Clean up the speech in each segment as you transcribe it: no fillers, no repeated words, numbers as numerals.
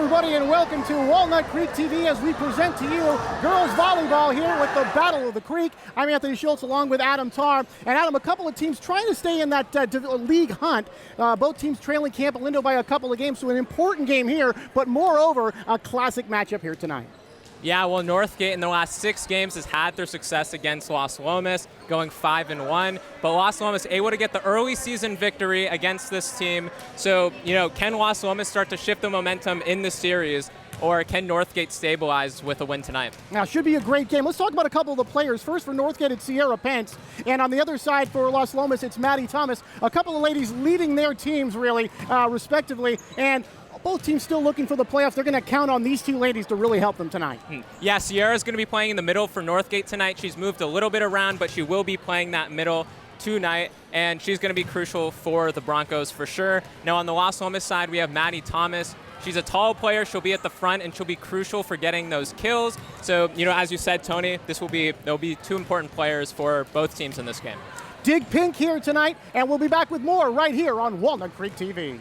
everybody, and welcome to Walnut Creek TV as we present to you girls volleyball here with the Battle of the Creek. I'm Anthony Schultz along with Adam Tarr. And Adam, a couple of teams trying to stay in that league hunt. Both teams trailing Camp Lindo by a couple of games, so an important game here, but moreover, a classic matchup here tonight. Yeah, well, Northgate in the last 6 games has had their success against Las Lomas, going 5-1. But Las Lomas able to get the early season victory against this team. So, can Las Lomas start to shift the momentum in the series, or can Northgate stabilize with a win tonight? Now, should be a great game. Let's talk about a couple of the players. First for Northgate, it's Sierra Pence. And on the other side for Las Lomas, it's Maddie Thomas. A couple of ladies leading their teams, really, respectively. And both teams still looking for the playoffs. They're going to count on these two ladies to really help them tonight. Yeah, Sierra's going to be playing in the middle for Northgate tonight. She's moved a little bit around, but she will be playing that middle tonight, and she's going to be crucial for the Broncos for sure. Now, on the Las Lomas side, we have Maddie Thomas. She's a tall player. She'll be at the front, and she'll be crucial for getting those kills. So, as you said, Tony, there'll be 2 important players for both teams in this game. Dig Pink here tonight, and we'll be back with more right here on Walnut Creek TV.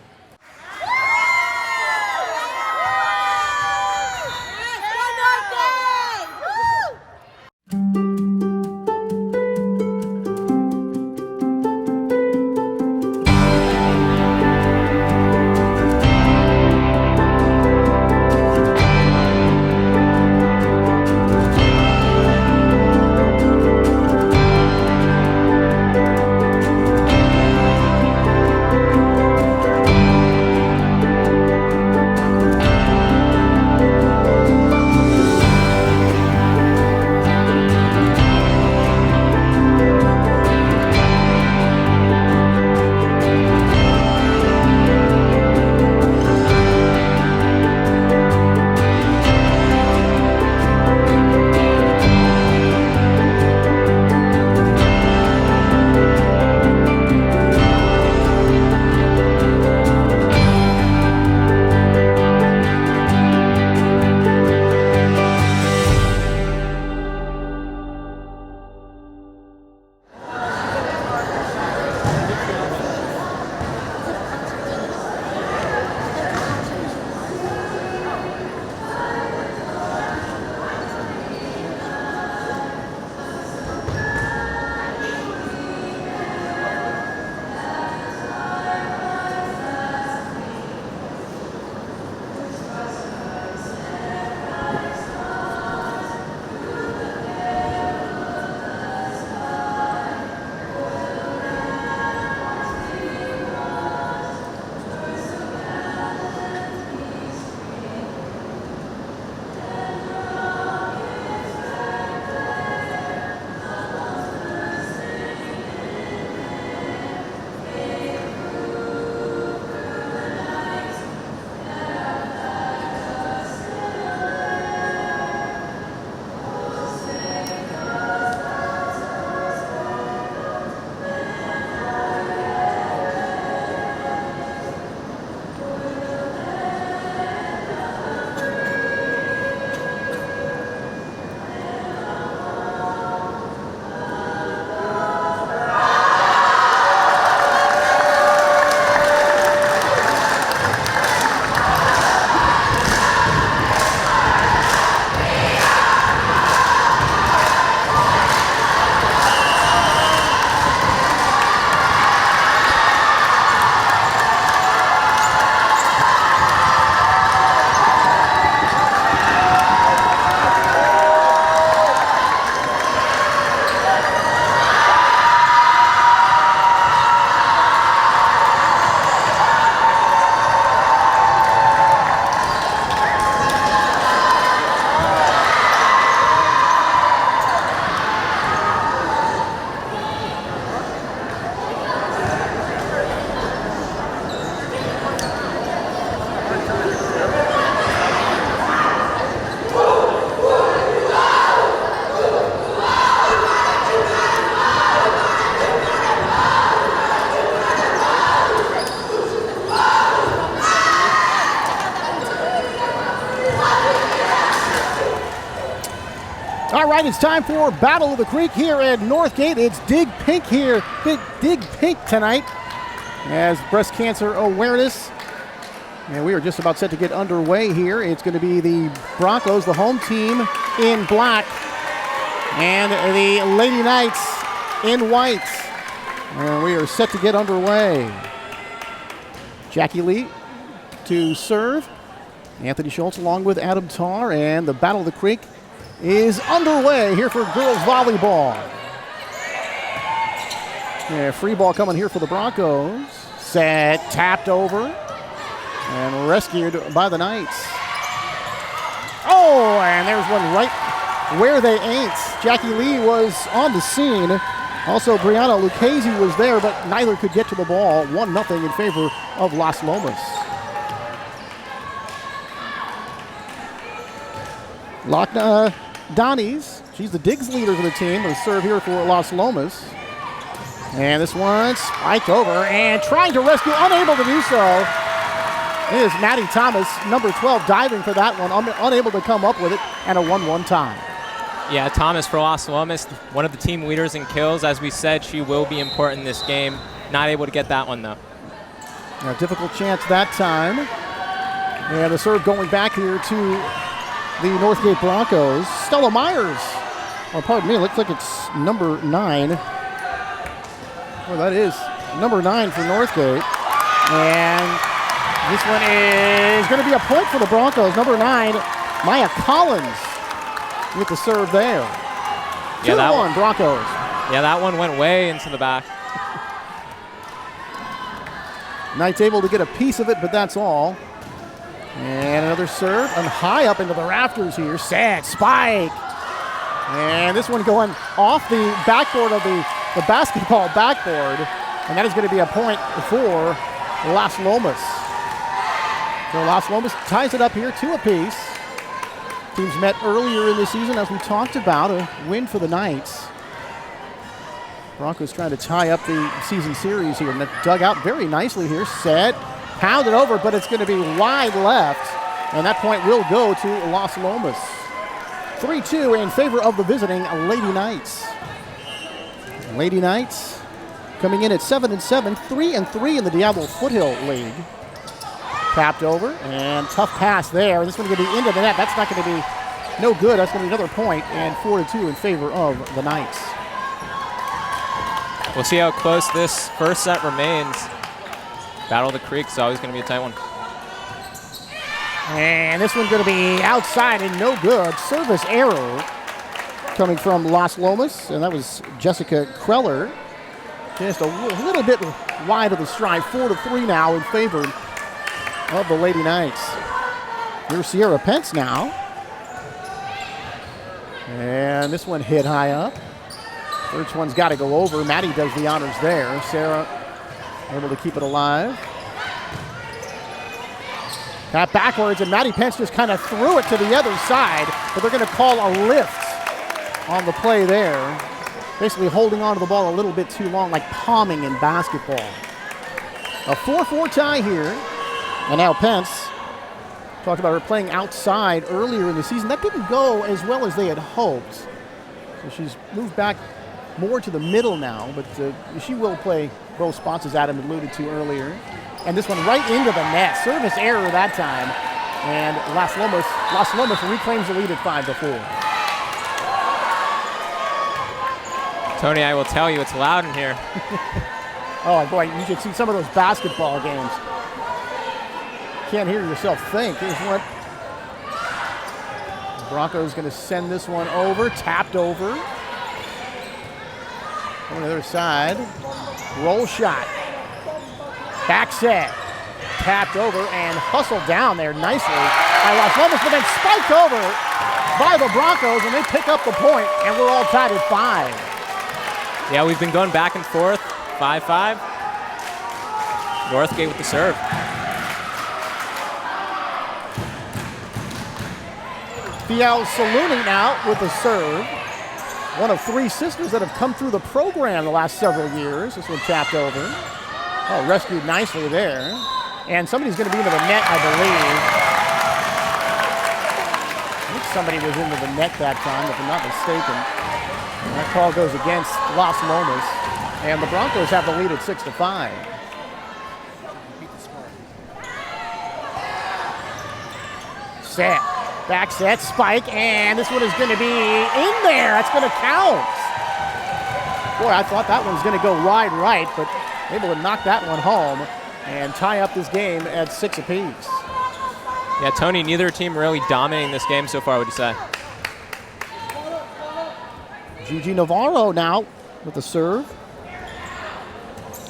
All right, it's time for Battle of the Creek here at Northgate. It's Dig Pink here, Dig Pink tonight, as breast cancer awareness And we are just about set to get underway here. It's going to be the Broncos, the home team, in black, and the Lady Knights in white. And we are set to get underway. Jackie Lee to serve. Anthony Schultz along with Adam Tarr, and the Battle of the Creek is underway here for girls volleyball. Yeah, free ball coming here for the Broncos. Set, tapped over, and rescued by the Knights. Oh, and there's one right where they ain't. Jackie Lee was on the scene. Also, Brianna Lucchese was there, but neither could get to the ball. 1-0 in favor of Las Lomas. Donnies, she's the digs leader for the team, will serve here for Las Lomas. And this one spiked over and trying to rescue, unable to do so. It is Maddie Thomas, number 12, diving for that one, unable to come up with it, and a 1-1 tie. Yeah, Thomas for Las Lomas, one of the team leaders in kills. As we said, she will be important in this game. Not able to get that one, though. A difficult chance that time. And the serve going back here to the Northgate Broncos. Stella Myers, or pardon me, looks like it's number 9. Well, that is number 9 for Northgate. And this one is going to be a point for the Broncos. Number 9, Maya Collins with the serve there. 2-1 Broncos. Yeah, that one went way into the back. Knights able to get a piece of it, but that's all. And another serve, and high up into the rafters here. Sad spike. And this one going off the backboard of the basketball backboard. And that is going to be a point for Las Lomas. So Las Lomas ties it up here 2 apiece. Teams met earlier in the season, as we talked about, a win for the Knights. Broncos trying to tie up the season series here, and that dug out very nicely here. Set, pounded over, but it's going to be wide left, and that point will go to Las Lomas. 3-2 in favor of the visiting Lady Knights. Lady Knights coming in at 7-7, 3-3 in the Diablo Foothill League. Tapped over, and tough pass there. This one's going to be into the net. That's not going to be no good. That's going to be another point, and 4-2 in favor of the Knights. We'll see how close this first set remains. Battle of the Creek is always going to be a tight one. And this one's going to be outside and no good. Service error coming from Las Lomas, and that was Jessica Kreller. Just a little bit wide of the stride. 4-3 now in favor of the Lady Knights. Here's Sierra Pence now. And this one hit high up. First one's got to go over. Maddie does the honors there. Sarah able to keep it alive. Got backwards, and Maddie Pence just kind of threw it to the other side, but they're going to call a lift on the play there. Basically holding on to the ball a little bit too long, like palming in basketball. A 4-4 tie here. And now Pence, talked about her playing outside earlier in the season. That didn't go as well as they had hoped. So she's moved back more to the middle now, but she will play both spots, as Adam alluded to earlier. And this one right into the net. Service error that time. And Las Lomas reclaims the lead at 5-4. Tony, I will tell you, it's loud in here. Oh, boy, you should see some of those basketball games. Can't hear yourself think. Here's what the Broncos going to send this one over, tapped over. On the other side, roll shot, back set, tapped over and hustled down there nicely by Las Lomas, but then spiked over by the Broncos, and they pick up the point, and we're all tied at 5. Yeah, we've been going back and forth, 5-5. Northgate with the serve. Fial Saluni now with the serve. One of 3 sisters that have come through the program the last several years. This one tapped over. Oh, rescued nicely there. And somebody's going to be into the net, I believe. I think somebody was into the net that time, if I'm not mistaken. And that call goes against Las Lomas. And the Broncos have the lead at 6-5. Set. Back set, spike, and this one is going to be in there. That's going to count. Boy, I thought that one was going to go wide right, but able to knock that one home and tie up this game at 6 apiece. Yeah, Tony, neither team really dominating this game so far, would you say? Gigi Navarro now with the serve.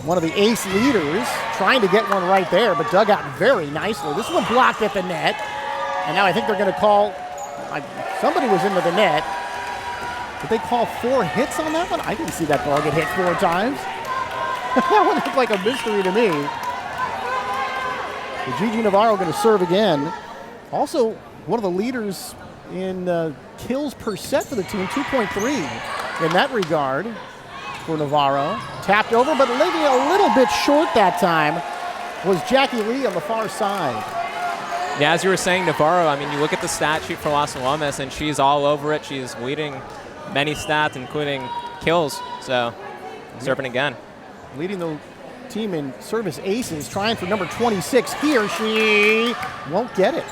One of the ace leaders trying to get one right there, but dug out very nicely. This one blocked at the net. And now I think they're going to call, somebody was into the net. Did they call 4 hits on that one? I didn't see that ball get hit 4 times. That one looked like a mystery to me. So Gigi Navarro going to serve again. Also, one of the leaders in kills per set for the team, 2.3 in that regard for Navarro. Tapped over, but leaving a little bit short that time was Jackie Lee on the far side. Yeah, as you were saying, Navarro, I mean, you look at the stat sheet for Las Lomas, and she's all over it. She's leading many stats, including kills. So, serving again. Leading the team in service aces, trying for number 26 here. She won't get it.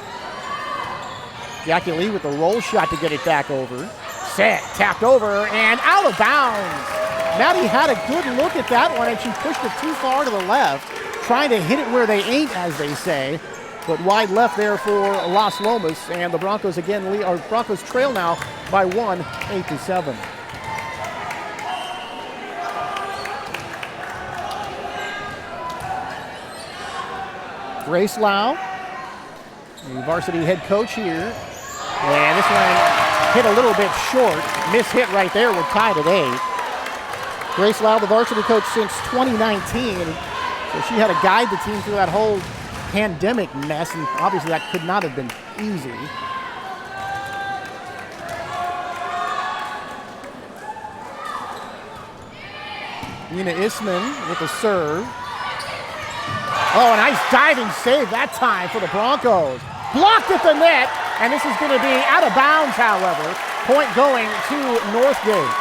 Jackie Lee with the roll shot to get it back over. Set, tapped over, and out of bounds. Maddie had a good look at that one, and she pushed it too far to the left, trying to hit it where they ain't, as they say. But wide left there for Las Lomas, and the Broncos again Broncos trail now by 1, 8-7. Grace Lau, the varsity head coach here, and this one hit a little bit short. Miss hit right there. We're tied at 8. Grace Lau, the varsity coach since 2019, so she had to guide the team through that whole pandemic mess, and obviously that could not have been easy. Nina Isman with the serve. Oh, a nice diving save that time for the Broncos. Blocked at the net, and this is going to be out of bounds, however. Point going to Northgate.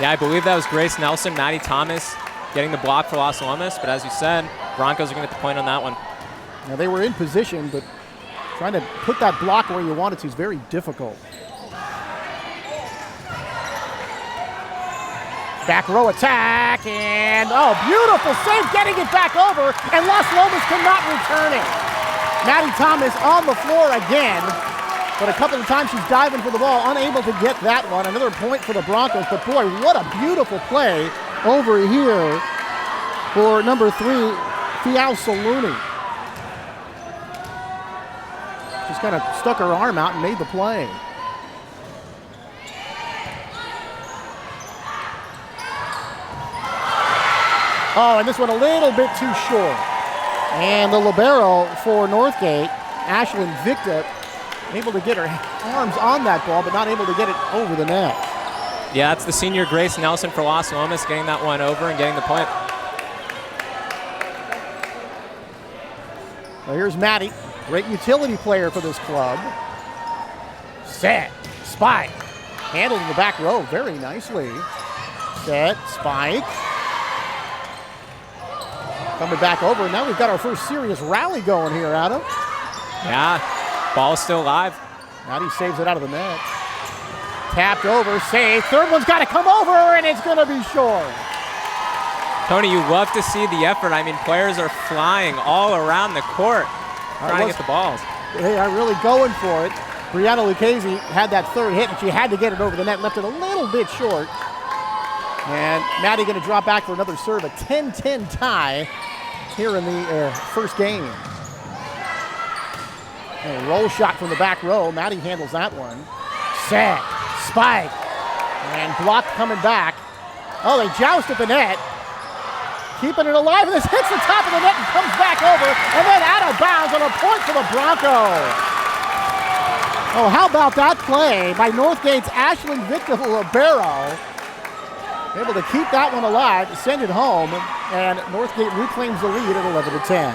Yeah, I believe that was Grace Nelson, Maddie Thomas getting the block for Las Lomas, but as you said, Broncos are going to get the point on that one. Now they were in position, but trying to put that block where you want it to is very difficult. Back row attack, and oh, beautiful save, getting it back over, and Las Lomas cannot return it. Maddie Thomas on the floor again, but a couple of times she's diving for the ball, unable to get that one. Another point for the Broncos, but boy, what a beautiful play over here for number 3, Fial Saluni. Just kind of stuck her arm out and made the play. Oh, and this one a little bit too short. And the libero for Northgate, Ashlyn Victa, able to get her arms on that ball, but not able to get it over the net. Yeah, that's the senior Grace Nelson for Las Lomas, getting that one over and getting the point. Well, here's Maddie, great utility player for this club. Set, spike, handled in the back row very nicely. Set, spike. Coming back over, and now we've got our first serious rally going here, Adam. Yeah, ball is still alive. Maddie saves it out of the net. Tapped over, saved. Third one's got to come over, and it's going to be short. Tony, you love to see the effort. I mean, players are flying all around the court trying to get the balls. They are really going for it. Brianna Lucchese had that third hit, and she had to get it over the net, left it a little bit short. And Maddie going to drop back for another serve, a 10-10 tie here in the first game. And a roll shot from the back row. Maddie handles that one. Set, spike, and blocked coming back. Oh, they joust at the net. Keeping it alive, and this hits the top of the net and comes back over, and then out of bounds on a point for the Broncos. Oh, how about that play by Northgate's Ashlyn Victa libero. Able to keep that one alive, send it home, and Northgate reclaims the lead at 11-10.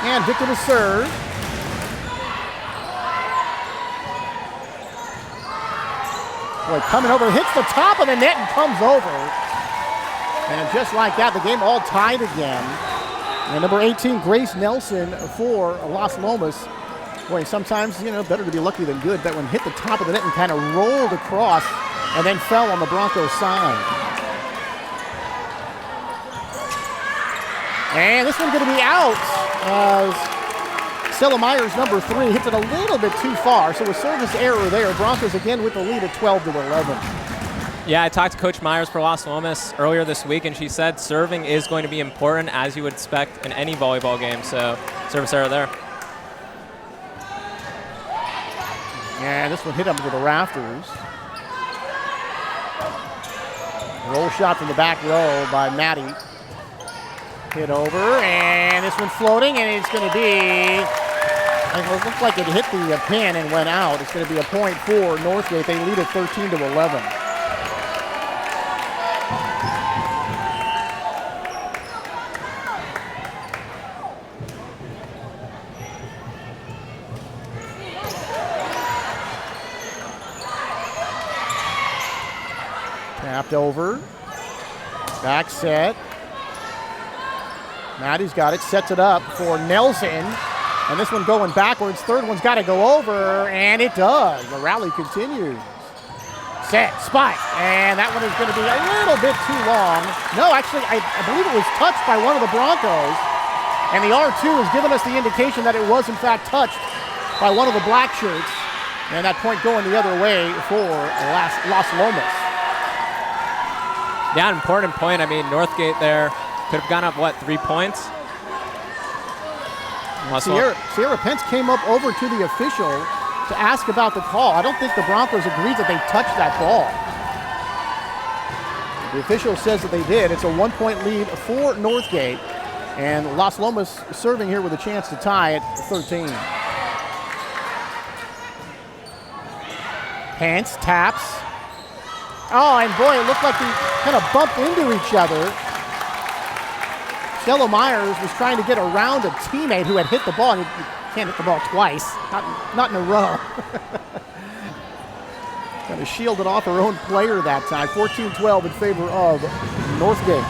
And Victor to serve. Boy, coming over, hits the top of the net and comes over. And just like that, the game all tied again. And number 18, Grace Nelson for Las Lomas. Boy, sometimes, better to be lucky than good. That one hit the top of the net and kind of rolled across and then fell on the Broncos side. And this one's going to be out as Stella Myers, number 3, hits it a little bit too far. So a service error there. Broncos again with the lead at 12-11. Yeah, I talked to Coach Myers for Las Lomas earlier this week, and she said serving is going to be important, as you would expect in any volleyball game. So service error there. Yeah, this one hit up into the rafters. Roll shot from the back row by Maddie. Hit over, and this one floating, and it's going to be, it looks like it hit the pin and went out. It's going to be a point for Northgate. They lead at 13-11. Tapped over, back set. Maddie's got it, sets it up for Nelson. And this one going backwards. Third one's got to go over, and it does. The rally continues. Set, spike, and that one is going to be a little bit too long. No, actually, I believe it was touched by one of the Broncos. And the R2 has given us the indication that it was, in fact, touched by one of the black shirts. And that point going the other way for Las Lomas. Yeah, an important point. I mean, Northgate there could have gone up, 3 points? Sierra Pence came up over to the official to ask about the call. I don't think the Broncos agreed that they touched that ball. The official says that they did. It's a 1-point lead for Northgate. And Las Lomas serving here with a chance to tie at 13. Pence taps. Oh, and boy, it looked like they kind of bumped into each other. Stella Myers was trying to get around a teammate who had hit the ball, and you can't hit the ball twice, not in a row. Kind of shielded off her own player that time. 14-12 in favor of Northgate.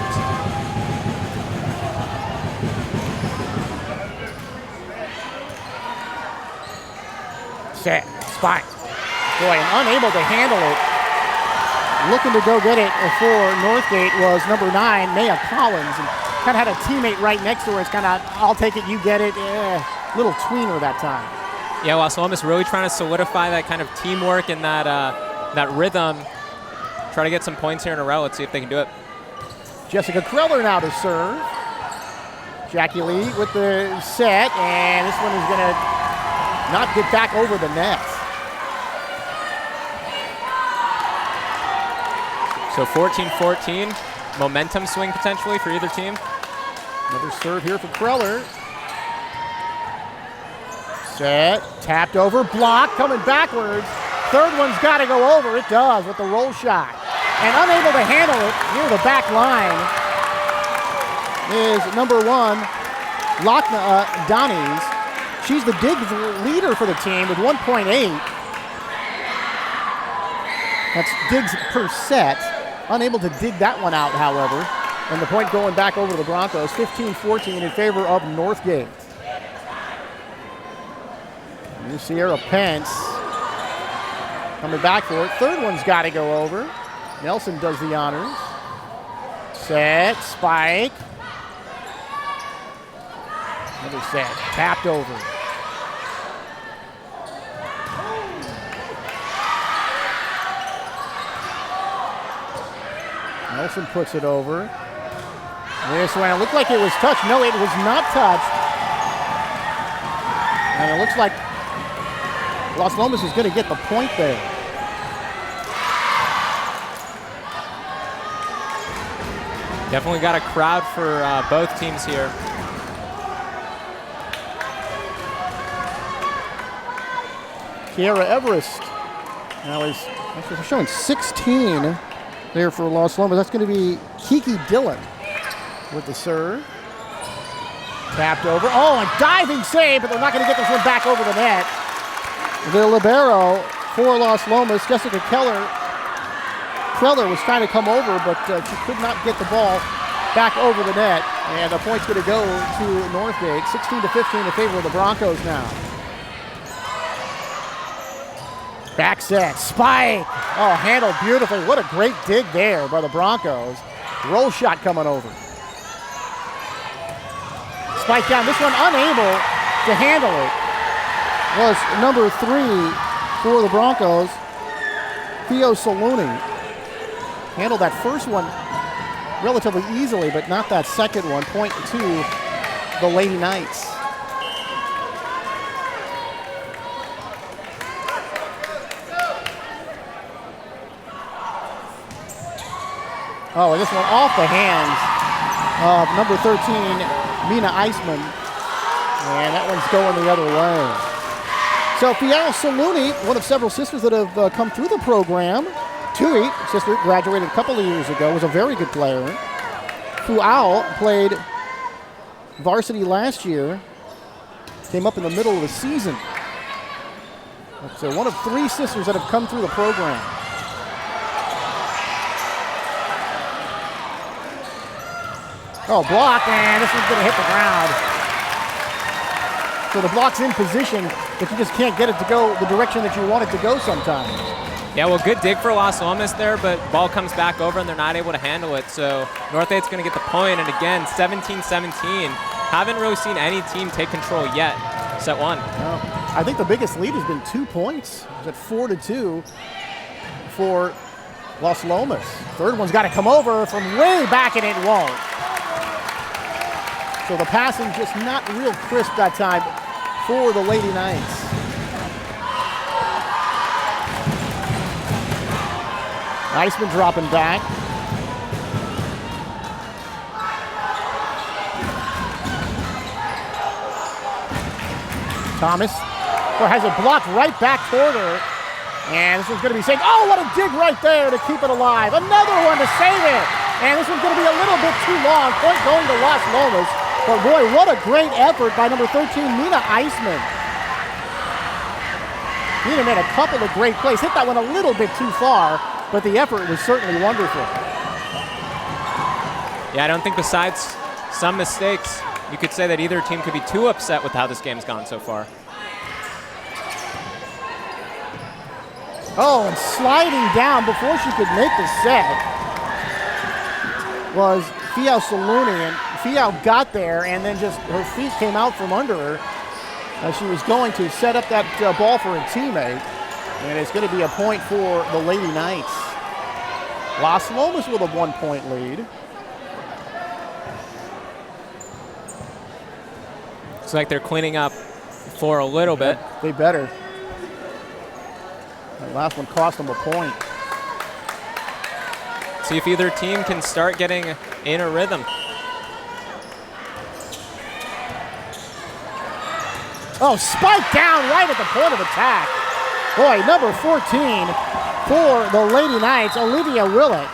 Set, spike. Boy, and unable to handle it. Looking to go get it for Northgate was number 9, Maya Collins. And kind of had a teammate right next to her. It's kind of, I'll take it, you get it. Little tweener that time. Yeah, Las Lomas really trying to solidify that kind of teamwork and that rhythm. Try to get some points here in a row. Let's see if they can do it. Jessica Kreller now to serve. Jackie Lee with the set, and this one is going to not get back over the net. So 14-14, momentum swing potentially for either team. Another serve here for Kreller. Set, tapped over, blocked, coming backwards. Third one's got to go over. It does with the roll shot. And unable to handle it near the back line is number 1, Lakna Donies. She's the dig leader for the team with 1.8. That's digs per set. Unable to dig that one out, however. And the point going back over to the Broncos, 15-14 in favor of Northgate. Here's Sierra Pence coming back for it. Third one's got to go over. Nelson does the honors. Set, spike. Another set, tapped over. Nelson puts it over. This one, it looked like it was touched. No, it was not touched. And it looks like Las Lomas is going to get the point there. Definitely got a crowd for both teams here. Kiara Everest now is actually showing 16 there for Las Lomas. That's going to be Kiki Dillon with the serve. Tapped over. Oh, a diving save, but they're not going to get this one back over the net. The libero for Las Lomas, Jessica Keller, Keller was trying to come over, but she could not get the ball back over the net. And the point's going to go to Northgate. 16-15 in favor of the Broncos now. Back set, spike. Oh, handled beautifully. What a great dig there by the Broncos. Roll shot coming over. Spike down. This one unable to handle it was number 3 for the Broncos, Theo Saluni. Handled that first one relatively easily, but not that second one. Point to the Lady Knights. Oh, and this one off the hands of number 13, Mina Eisman. And that one's going the other way. So Fiel Saluni, one of several sisters that have come through the program. Tui, sister, graduated a couple of years ago, was a very good player. Fuao played varsity last year, came up in the middle of the season. So one of 3 sisters that have come through the program. Oh, block, and this one's going to hit the ground. So the block's in position, but you just can't get it to go the direction that you want it to go sometimes. Yeah, well, good dig for Las Lomas there, but ball comes back over and they're not able to handle it. So Northgate's going to get the point, and again, 17-17. Haven't really seen any team take control yet. Set 1. Well, I think the biggest lead has been 2 points. It's at 4-2 for Las Lomas. Third one's got to come over from way back, and it won't. So the passing just not real crisp that time for the Lady Knights. Eisman dropping back. Thomas has it blocked right back toward her. And this one's going to be saved. Oh, what a dig right there to keep it alive. Another one to save it. And this one's going to be a little bit too long. Point going to Las Lomas. But boy, what a great effort by number 13, Mina Eisman. Mina made a couple of great plays. Hit that one a little bit too far, but the effort was certainly wonderful. Yeah, I don't think besides some mistakes, you could say that either team could be too upset with how this game's gone so far. Oh, and sliding down before she could make the set was Fiel Saluni, and Fiel got there, and then just her feet came out from under her as she was going to set up that ball for a teammate. And it's going to be a point for the Lady Knights. Las Lomas with a 1-point lead. Looks like they're cleaning up for a little bit. They better. That last one cost them a point. See if either team can start getting in a rhythm. Oh, spike down right at the point of attack. Boy, number 14 for the Lady Knights, Olivia Willett.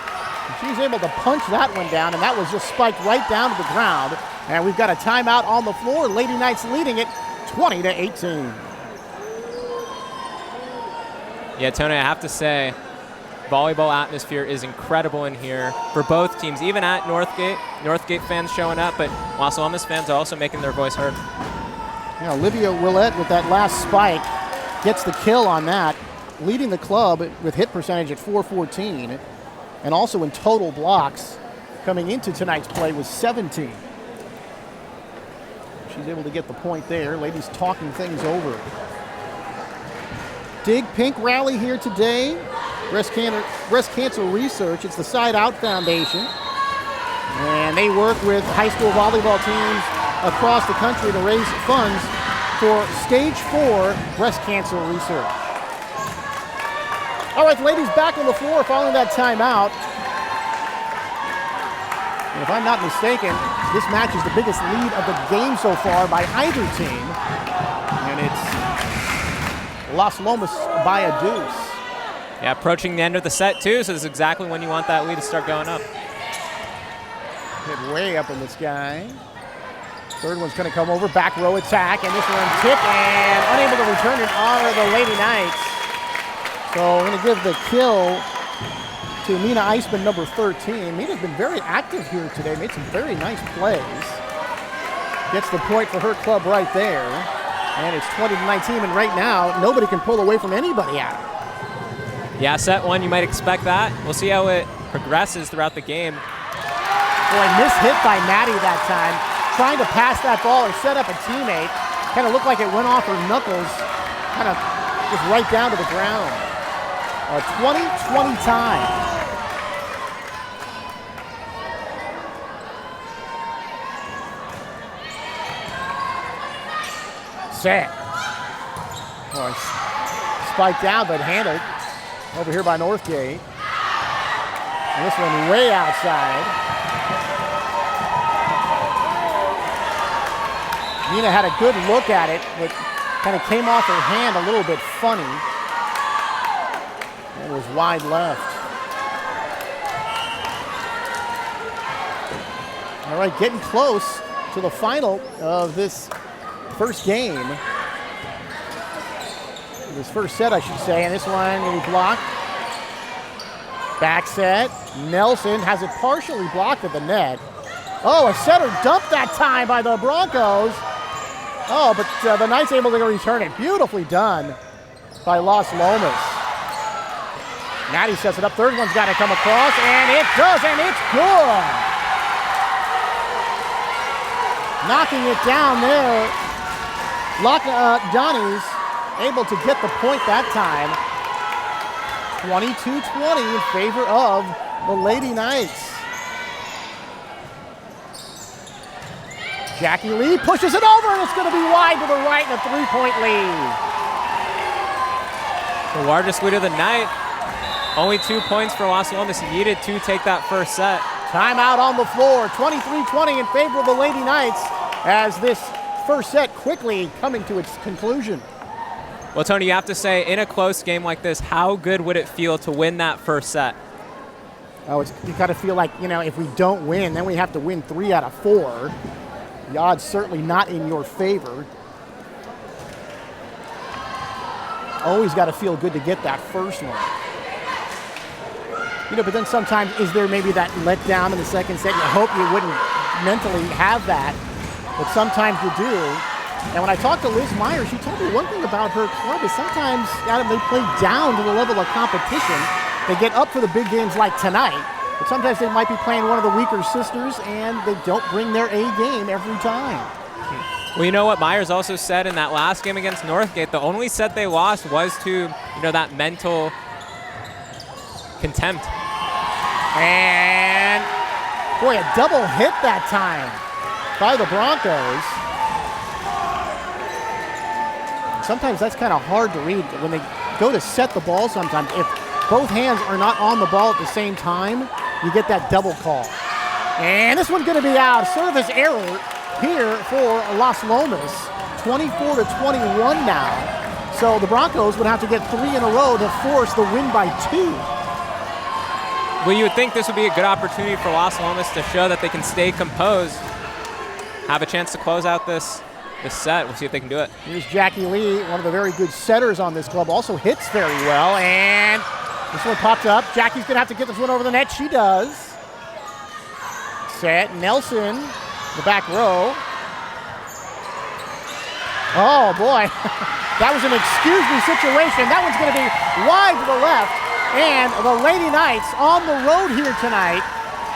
She's able to punch that one down, and that was just spiked right down to the ground. And we've got a timeout on the floor. Lady Knights leading it 20-18. Yeah, Tony, I have to say, volleyball atmosphere is incredible in here for both teams, even at Northgate. Northgate fans showing up, but Las Lomas fans are also making their voice heard. Yeah, Olivia Willett with that last spike gets the kill on that, leading the club with hit percentage at .414, and also in total blocks coming into tonight's play was 17. She's able to get the point there. Ladies talking things over. Dig Pink rally here today. Breast Cancer Research. It's the Side Out Foundation. And they work with high school volleyball teams across the country to raise funds for stage 4 breast cancer research. All right, the ladies back on the floor following that timeout. And if I'm not mistaken, this match is the biggest lead of the game so far by either team. And it's Las Lomas by a deuce. Yeah, approaching the end of the set too, so this is exactly when you want that lead to start going up. Hit way up in the sky. Third one's going to come over, back row attack, and this one tip, and unable to return it are the Lady Knights. So we're going to give the kill to Mina Eisman, number 13. Mina's been very active here today, made some very nice plays. Gets the point for her club right there. And it's 20-19, and right now, nobody can pull away from anybody out. Yeah, set one, you might expect that. We'll see how it progresses throughout the game. Boy, mishit by Maddie that time. Trying to pass that ball or set up a teammate. Kind of looked like it went off her knuckles. Kind of just right down to the ground. A 20-20 tie. Set. Boy, spiked down, but handled over here by Northgate. And this one way outside. Mina had a good look at it, but kind of came off her hand a little bit funny. It was wide left. All right, getting close to the final of this first game. This first set, I should say, and this one will be blocked. Back set. Nelson has it partially blocked at the net. Oh, a setter dumped that time by the Broncos. Oh, but the Knights able to return it. Beautifully done by Las Lomas. Maddie sets it up. Third one's got to come across, and it does, and it's good. Knocking it down there. Donnie's able to get the point that time. 22-20 in favor of the Lady Knights. Jackie Lee pushes it over, and it's going to be wide to the right, and a 3-point lead. The largest lead of the night. Only 2 points for Las Lomas needed to take that first set. Timeout on the floor. 23-20 in favor of the Lady Knights as this first set quickly coming to its conclusion. Well, Tony, you have to say, in a close game like this, how good would it feel to win that first set? Oh, you got to feel like, if we don't win, then we have to win 3 out of 4. The odds certainly not in your favor. Always got to feel good to get that first one. But then sometimes, is there maybe that letdown in the second set? You hope you wouldn't mentally have that, but sometimes you do. And when I talked to Liz Meyer, she told me one thing about her club is sometimes, Adam, they play down to the level of competition. They get up for the big games like tonight, but sometimes they might be playing one of the weaker sisters, and they don't bring their A game every time. Well, you know what Myers also said in that last game against Northgate, the only set they lost was to, that mental contempt. And, boy, a double hit that time by the Broncos. Sometimes that's kind of hard to read when they go to set the ball sometimes. If both hands are not on the ball at the same time, you get that double call. And this one's going to be out. Service error here for Las Lomas. 24-21 now. So the Broncos would have to get 3 in a row to force the win by 2. Well, you would think this would be a good opportunity for Las Lomas to show that they can stay composed, have a chance to close out this set. We'll see if they can do it. Here's Jackie Lee, one of the very good setters on this club. Also hits very well, and this one popped up. Jackie's going to have to get this one over the net. She does. Set. Nelson, the back row. Oh, boy. That was an excuse me situation. That one's going to be wide to the left. And the Lady Knights on the road here tonight.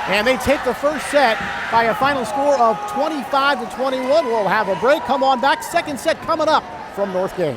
And they take the first set by a final score of 25-21. We'll have a break. Come on back. Second set coming up from Northgate.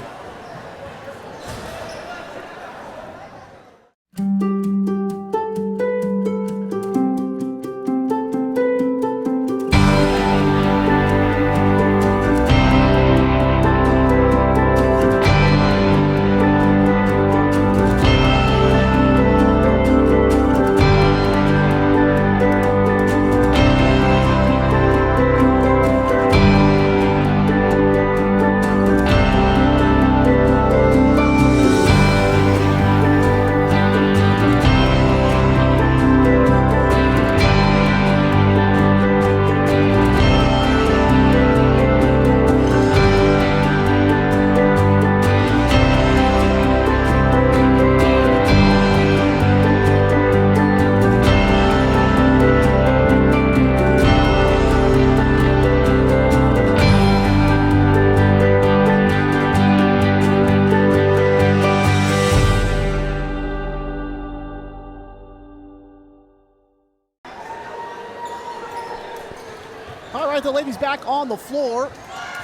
right, the ladies back on the floor,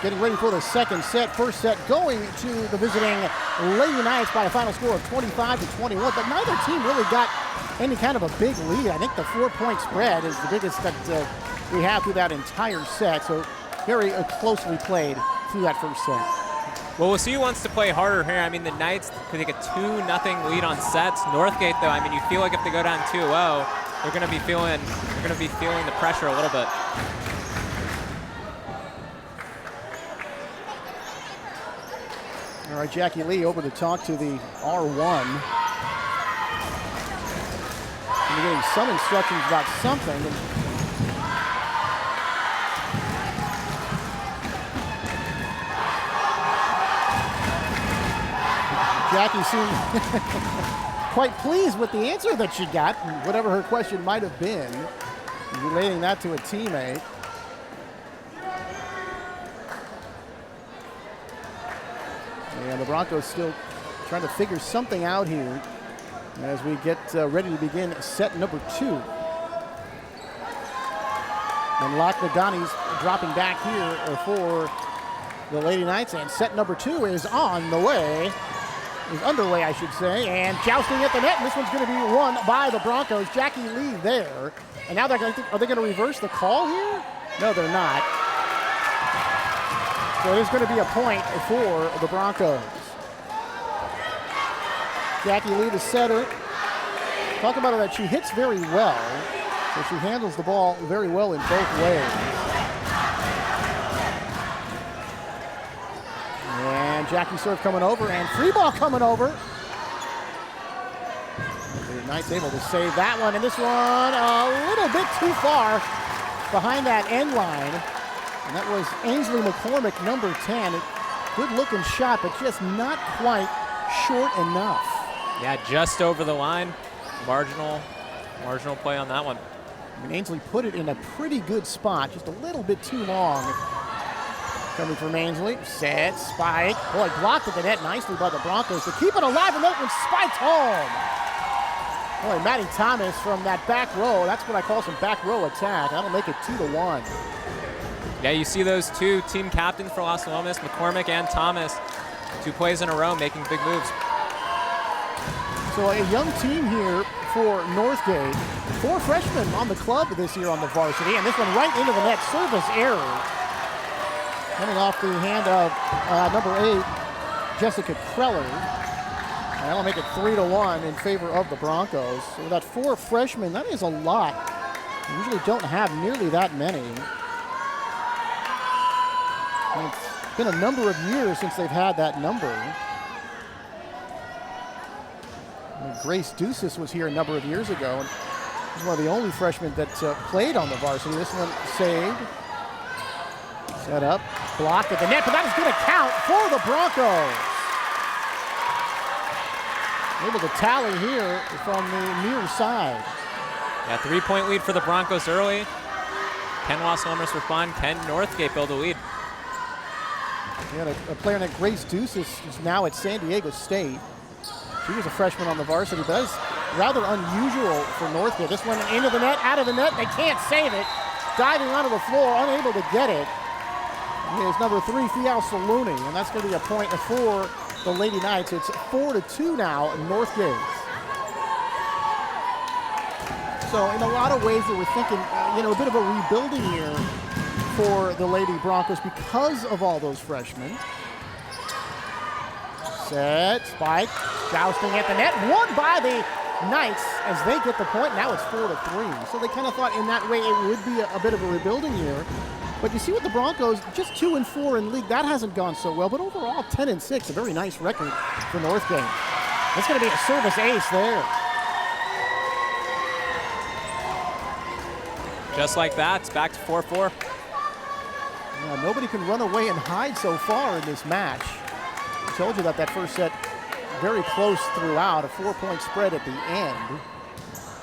getting ready for the second set. First set going to the visiting Lady Knights by a final score of 25-21, but neither team really got any kind of a big lead. I think the 4-point spread is the biggest that we have through that entire set, so very closely played through that first set. Well, we'll see who wants to play harder here. I mean, the Knights could take a 2-0 lead on sets. Northgate, though, I mean, you feel like if they go down 2-0, they're going to be feeling the pressure a little bit. All right, Jackie Lee over to talk to the R1. And we're getting some instructions about something. And Jackie seemed quite pleased with the answer that she got, whatever her question might have been, relating that to a teammate. And the Broncos still trying to figure something out here as we get ready to begin set number 2. And Locknadani's dropping back here for the Lady Knights, and set number 2 is on the way. Is underway, I should say, and jousting at the net, and this one's going to be won by the Broncos. Jackie Lee there, and now they're going to, are they going to reverse the call here? No, they're not. So it is going to be a point for the Broncos. Jackie Lee, the setter. Talk about her that she hits very well, so she handles the ball very well in both ways. And Jackie serve coming over, and free ball coming over. The Knights able to save that one, and this one a little bit too far behind that end line. And that was Ainsley McCormick, number 10. Good looking shot, but just not quite short enough. Yeah, just over the line. Marginal play on that one. I mean, Ainsley put it in a pretty good spot, just a little bit too long. Coming from Ainsley, set, spike. Boy, blocked at the net nicely by the Broncos to keep it alive, and that one spiked home. Boy, Maddie Thomas from that back row, that's what I call some back row attack. That'll make it 2-1. Yeah, you see those two team captains for Las Lomas, McCormick and Thomas, 2 plays in a row making big moves. So a young team here for Northgate. 4 freshmen on the club this year on the varsity, and this one right into the net, service error. Coming off the hand of number 8, Jessica Kreller. And that'll make it 3-1 in favor of the Broncos. So with that 4 freshmen, that is a lot. We usually don't have nearly that many. And it's been a number of years since they've had that number. And Grace Ducis was here a number of years ago, and she's one of the only freshmen that played on the varsity. This one saved. Set up, blocked at the net, but that is going to count for the Broncos. Able to tally here from the near side. Yeah, 3-point lead for the Broncos early. Can Las Lomas respond? Can Northgate build a lead? We had a player named Grace Ducis who's now at San Diego State. She was a freshman on the varsity, but that is rather unusual for Northgate. This one into the net, out of the net, they can't save it. Diving onto the floor, unable to get it. Is number 3, Fial Saluni, and that's going to be a point for the Lady Knights. It's 4-2 now, Northgate. So in a lot of ways, they were thinking, a bit of a rebuilding year for the Lady Broncos because of all those freshmen. Set, spike, jousting at the net, won by the Knights as they get the point. Now it's 4-3. So they kind of thought in that way it would be a bit of a rebuilding year. But you see with the Broncos, just 2-4 in league, that hasn't gone so well. But overall, 10-6, a very nice record for Northgate. That's going to be a service ace there. Just like that, it's back to 4-4. Yeah, nobody can run away and hide so far in this match. I told you that first set, very close throughout, a 4-point spread at the end.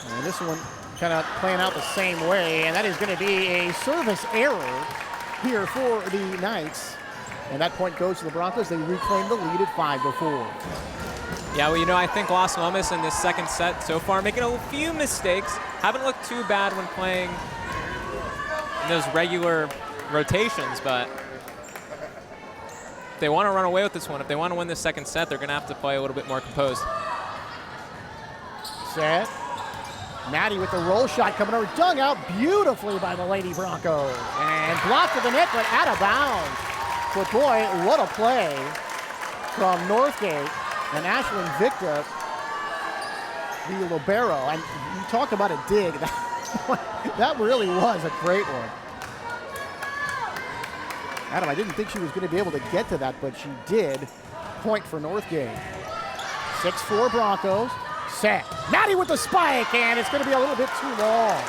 And this one kind of playing out the same way, and that is going to be a service error here for the Knights. And that point goes to the Broncos. They reclaim the lead at 5-4. Yeah, well, I think Las Lomas in this second set so far making a few mistakes. Haven't looked too bad when playing in those regular rotations, but if they want to run away with this one, if they want to win the second set, they're going to have to play a little bit more composed. Set. Maddie with the roll shot coming over, dug out beautifully by the Lady Broncos. And blocked to the net, but out of bounds. But boy, what a play from Northgate and Ashlyn Victor, the libero. And you talked about a dig. That really was a great one. Adam, I didn't think she was going to be able to get to that, but she did. Point for Northgate. 6-4 Broncos. Set. Maddie with the spike, and it's going to be a little bit too long.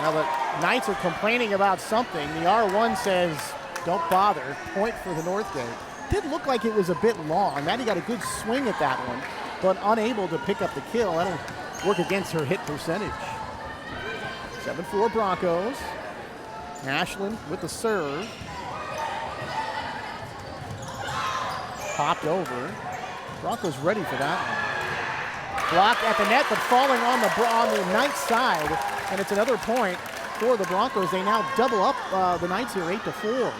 Now the Knights are complaining about something. The R1 says, don't bother. Point for the Northgate. Did look like it was a bit long. Maddie got a good swing at that one, but unable to pick up the kill. That'll work against her hit percentage. 7-4 Broncos. Ashlyn with the serve. Popped over. Broncos ready for that one. Blocked at the net, but falling on the Knights side. And it's another point for the Broncos. They now double up the Knights here, 8-4.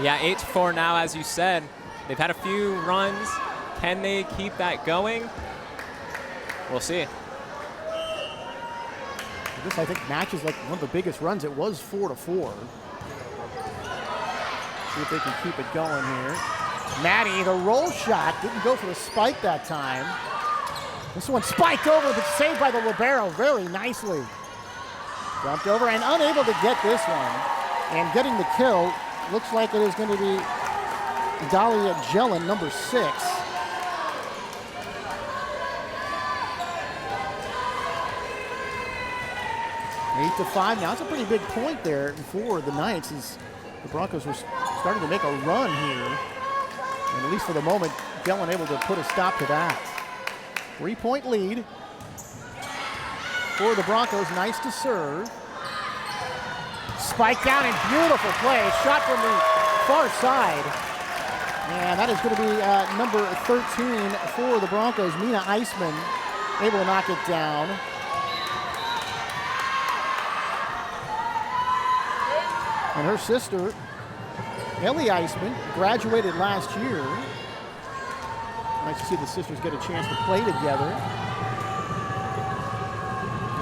Yeah, 8-4 now, as you said. They've had a few runs. Can they keep that going? We'll see. This, I think, matches like one of the biggest runs. It was 4-4. See if they can keep it going here. Maddie, the roll shot, didn't go for the spike that time. This one spiked over, but saved by the libero very nicely. Jumped over and unable to get this one. And getting the kill, looks like it is going to be Dahlia Jellin, number 6. Eight to 5 now. It's a pretty big point there for the Knights as the Broncos were starting to make a run here. And at least for the moment, Jellin able to put a stop to that. 3-point lead for the Broncos. Nice to serve. Spike down and beautiful play. Shot from the far side. And that is going to be number 13 for the Broncos. Mina Eisman able to knock it down. And her sister, Ellie Eisman, graduated last year. Nice to see the sisters get a chance to play together.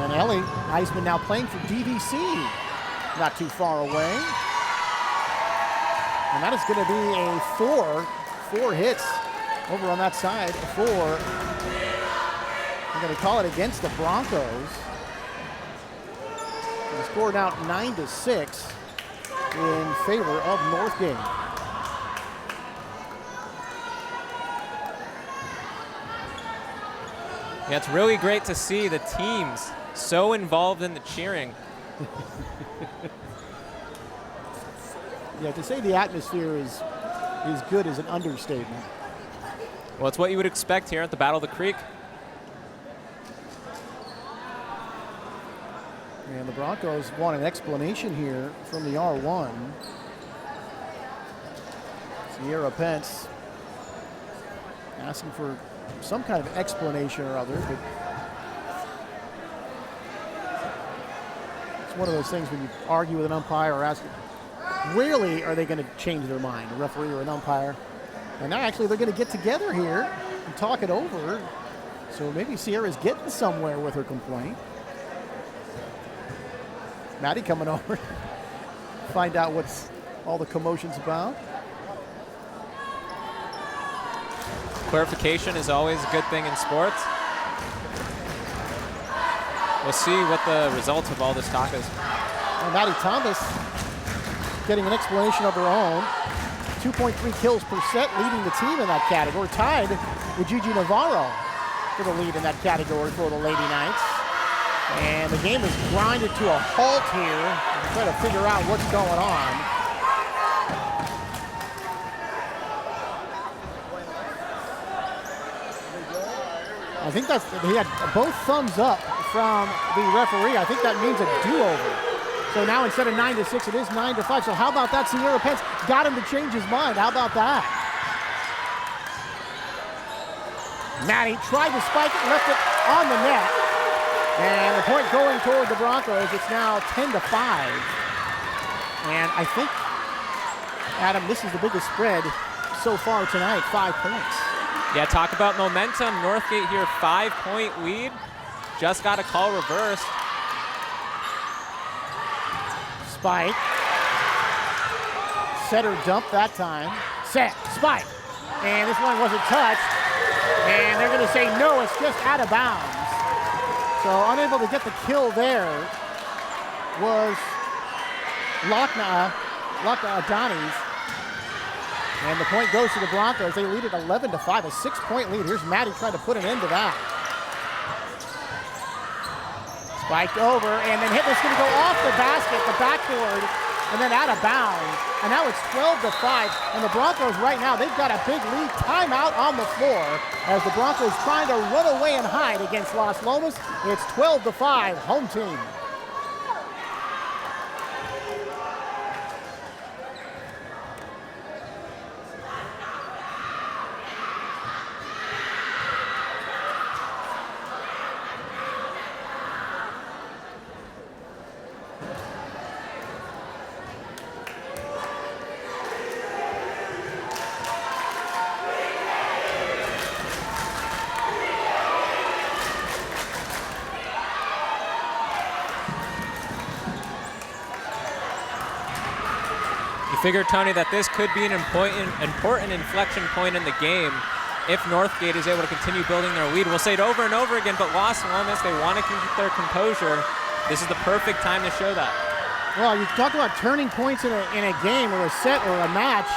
And Ellie Eisman now playing for DVC, not too far away. And that is going to be a four hits over on that side. 4. I'm going to call it against the Broncos. The score now 9-6 in favor of Northgate. Yeah, it's really great to see the teams so involved in the cheering. Yeah, to say the atmosphere is good is an understatement. Well, it's what you would expect here at the Battle of the Creek. And the Broncos want an explanation here from the R1. Sierra Pence asking for some kind of explanation or other, but it's one of those things when you argue with an umpire or ask, rarely are they going to change their mind, a referee or an umpire. And now actually they're going to get together here and talk it over. So maybe Sierra's getting somewhere with her complaint. Maddie coming over, find out what's all the commotion's about. Clarification is always a good thing in sports. We'll see what the results of all this talk is. And Maddie Thomas getting an explanation of her own. 2.3 kills per set, leading the team in that category. Tied with Gigi Navarro for the lead in that category for the Lady Knights. And the game is grinded to a halt here. Try to figure out what's going on. I think he had both thumbs up from the referee. I think that means a do-over. So now instead of 9-6, it is 9-5. So how about that? Sierra Pence got him to change his mind. How about that? Maddie tried to spike it, left it on the net. And the point going toward the Broncos. It's now 10-5. And I think, Adam, this is the biggest spread so far tonight, 5 points. Yeah, talk about momentum. Northgate here, 5-point lead. Just got a call reversed. Spike. Setter dump that time. Set, spike. And this one wasn't touched. And they're going to say no, it's just out of bounds. So unable to get the kill there was Donnie's. And the point goes to the Broncos. They lead it 11-5, a 6-point lead. Here's Maddie trying to put an end to that. Spiked over, and then hit was going to go off the basket, the backboard, and then out of bounds. And now it's 12-5. And the Broncos right now, they've got a big lead. Timeout on the floor as the Broncos trying to run away and hide against Las Lomas. It's 12-5, home team. Figure, Tony, that this could be an important inflection point in the game if Northgate is able to continue building their lead. We'll say it over and over again, but Las Lomas, they want to keep their composure. This is the perfect time to show that. Well, you talk about turning points in a game or a set or a match,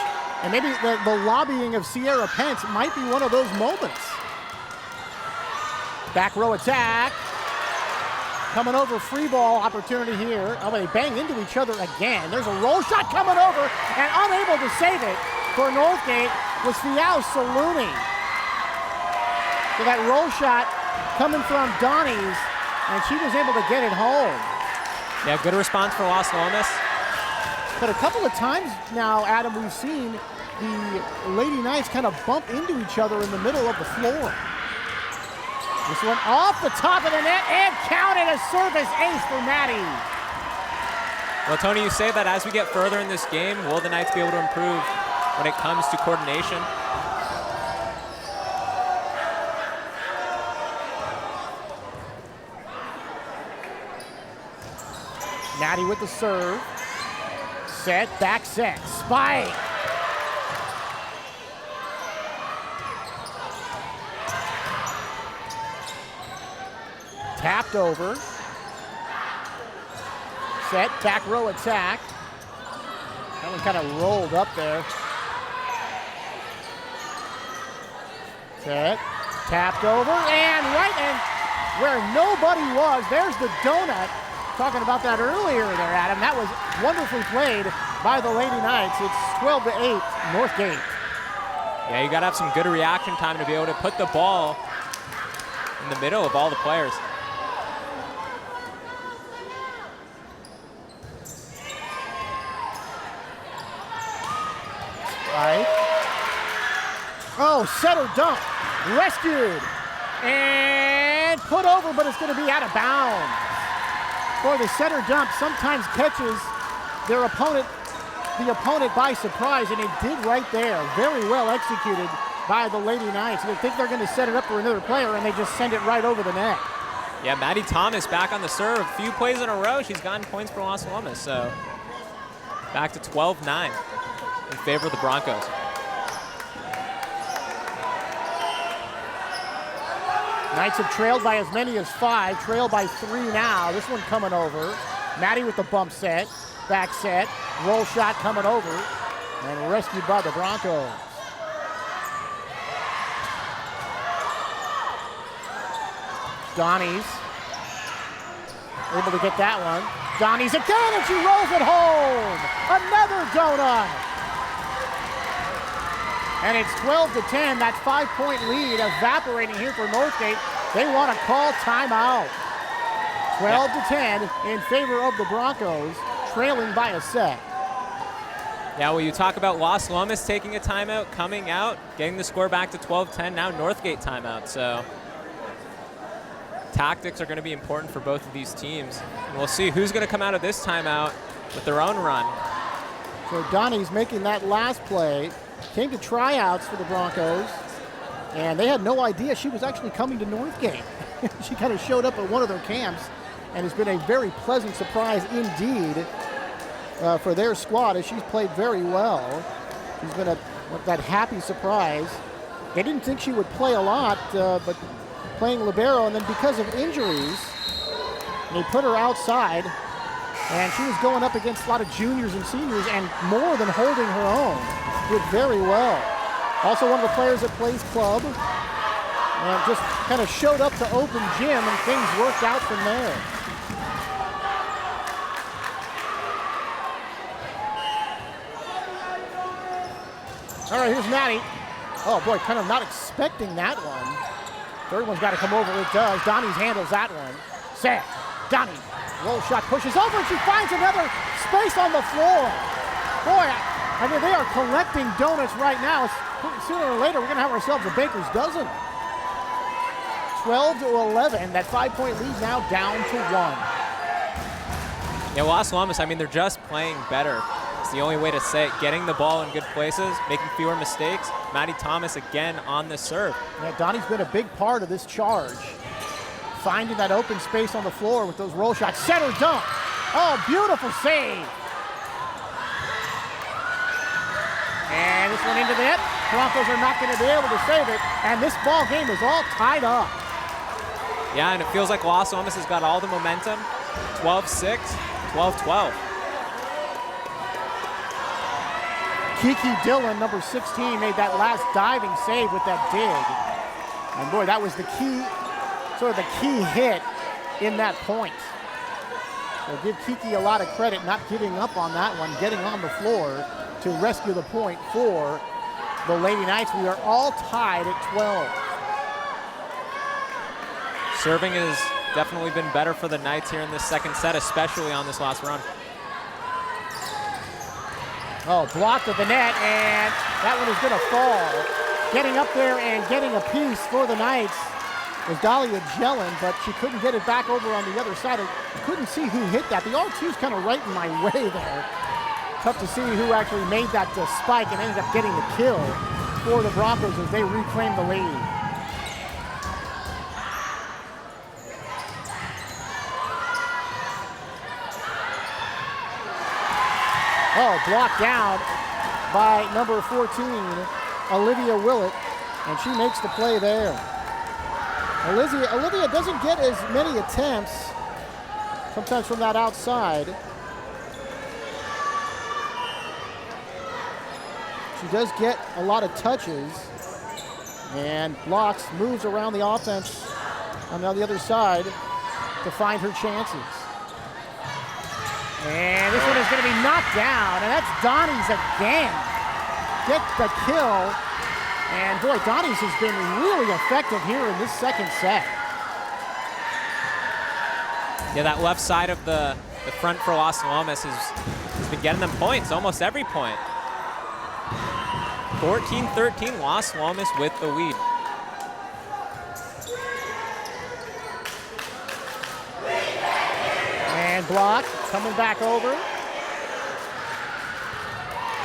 and maybe the lobbying of Sierra Pence might be one of those moments. Back row attack. Coming over, free ball opportunity here. Oh, they bang into each other again. There's a roll shot coming over, and unable to save it for Northgate was Fiao Saluni. So that roll shot coming from Donnie's, and she was able to get it home. Yeah, good response for Las Lomas. But a couple of times now, Adam, we've seen the Lady Knights kind of bump into each other in the middle of the floor. This one off the top of the net and counted, a service ace for Maddie. Well, Tony, you say that as we get further in this game, will the Knights be able to improve when it comes to coordination? Maddie with the serve. Set, back set, spike. Tapped over. Set, back row attack. That one kind of rolled up there. Set, tapped over, and right in where nobody was, there's the donut. Talking about that earlier there, Adam. That was wonderfully played by the Lady Knights. It's 12-8, Northgate. Yeah, you got to have some good reaction time to be able to put the ball in the middle of all the players. Right. Oh, setter dump. Rescued. And put over, but it's going to be out of bounds. Boy, the setter dump sometimes catches their opponent, the opponent by surprise, and it did right there. Very well executed by the Lady Knights. They think they're going to set it up for another player, and they just send it right over the net. Yeah, Maddie Thomas back on the serve. A few plays in a row, she's gotten points for Las Lomas, so back to 12-9 in favor of the Broncos. Knights have trailed by as many as 5, trail by 3 now. This one coming over. Maddie with the bump set, back set, roll shot coming over, and rescued by the Broncos. Donnie's able to get that one. Donnie's again, and she rolls it home. Another donut. And it's 12-10, that 5-point lead evaporating here for Northgate. They want to call timeout. 12-10 in favor of the Broncos, trailing by a set. Yeah, well, you talk about Las Lomas taking a timeout, coming out, getting the score back to 12-10, now Northgate timeout, so. tactics are going to be important for both of these teams. And we'll see who's going to come out of this timeout with their own run. So Donnie's making that last play. Came to tryouts for the Broncos, and they had no idea she was actually coming to Northgate. She kind of showed up at one of their camps, and has been a very pleasant surprise indeed for their squad, as she's played very well. She's been that happy surprise. They didn't think she would play a lot, but playing libero, and then because of injuries, they put her outside, and she was going up against a lot of juniors and seniors and more than holding her own. Did very well. Also one of the players that plays club, and just kind of showed up to open gym, and things worked out from there. All right, here's Maddie. Oh boy, kind of not expecting that one. Third one's got to come over. It does. Donnie's handles that one. Set. Donnie. Roll shot pushes over, and she finds another space on the floor. Boy, I mean, they are collecting donuts right now. Sooner or later, we're going to have ourselves a baker's dozen. 12 to 11. That 5-point lead now down to 1. Yeah, Las Lomas, I mean, they're just playing better. It's the only way to say it. Getting the ball in good places, making fewer mistakes. Maddie Thomas again on the serve. Yeah, Donnie's been a big part of this charge. Finding that open space on the floor with those roll shots. Center dunk. Oh, beautiful save. And this one into the net. Broncos are not going to be able to save it. And this ball game is all tied up. Yeah, and it feels like Las Lomas has got all the momentum. 12-6, 12-12. Kiki Dillon, number 16, made that last diving save with that dig. And boy, that was the key, sort of the key hit in that point. So give Kiki a lot of credit, not giving up on that one, getting on the floor to rescue the point for the Lady Knights. We are all tied at 12. Serving has definitely been better for the Knights here in this second set, especially on this last run. Oh, blocked at the net, and that one is going to fall. Getting up there and getting a piece for the Knights was Dahlia Jellin, but she couldn't get it back over on the other side. I couldn't see who hit that. The R2's kind of right in my way there. Tough to see who actually made that spike and ended up getting the kill for the Broncos as they reclaim the lead. Oh, blocked down by number 14, Olivia Willett, and she makes the play there. Olivia doesn't get as many attempts, sometimes from that outside. She does get a lot of touches and blocks, moves around the offense on the other side to find her chances. And this one is going to be knocked down, and that's Donnie's again. Get the kill. And boy, Donnie's has been really effective here in this second set. Yeah, that left side of the front for Las Lomas has been getting them points, almost every point. 14-13, Las Lomas with the lead. And block, coming back over.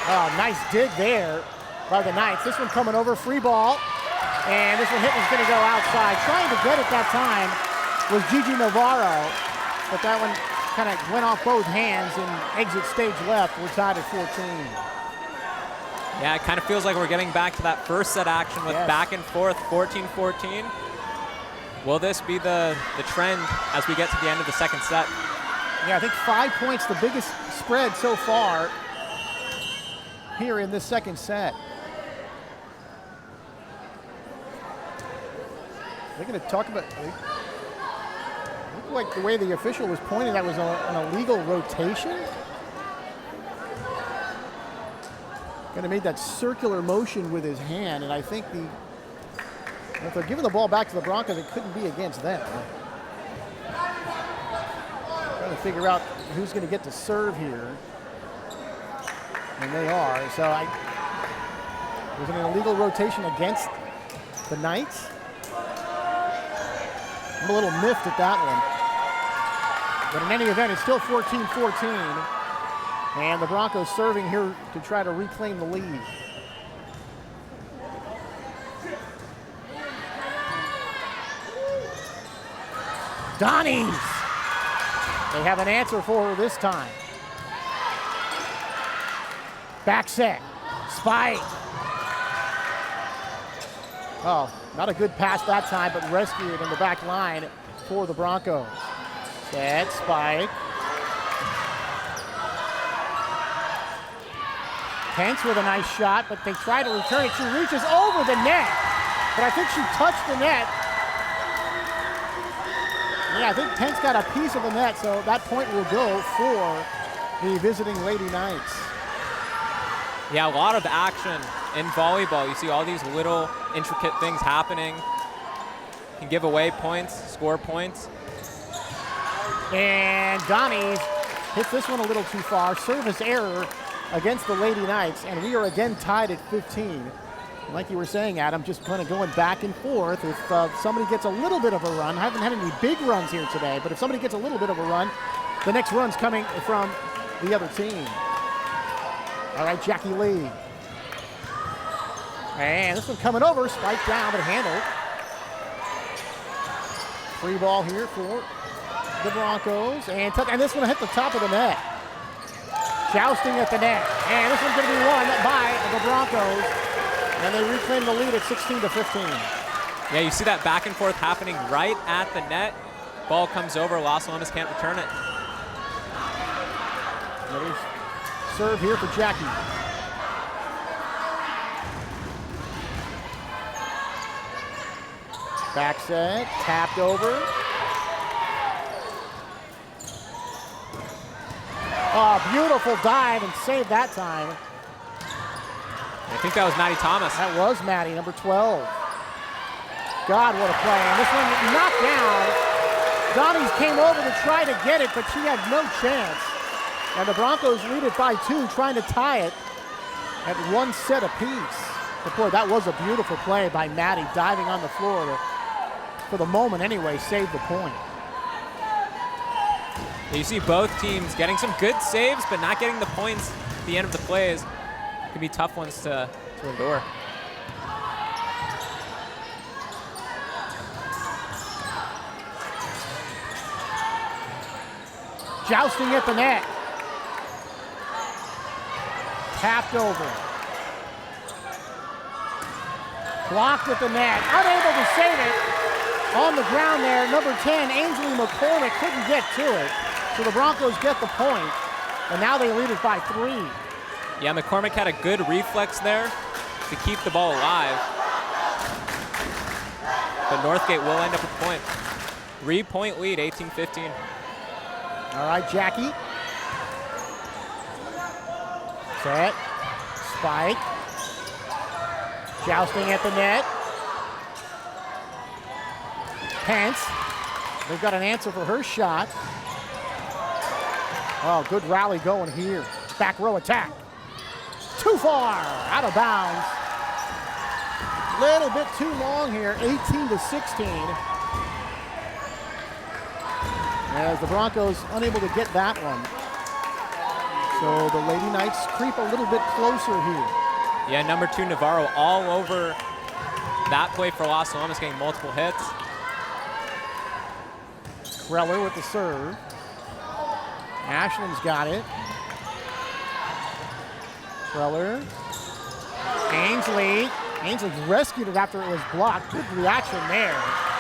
Oh, nice dig there by the Knights. This one coming over, free ball. And this one hit was going to go outside. Trying to get it that time was Gigi Navarro, but that one kind of went off both hands and exit stage left. We're tied at 14. Yeah, it kind of feels like we're getting back to that first set action with back and forth, 14-14. Will this be the trend as we get to the end of the second set? Yeah, I think 5 points, the biggest spread so far here in this second set. They're going to talk about, looked like the way the official was pointing, that was an illegal rotation. Kind of made that circular motion with his hand, and I think if they're giving the ball back to the Broncos, it couldn't be against them. Trying to figure out who's going to get to serve here. And they are. So was it an illegal rotation against the Knights? I'm a little miffed at that one. But in any event, it's still 14-14. And the Broncos serving here to try to reclaim the lead. Donnies! They have an answer for her this time. Back set. Spike. Oh, not a good pass that time, but rescued in the back line for the Broncos. Set, spike. Pence with a nice shot, but they try to return it. She reaches over the net, but I think she touched the net. Yeah, I think Pence got a piece of the net, so that point will go for the visiting Lady Knights. Yeah, a lot of action in volleyball. You see all these little intricate things happening. Can give away points, score points. And Donnie hits this one a little too far. Service error against the Lady Knights, and we are again tied at 15. Like you were saying, Adam, just kind of going back and forth. If somebody gets a little bit of a run, haven't had any big runs here today, but if somebody gets a little bit of a run, the next run's coming from the other team. All right, Jackie Lee. And this one coming over, spiked down, but handled. Free ball here for the Broncos. And this one hit the top of the net. Jousting at the net. And this one's going to be won by the Broncos. And they reclaim the lead at 16-15. Yeah, you see that back and forth happening right at the net. Ball comes over, Las Lomas can't return it. Another serve here for Jackie. Back set, tapped over. Oh, beautiful dive and save that time. I think that was Maddie Thomas. That was Maddie, number 12. God, what a play. And this one knocked down. Donnies came over to try to get it, but she had no chance. And the Broncos lead it by 2, trying to tie it at 1 set apiece. But boy, that was a beautiful play by Maddie, diving on the floor to, for the moment anyway, save the point. You see both teams getting some good saves, but not getting the points at the end of the plays. Could be tough ones to endure. Jousting at the net. Tapped over. Blocked at the net. Unable to save it. On the ground there, number 10, Ainsley McCormick, couldn't get to it. So the Broncos get the point, and now they lead it by 3. Yeah, McCormick had a good reflex there to keep the ball alive. But Northgate will end up with a point. 3-point lead, 18-15. All right, Jackie. Set. Spike. Jousting at the net. Pence. They've got an answer for her shot. Oh, good rally going here. Back row attack. Too far, out of bounds. Little bit too long here, 18-16. As the Broncos unable to get that one. So the Lady Knights creep a little bit closer here. Yeah, number 2, Navarro, all over that play for Las Lomas, getting multiple hits. Kreller with the serve. Ashland's got it. Kreller. Ainsley. Ainsley rescued it after it was blocked. Good reaction there.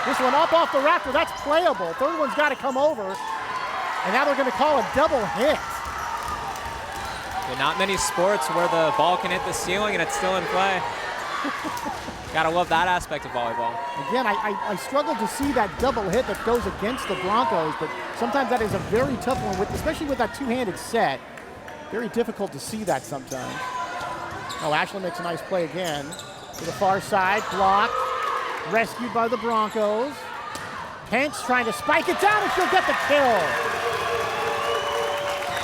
This one up off the rafter. That's playable. Third one's got to come over. And now they're going to call a double hit. Yeah, not many sports where the ball can hit the ceiling and it's still in play. Gotta love that aspect of volleyball. Again, I struggle to see that double hit that goes against the Broncos, but sometimes that is a very tough one, especially with that two-handed set. Very difficult to see that sometimes. Oh, Ashland makes a nice play again. To the far side, blocked, rescued by the Broncos. Pence trying to spike it down and she'll get the kill.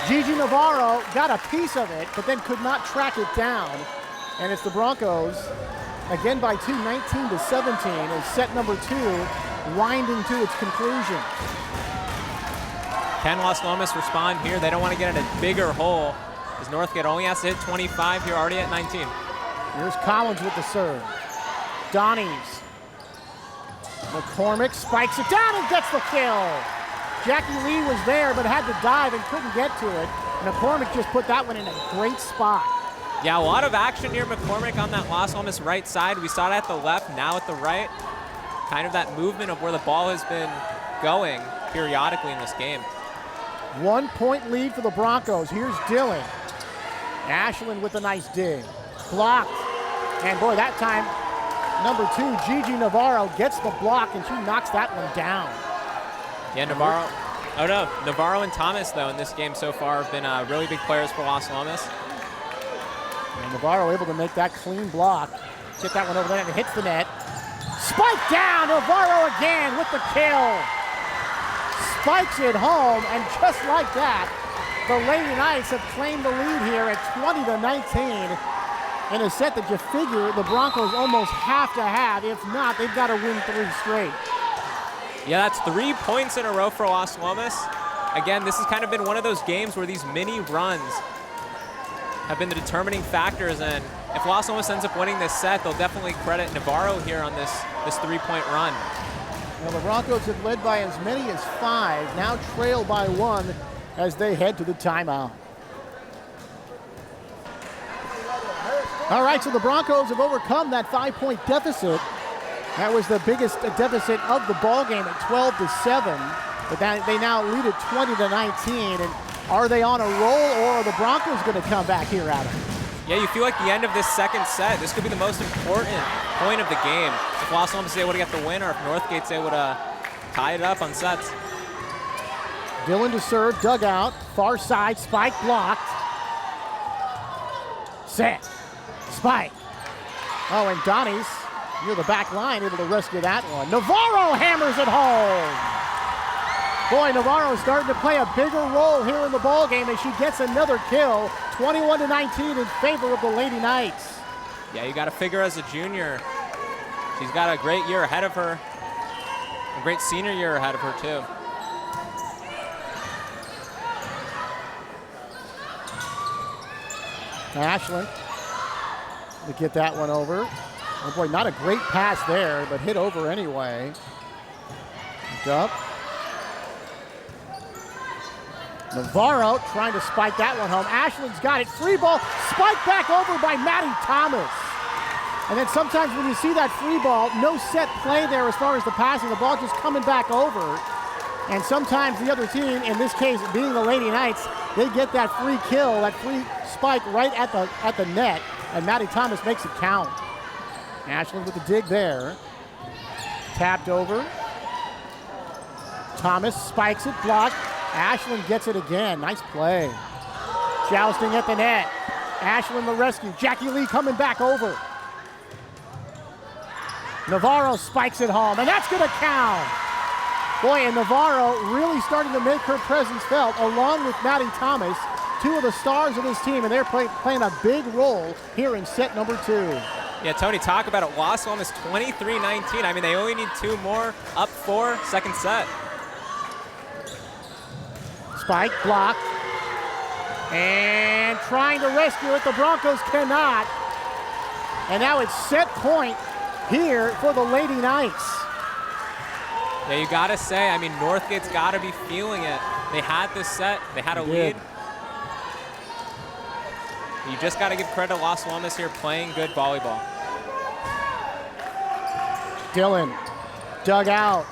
Gigi Navarro got a piece of it, but then could not track it down. And it's the Broncos, again by 2, 19-17, as set number 2 winding to its conclusion. Can Las Lomas respond here? They don't want to get in a bigger hole, as Northgate only has to hit 25 here, already at 19. Here's Collins with the serve. Donnies. McCormick spikes it down and gets the kill. Jackie Lee was there but had to dive and couldn't get to it. McCormick just put that one in a great spot. Yeah, a lot of action near McCormick on that Las Lomas right side. We saw it at the left, now at the right. Kind of that movement of where the ball has been going periodically in this game. 1 point lead for the Broncos. Here's Dillon. Ashland with a nice dig. Blocked. And boy, that time, number 2, Gigi Navarro, gets the block and she knocks that one down. Yeah, Navarro. Oh no, Navarro and Thomas, though, in this game so far have been really big players for Las Lomas. And Navarro able to make that clean block. Get that one over the net and hits the net. Spike down, Navarro again with the kill. Spikes it home, and just like that, the Lady Knights have claimed the lead here at 20-19 in a set that you figure the Broncos almost have to have. If not, they've got to win 3 straight. Yeah, that's 3 points in a row for Las Lomas. Again, this has kind of been one of those games where these mini runs have been the determining factors, and if Las Lomas ends up winning this set, they'll definitely credit Navarro here on this 3-point run. Well, the Broncos have led by as many as 5, now trail by 1 as they head to the timeout. All right, so the Broncos have overcome that 5-point deficit. That was the biggest deficit of the ball game at 12-7, but they now lead at 20-19. And are they on a roll, or are the Broncos going to come back here, Adam? Yeah, you feel like the end of this second set, this could be the most important point of the game. If Las Lomas is able to get the win, or if Northgate's able to tie it up on sets. Dillon to serve, dugout, far side, spike blocked. Set, spike. Oh, and Donnies near the back line, able to rescue that one. Navarro hammers it home. Boy, Navarro starting to play a bigger role here in the ball game as she gets another kill. 21-19 in favor of the Lady Knights. Yeah, you got to figure as a junior, she's got a great year ahead of her, a great senior year ahead of her too. Ashland to get that one over. Oh boy, not a great pass there, but hit over anyway. Up. Navarro trying to spike that one home. Ashland's got it. Free ball. Spike back over by Maddie Thomas. And then sometimes when you see that free ball, no set play there as far as the passing. The ball just coming back over. And sometimes the other team, in this case being the Lady Knights, they get that free kill, that free spike right at the net. And Maddie Thomas makes it count. Ashland with the dig there. Tapped over. Thomas spikes it, blocked. Ashland gets it again. Nice play. Jousting at the net. Ashland the rescue. Jackie Lee coming back over. Navarro spikes it home, and that's going to count. Boy, and Navarro really starting to make her presence felt, along with Maddie Thomas, 2 of the stars of this team, and they're playing a big role here in set number 2. Yeah, Tony, talk about it. Las Lomas 23-19. I mean, they only need 2 more, up 4, second set. Spike blocked, and trying to rescue it. The Broncos cannot. And now it's set point here for the Lady Knights. Yeah, you gotta say, I mean, Northgate's gotta be feeling it. They had this set, they had a lead. You just gotta give credit to Las Lomas here playing good volleyball. Dillon, dug out,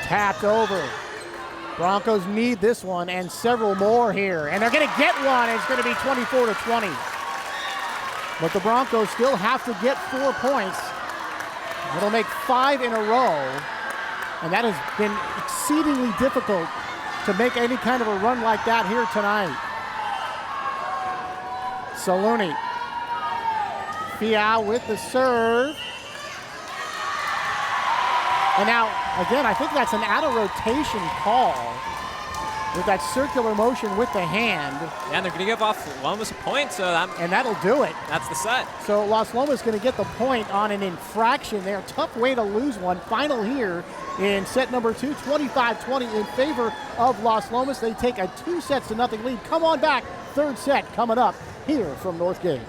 tapped over. Broncos need this one and several more here, and they're gonna get one. It's gonna be 24-20. But the Broncos still have to get 4 points. It'll make 5 in a row, and that has been exceedingly difficult to make any kind of a run like that here tonight. Saluni. Fial with the serve. And now, again, I think that's an out of rotation call. with that circular motion with the hand. Yeah, and they're going to give off Lomas a point, so and that'll do it. That's the set. So Las Lomas going to get the point on an infraction there. Tough way to lose one. Final here in set number 2, 25-20 in favor of Las Lomas. They take a 2-0 lead. Come on back. Third set coming up here from Northgate.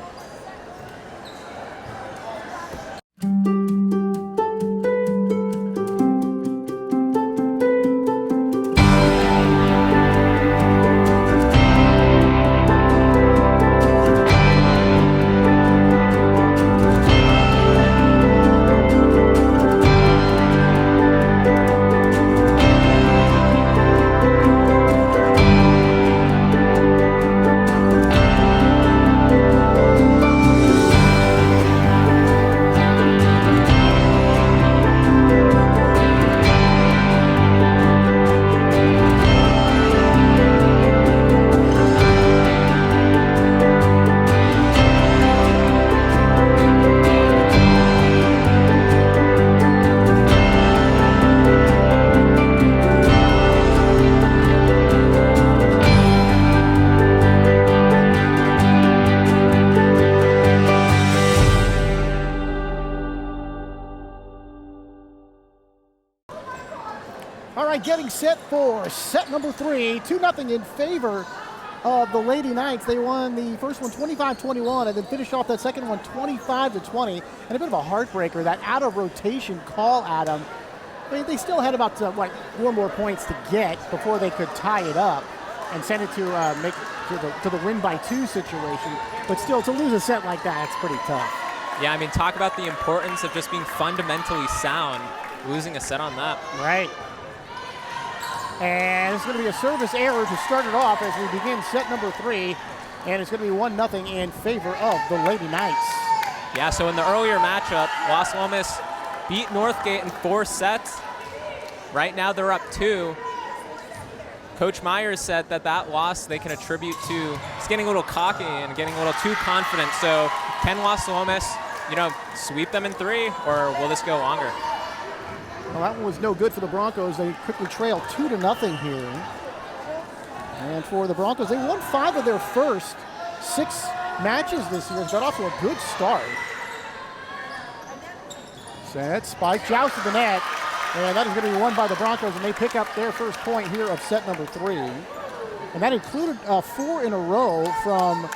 All right, getting set for set number 3, 2-0 in favor of the Lady Knights. They won the first one 25-21 and then finished off that second one 25-20. And a bit of a heartbreaker, that out of rotation call, Adam. I mean, they still had about 4 more points to get before they could tie it up and send it to make it to the win by 2 situation. But still, to lose a set like that, it's pretty tough. Yeah, I mean, talk about the importance of just being fundamentally sound, losing a set on that. Right. And it's going to be a service error to start it off as we begin set number 3. And it's going to be 1-0 in favor of the Lady Knights. Yeah, so in the earlier matchup, Las Lomas beat Northgate in 4 sets. Right now they're up 2. Coach Myers said that loss they can attribute to just getting a little cocky and getting a little too confident. So can Las Lomas, sweep them in 3, or will this go longer? Well, that one was no good for the Broncos. They quickly trail 2-0 here. And for the Broncos, they won 5 of their first 6 matches this year. Got off to a good start. Set, spike, joust to the net. And that is going to be won by the Broncos, and they pick up their first point here of set number 3. And that included 4 in a row from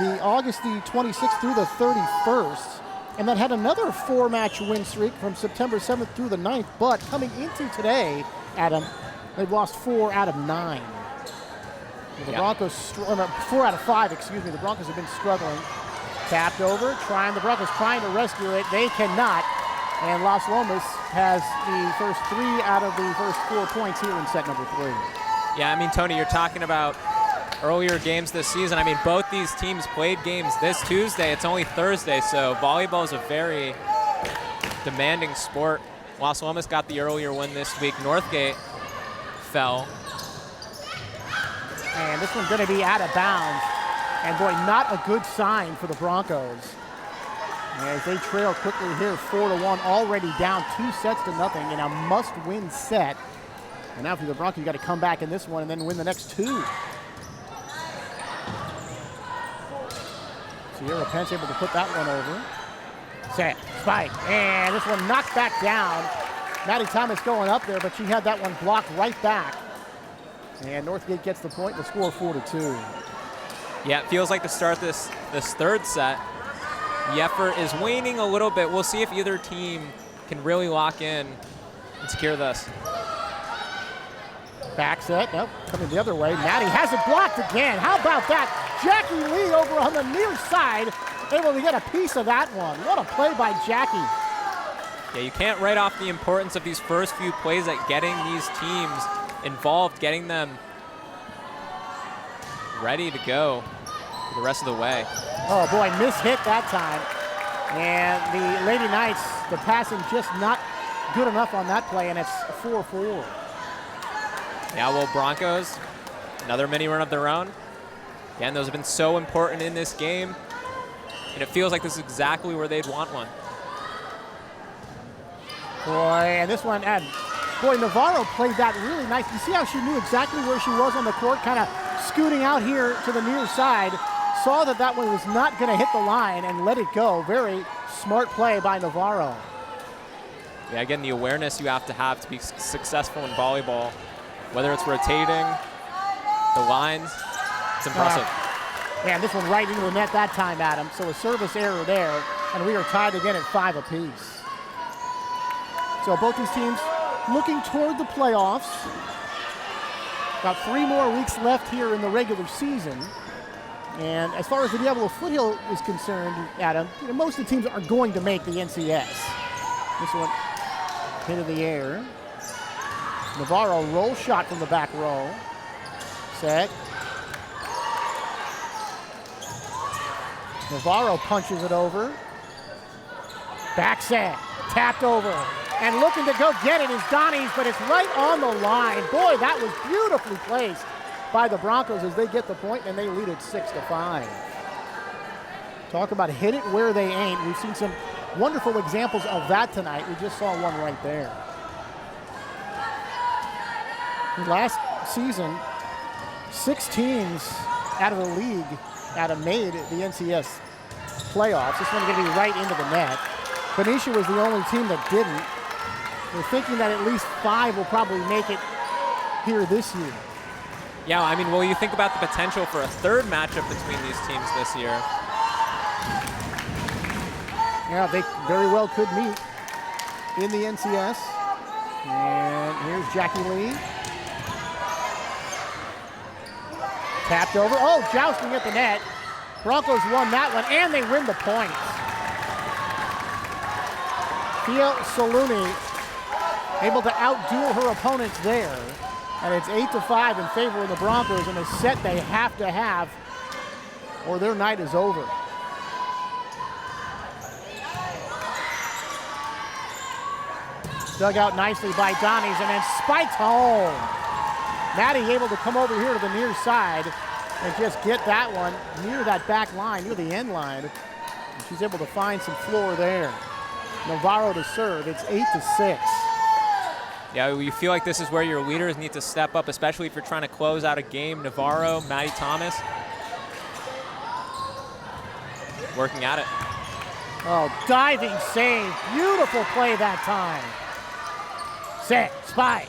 the August the 26th through the 31st. And that had another 4-match win streak from September 7th through the 9th. But coming into today, Adam, they've lost 4 out of 9. The Broncos, 4 out of 5, excuse me. The Broncos have been struggling. Tapped over, the Broncos trying to rescue it. They cannot. And Las Lomas has the first 3 out of the first 4 points here in set number 3. Yeah, I mean, Tony, you're talking about earlier games this season. I mean, both these teams played games this Tuesday. It's only Thursday, so volleyball is a very demanding sport. Las Lomas got the earlier win this week. Northgate fell. And this one's going to be out of bounds. And boy, not a good sign for the Broncos. As they trail quickly here, 4-1, already down 2-0 in a must-win set. And now for the Broncos, you got to come back in this one and then win the next 2. Sierra Pence able to put that one over. Set, spike, and this one knocked back down. Maddie Thomas going up there, but she had that one blocked right back. And Northgate gets the point, the score 4-2. Yeah, it feels like to start this third set, the effort is waning a little bit. We'll see if either team can really lock in and secure this. Back set, nope, coming the other way. Maddie has it blocked again. How about that? Jackie Lee over on the near side, able to get a piece of that one. What a play by Jackie. Yeah, you can't write off the importance of these first few plays at getting these teams involved, getting them ready to go for the rest of the way. Oh boy, mishit that time. And the Lady Knights, the passing just not good enough on that play, and it's 4-4. Yeah, well, Broncos, another mini run of their own. Again, those have been so important in this game, and it feels like this is exactly where they'd want one. Boy, and this one, and Boy, Navarro played that really nice. You see how she knew exactly where she was on the court, kind of scooting out here to the near side. Saw that that one was not going to hit the line and let it go. Very smart play by Navarro. Yeah, again, the awareness you have to be successful in volleyball, whether it's rotating, the lines, it's impressive. Man, this one right into the net that time, Adam. So a service error there, and we are tied again at 5 apiece. So both these teams looking toward the playoffs. About 3 more weeks left here in the regular season. And as far as the Diablo Foothill is concerned, Adam, most of the teams are going to make the NCS. This one hit in the air. Navarro roll shot from the back row. Set. Navarro punches it over. Back set. Tapped over. And looking to go get it is Donnie's, but it's right on the line. Boy, that was beautifully placed by the Broncos as they get the point, and they lead it 6-5. Talk about hit it where they ain't. We've seen some wonderful examples of that tonight. We just saw one right there. Last season, 6 teams out of the league made the NCS playoffs. This one's going to be right into the net. Benicia was the only team that didn't. We're thinking that at least 5 will probably make it here this year. Yeah, I mean, well, you think about the potential for a 3rd matchup between these teams this year. Yeah, they very well could meet in the NCS. And here's Jackie Lee. Tapped over. Oh, jousting at the net. Broncos won that one, and they win the point. Thea Saluni able to outduel her opponents there. And it's 8-5 in favor of the Broncos in a set they have to have, or their night is over. Dug out nicely by Donnies and then spiked home. Maddie able to come over here to the near side and just get that one near that back line, near the end line. And she's able to find some floor there. Navarro to serve. It's 8-6. Yeah, you feel like this is where your leaders need to step up, especially if you're trying to close out a game. Navarro, Maddie Thomas, working at it. Oh, diving save. Beautiful play that time. Set, spike.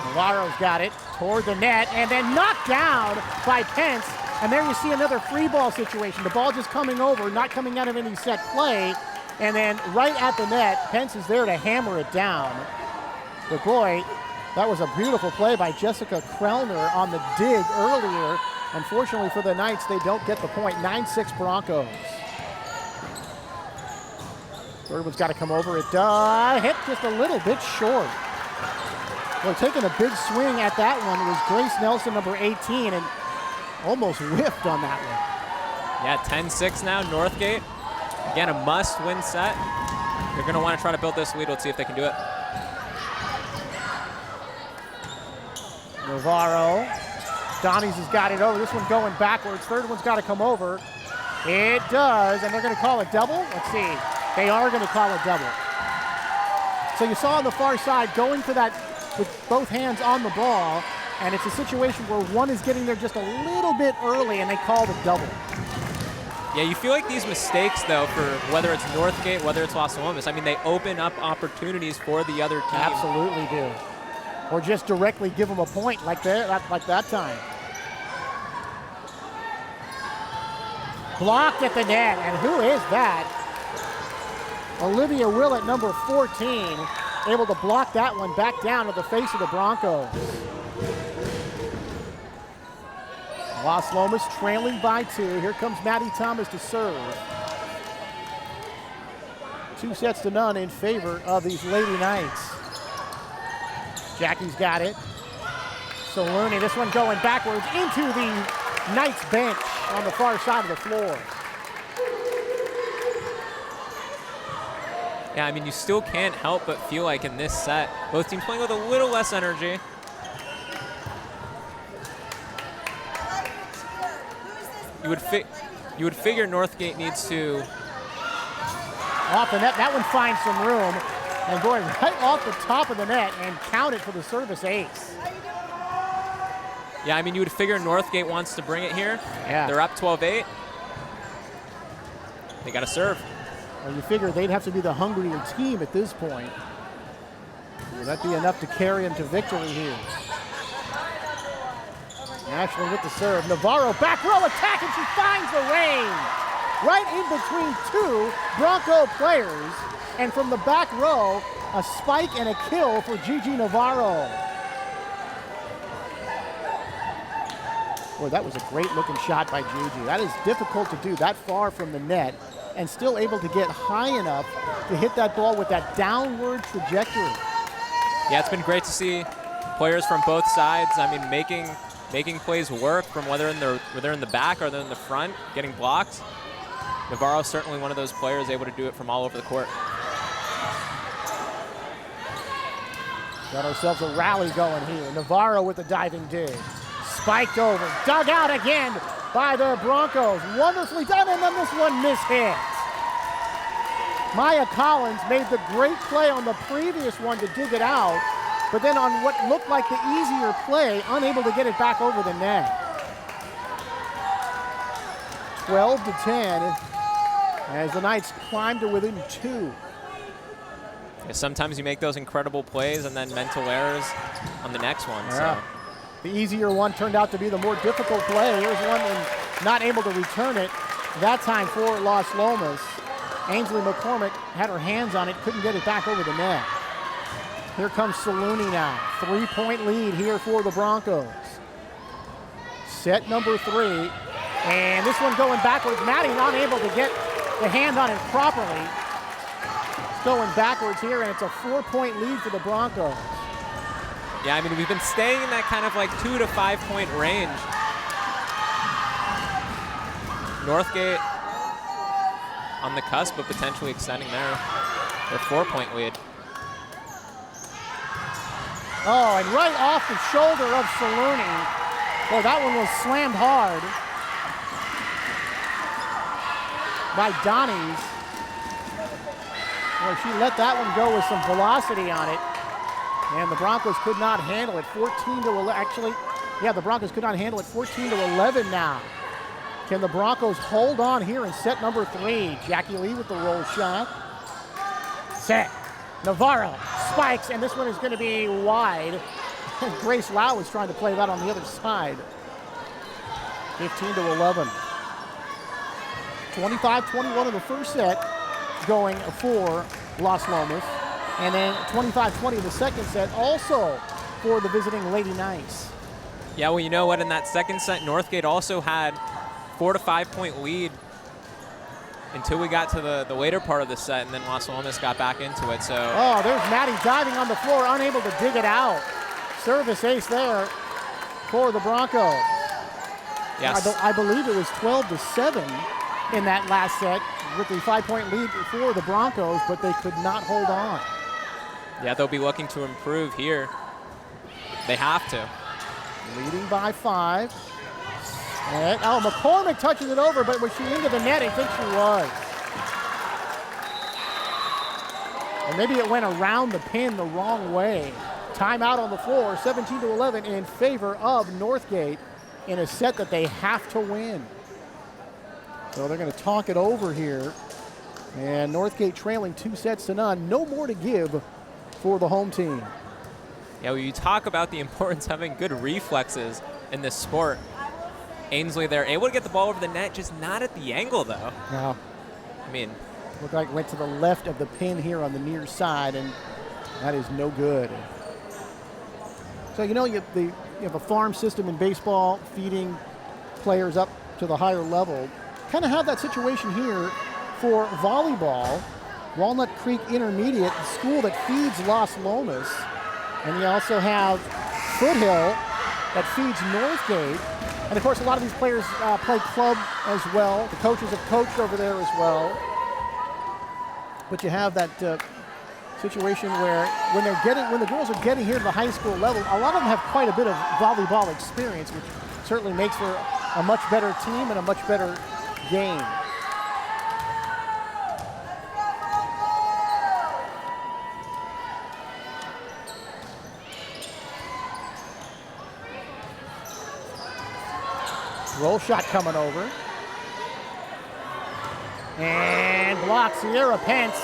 Navarro's got it toward the net and then knocked down by Pence. And there you see another free ball situation. The ball just coming over, not coming out of any set play. And then right at the net, Pence is there to hammer it down. But boy, that was a beautiful play by Jessica Krellner on the dig earlier. Unfortunately for the Knights, they don't get the point. 9-6 Broncos. Third one's got to come over. It does. Hit just a little bit short. Well, taking a big swing at that one was Grace Nelson, number 18, and almost whiffed on that one. Yeah, 10-6 now, Northgate. Again, a must-win set. They're going to want to try to build this lead. Let's see if they can do it. Navarro. Donnies has got it over. This one going backwards. Third one's got to come over. It does, and they're going to call it double. Let's see. They are going to call it double. So you saw on the far side going for that with both hands on the ball, and it's a situation where one is getting there just a little bit early, and they called it double. Yeah, you feel like these mistakes, though, for whether it's Northgate, whether it's Las Lomas, I mean, they open up opportunities for the other team. Absolutely do. Or just directly give them a point like that time. Blocked at the net, and who is that? Olivia Willett, number 14, able to block that one back down to the face of the Broncos. Las Lomas trailing by 2. Here comes Maddie Thomas to serve. 2-0 in favor of these Lady Knights. Jackie's got it. Saluni, this one going backwards into the Knights bench on the far side of the floor. Yeah, I mean, you still can't help but feel like in this set, both teams playing with a little less energy. You would figure Northgate needs to. Off the net, that one finds some room. And going right off the top of the net and count it for the service ace. Yeah, I mean, you would figure Northgate wants to bring it here. Yeah. They're up 12-8. They got to serve. Well, you figure they'd have to be the hungrier team at this point. Will that be enough to carry them to victory here? Ashley with the serve. Navarro back row attack, and she finds the range. Right in between two Bronco players. And from the back row, a spike and a kill for Gigi Navarro. Boy, that was a great looking shot by Gigi. That is difficult to do that far from the net and still able to get high enough to hit that ball with that downward trajectory. Yeah, it's been great to see players from both sides. I mean, making plays work from whether they're in the back or they're in the front, getting blocked. Navarro's certainly one of those players able to do it from all over the court. Got ourselves a rally going here. Navarro with the diving dig. Spiked over, dug out again by the Broncos. Wonderfully done, and then this one mishit. Maya Collins made the great play on the previous one to dig it out, but then on what looked like the easier play, unable to get it back over the net. 12-10 as the Knights climb to within 2. Yeah, sometimes you make those incredible plays and then mental errors on the next one. Yeah. So. The easier one turned out to be the more difficult play. Here's one and not able to return it. That time for Las Lomas. Ainsley McCormick had her hands on it, couldn't get it back over the net. Here comes Saluni now. 3-point lead here for the Broncos. Set number 3. And this one going backwards. Maddie not able to get the hand on it properly. It's going backwards here, and it's a 4-point lead for the Broncos. Yeah, I mean, we've been staying in that kind of like 2 to 5 point range. Northgate on the cusp of potentially extending their 4-point lead. Oh, and right off the shoulder of Saluni. Boy, that one was slammed hard by Donnies. Boy, she let that one go with some velocity on it. And the Broncos could not handle it. 14-11. Actually, yeah, the Broncos could not handle it. 14-11 now. Can the Broncos hold on here in set number 3? Jackie Lee with the roll shot. Set. Navarro spikes, and this one is going to be wide. Grace Lau is trying to play that on the other side. 15-11. 25-21 in the first set, going for Las Lomas. And then 25-20 the second set, also for the visiting Lady Knights. Yeah, well, you know what? In that second set, Northgate also had 4 to 5 point lead until we got to the later part of the set, and then Las Lomas got back into it. So. Oh, there's Maddie diving on the floor, unable to dig it out. Service ace there for the Broncos. Yes. I believe it was 12-7 in that last set with the 5-point lead for the Broncos, but they could not hold on. Yeah, they'll be looking to improve here. They have to. Leading by 5. And, oh, McCormick touches it over, but was she into the net? I think she was. And maybe it went around the pin the wrong way. Timeout on the floor, 17-11 in favor of Northgate in a set that they have to win. So they're going to talk it over here. And Northgate trailing 2-0. No more to give for the home team. Yeah, well, you talk about the importance of having good reflexes in this sport. Ainsley there, able to get the ball over the net, just not at the angle, though. No. I mean. Looked like it went to the left of the pin here on the near side, and that is no good. So, you know, you have a farm system in baseball, feeding players up to the higher level. Kind of have that situation here for volleyball. Walnut Creek Intermediate, the school that feeds Las Lomas. And you also have Foothill that feeds Northgate. And of course, a lot of these players play club as well. The coaches have coached over there as well. But you have that situation where when the girls are getting here to the high school level, a lot of them have quite a bit of volleyball experience, which certainly makes for a much better team and a much better game. Roll shot coming over. And blocked. Sierra Pence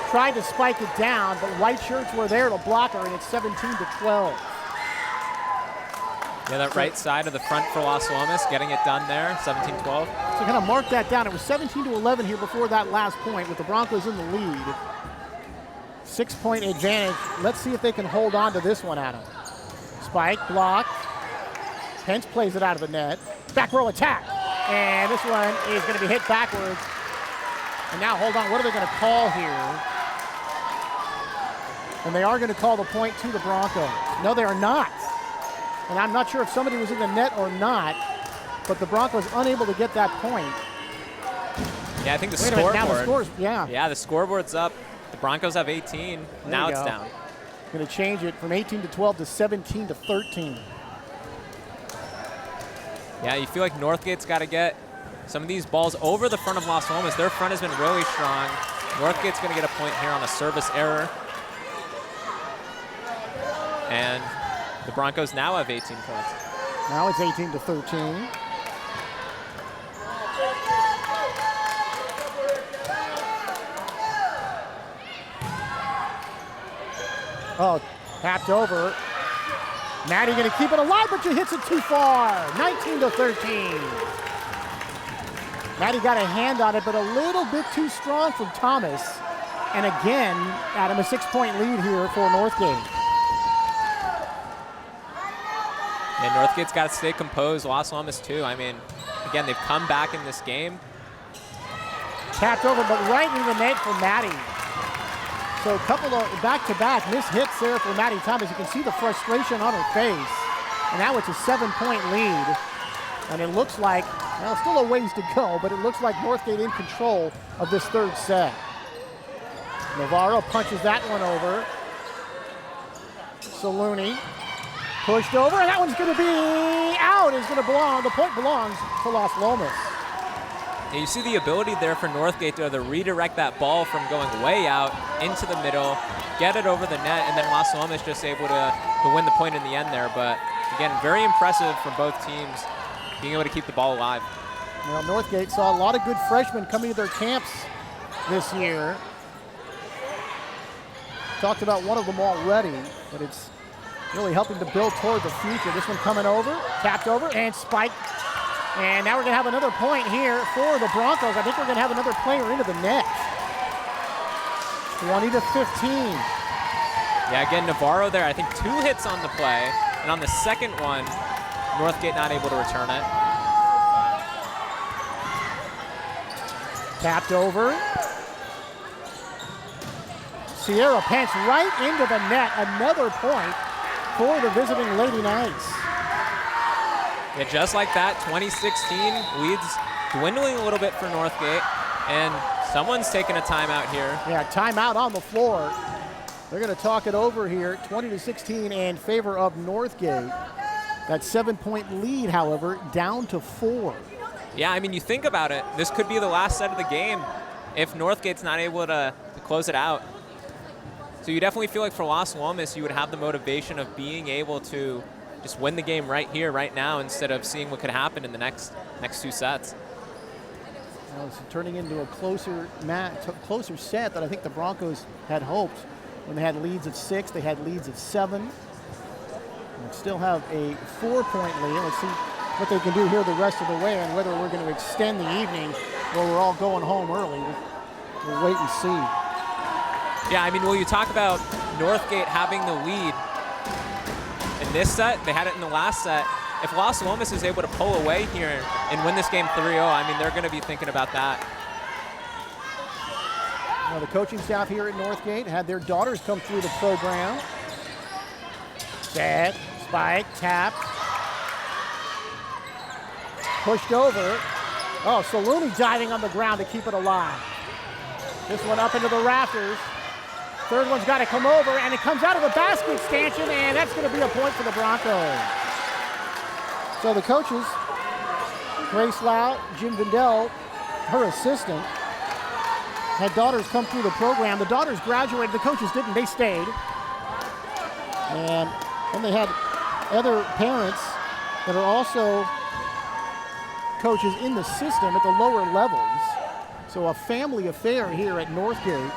tried to spike it down, but white shirts were there to block her, and it's 17-12. Yeah, that right side of the front for Las Lomas, getting it done there, 17-12. So kind of mark that down. It was 17-11 here before that last point with the Broncos in the lead. 6-point advantage. Let's see if they can hold on to this one, Adam. Spike, block. Pence plays it out of the net. Back row attack. And this one is going to be hit backwards. And now, hold on, what are they going to call here? And they are going to call the point to the Broncos. No, they are not. And I'm not sure if somebody was in the net or not, but the Broncos unable to get that point. Yeah, I think the scoreboard. Now the scores, yeah. Yeah, the scoreboard's up. The Broncos have 18. Now it's down. Going to change it from 18-12 to 17-13. Yeah, you feel like Northgate's got to get some of these balls over the front of Las Lomas. Their front has been really strong. Northgate's going to get a point here on a service error. And the Broncos now have 18 points. Now it's 18-13. Oh, tapped over. Maddie going to keep it alive, but she hits it too far. 19-13. Maddie got a hand on it, but a little bit too strong from Thomas. And again, Adam, a 6-point lead here for Northgate. And Northgate's got to stay composed. Las Lomas too. I mean, again, they've come back in this game. Tapped over, but right in the net for Maddie. So a couple of back-to-back missed hits there for Maddie Thomas. You can see the frustration on her face. And now it's a 7-point lead. And it looks like, well, still a ways to go, but it looks like Northgate in control of this third set. Navarro punches that one over. Saluni pushed over, and that one's going to be out. It's going to belong, the point belongs to Las Lomas. And you see the ability there for Northgate to redirect that ball from going way out into the middle, get it over the net, and then Las Lomas just able to win the point in the end there. But again, very impressive from both teams being able to keep the ball alive. Well, Northgate saw a lot of good freshmen coming to their camps this year. Talked about one of them already, but it's really helping to build toward the future. This one coming over, tapped over, and spiked. And now we're going to have another point here for the Broncos. I think we're going to have another player into the net. 20-15. Yeah, again, Navarro there, I think 2 hits on the play. And on the second one, Northgate not able to return it. Tapped over. Sierra Pence right into the net. Another point for the visiting Lady Knights. Yeah, just like that, 2016 leads dwindling a little bit for Northgate, and someone's taking a timeout here. Yeah, timeout on the floor. They're going to talk it over here, 20-16 in favor of Northgate. That 7-point lead, however, down to 4. Yeah, I mean, you think about it, this could be the last set of the game if Northgate's not able to close it out. So you definitely feel like for Las Lomas, you would have the motivation of being able to just win the game right here, right now, instead of seeing what could happen in the next 2 sets. Well, it's turning into a closer set than I think the Broncos had hoped. When they had leads of 6, they had leads of 7. And still have a 4-point lead. Let's see what they can do here the rest of the way, and whether we're going to extend the evening or we're all going home early. We'll wait and see. Yeah, I mean, well, you talk about Northgate having the lead in this set. They had it in the last set. If Las Lomas is able to pull away here and win this game 3-0, I mean, they're going to be thinking about that. Now, the coaching staff here at Northgate had their daughters come through the program. Set, spike, tap. Pushed over. Oh, Saluni diving on the ground to keep it alive. This one up into the rafters. Third one's got to come over, and it comes out of the basket stanchion, and that's going to be a point for the Broncos. So the coaches, Grace Lau, Jim Vindell, her assistant, had daughters come through the program. The daughters graduated, the coaches didn't, they stayed. And then they had other parents that are also coaches in the system at the lower levels. So a family affair here at Northgate.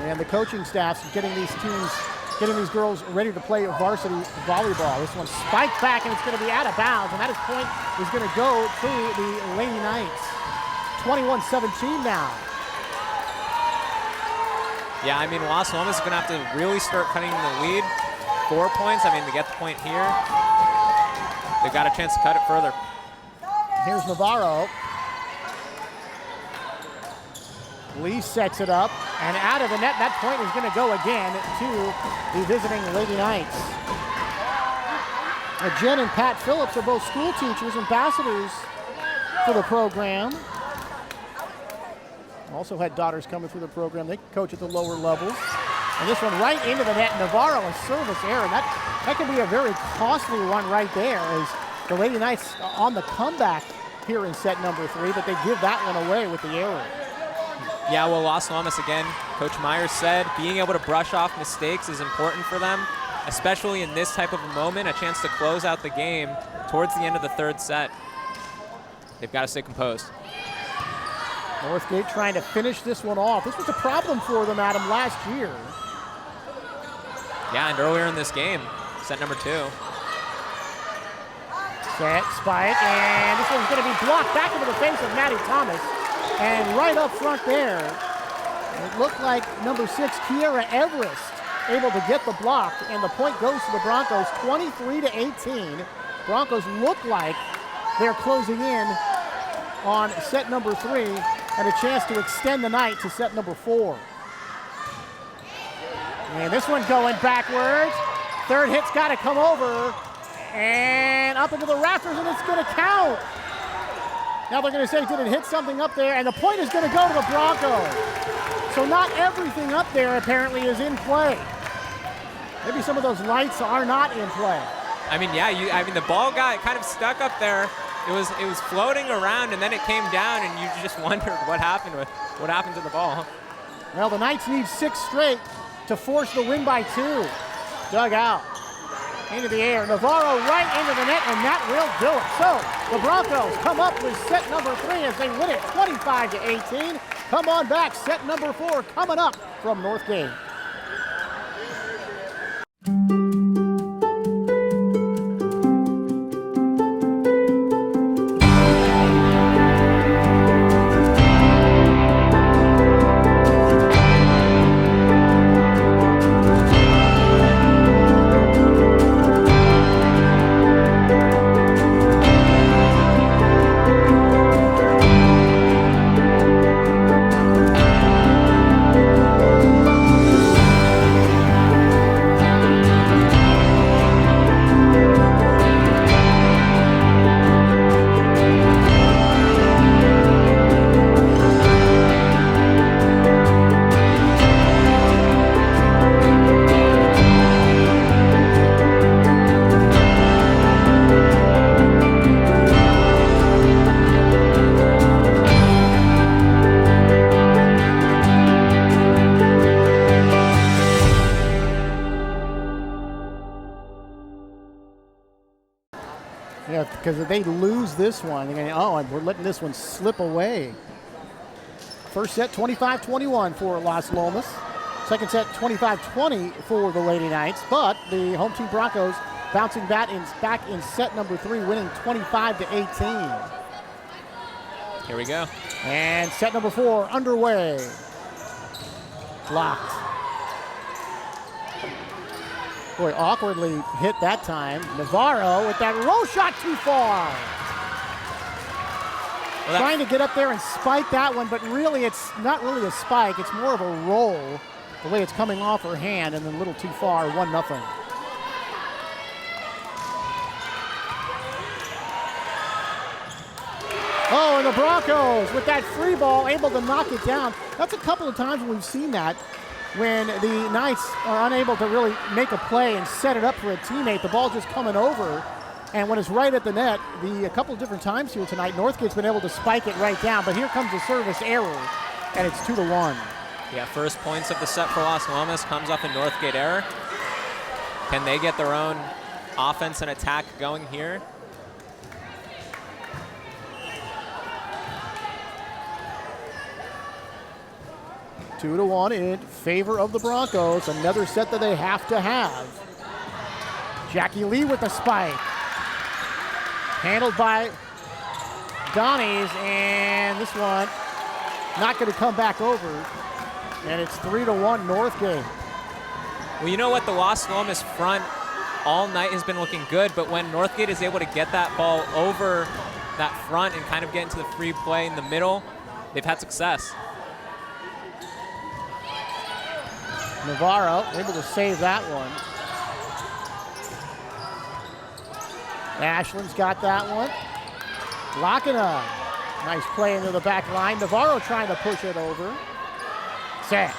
And the coaching staff's getting these girls ready to play varsity volleyball. This one spiked back, and it's going to be out of bounds, and that point is going to go to the Lady Knights. 21-17 now. Yeah, I mean, Las Lomas is going to have to really start cutting the lead. 4 points, I mean, to get the point here, they've got a chance to cut it further. Here's Navarro. Lee sets it up, and out of the net, that point is going to go again to the visiting Lady Knights. Jen and Pat Phillips are both school teachers, ambassadors for the program. Also had daughters coming through the program. They coach at the lower levels. And this one right into the net. Navarro, a service error. That could be a very costly one right there, as the Lady Knights on the comeback here in set number 3, but they give that one away with the error. Yeah, well, Las Lomas, again, Coach Myers said being able to brush off mistakes is important for them, especially in this type of a moment, a chance to close out the game towards the end of the 3rd set. They've got to stay composed. Northgate trying to finish this one off. This was a problem for them, Adam, last year. Yeah, and earlier in this game, set number 2. Set, spike, and this one's going to be blocked back into the face of Maddie Thomas. And right up front there, it looked like number 6, Kiera Everest, able to get the block, and the point goes to the Broncos, 23-18. Broncos look like they're closing in on set number 3 and a chance to extend the night to set number 4. And this one going backwards. 3rd hit's got to come over and up into the rafters, and it's going to count. Now they're going to say, did it hit something up there? And the point is going to go to the Broncos. So not everything up there apparently is in play. Maybe some of those lights are not in play. I mean, yeah, the ball got kind of stuck up there. It was floating around, and then it came down, and you just wondered what happened to the ball. Well, the Knights need 6 straight to force the win by 2. Dug out. Into the air. Navarro right into the net, and that will do it. So the Broncos come up with set number 3 as they win it 25-18. Come on back. Set number 4 coming up from Northgate. Yeah, because if they lose this one, they're going, oh, and we're letting this one slip away. First set, 25-21 for Las Lomas. Second set, 25-20 for the Lady Knights. But the home team Broncos bouncing back in set number 3, winning 25-18. Here we go. And set number 4 underway. Blocked. Boy, awkwardly hit that time. Navarro with that roll shot too far. Well, trying to get up there and spike that one, but really it's not really a spike. It's more of a roll, the way it's coming off her hand, and then a little too far, 1-0. Oh, and the Broncos with that free ball able to knock it down. That's a couple of times when we've seen that, when the Knights are unable to really make a play and set it up for a teammate. The ball just coming over, and when it's right at the net, a couple of different times here tonight, Northgate's been able to spike it right down, but here comes the service error, and it's 2-1. Yeah, first points of the set for Las Lomas comes off a Northgate error. Can they get their own offense and attack going here? 2-1 in favor of the Broncos. Another set that they have to have. Jackie Lee with the spike. Handled by Donnies, and this one not going to come back over. And it's 3-1 Northgate. Well, you know what? The Las Lomas front all night has been looking good, but when Northgate is able to get that ball over that front and kind of get into the free play in the middle, they've had success. Navarro able to save that one. Ashland's got that one. Locking up. Nice play into the back line. Navarro trying to push it over. Set.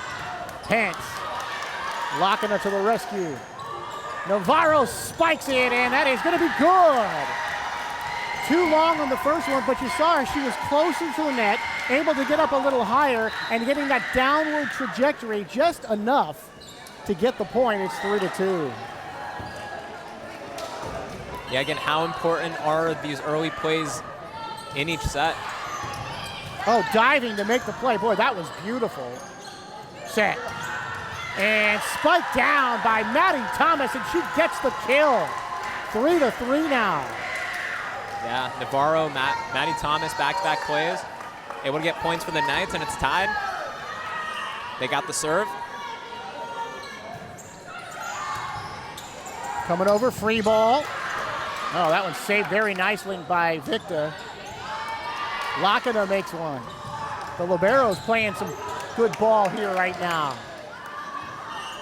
Pence. Locking it to the rescue. Navarro spikes it, and that is going to be good. Too long on the first one, but you saw her. She was closer to the net, able to get up a little higher, and getting that downward trajectory just enough to get the point. It's 3-2. Yeah, again, how important are these early plays in each set? Oh, diving to make the play. Boy, that was beautiful. Set. And spiked down by Maddie Thomas, and she gets the kill. 3-3 now. Yeah, Navarro, Maddie Thomas, back-to-back plays. Able to get points for the Knights, and it's tied. They got the serve. Coming over, free ball. Oh, that one's saved very nicely by Victor. Lockena makes one. The Libero's playing some good ball here right now.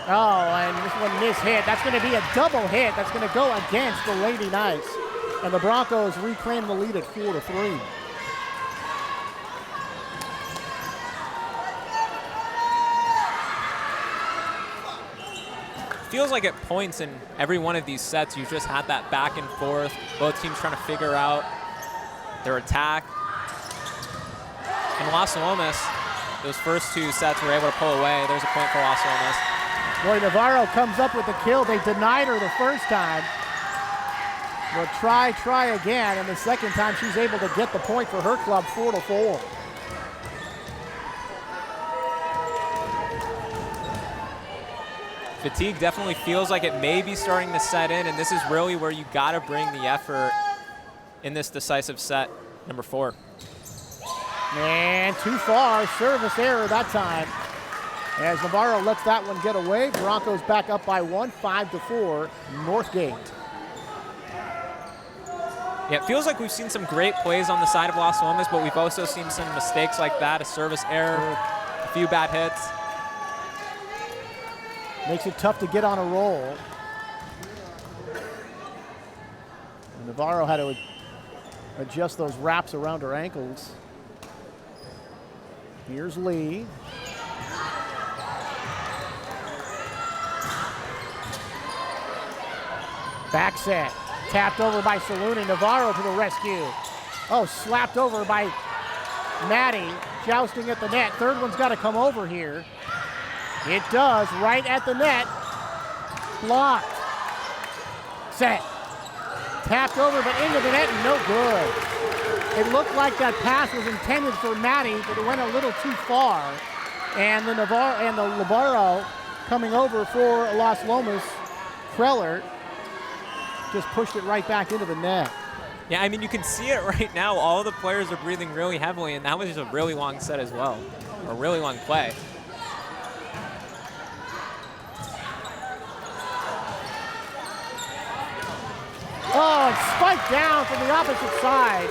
Oh, and this one mishit. That's going to be a double hit. That's going to go against the Lady Knights. And the Broncos reclaim the lead at 4-3. Feels like at points in every one of these sets, you just had that back and forth, both teams trying to figure out their attack. In Las Lomas, those first two sets were able to pull away. There's a point for Las Lomas. Boy, Navarro comes up with the kill. They denied her the first time. But try again, and the second time she's able to get the point for her club, 4-4. Fatigue definitely feels like it may be starting to set in, and this is really where you got to bring the effort in this decisive set, number 4. And too far, service error that time. As Navarro lets that one get away, Broncos back up by 1, 5-4, Northgate. Yeah, it feels like we've seen some great plays on the side of Las Lomas, but we've also seen some mistakes like that, a service error, a few bad hits. Makes it tough to get on a roll. And Navarro had to adjust those wraps around her ankles. Here's Lee. Back set. Tapped over by Saluni. Navarro to the rescue. Oh, slapped over by Maddie. Jousting at the net. Third one's got to come over here. It does, right at the net. Blocked. Set. Tapped over, but into the net, and no good. It looked like that pass was intended for Maddie, but it went a little too far. And the Navarro coming over for Las Lomas, Kreller, just pushed it right back into the net. Yeah, I mean, you can see it right now. All the players are breathing really heavily, and that was just a really long set as well, a really long play. Oh, it's spiked down from the opposite side.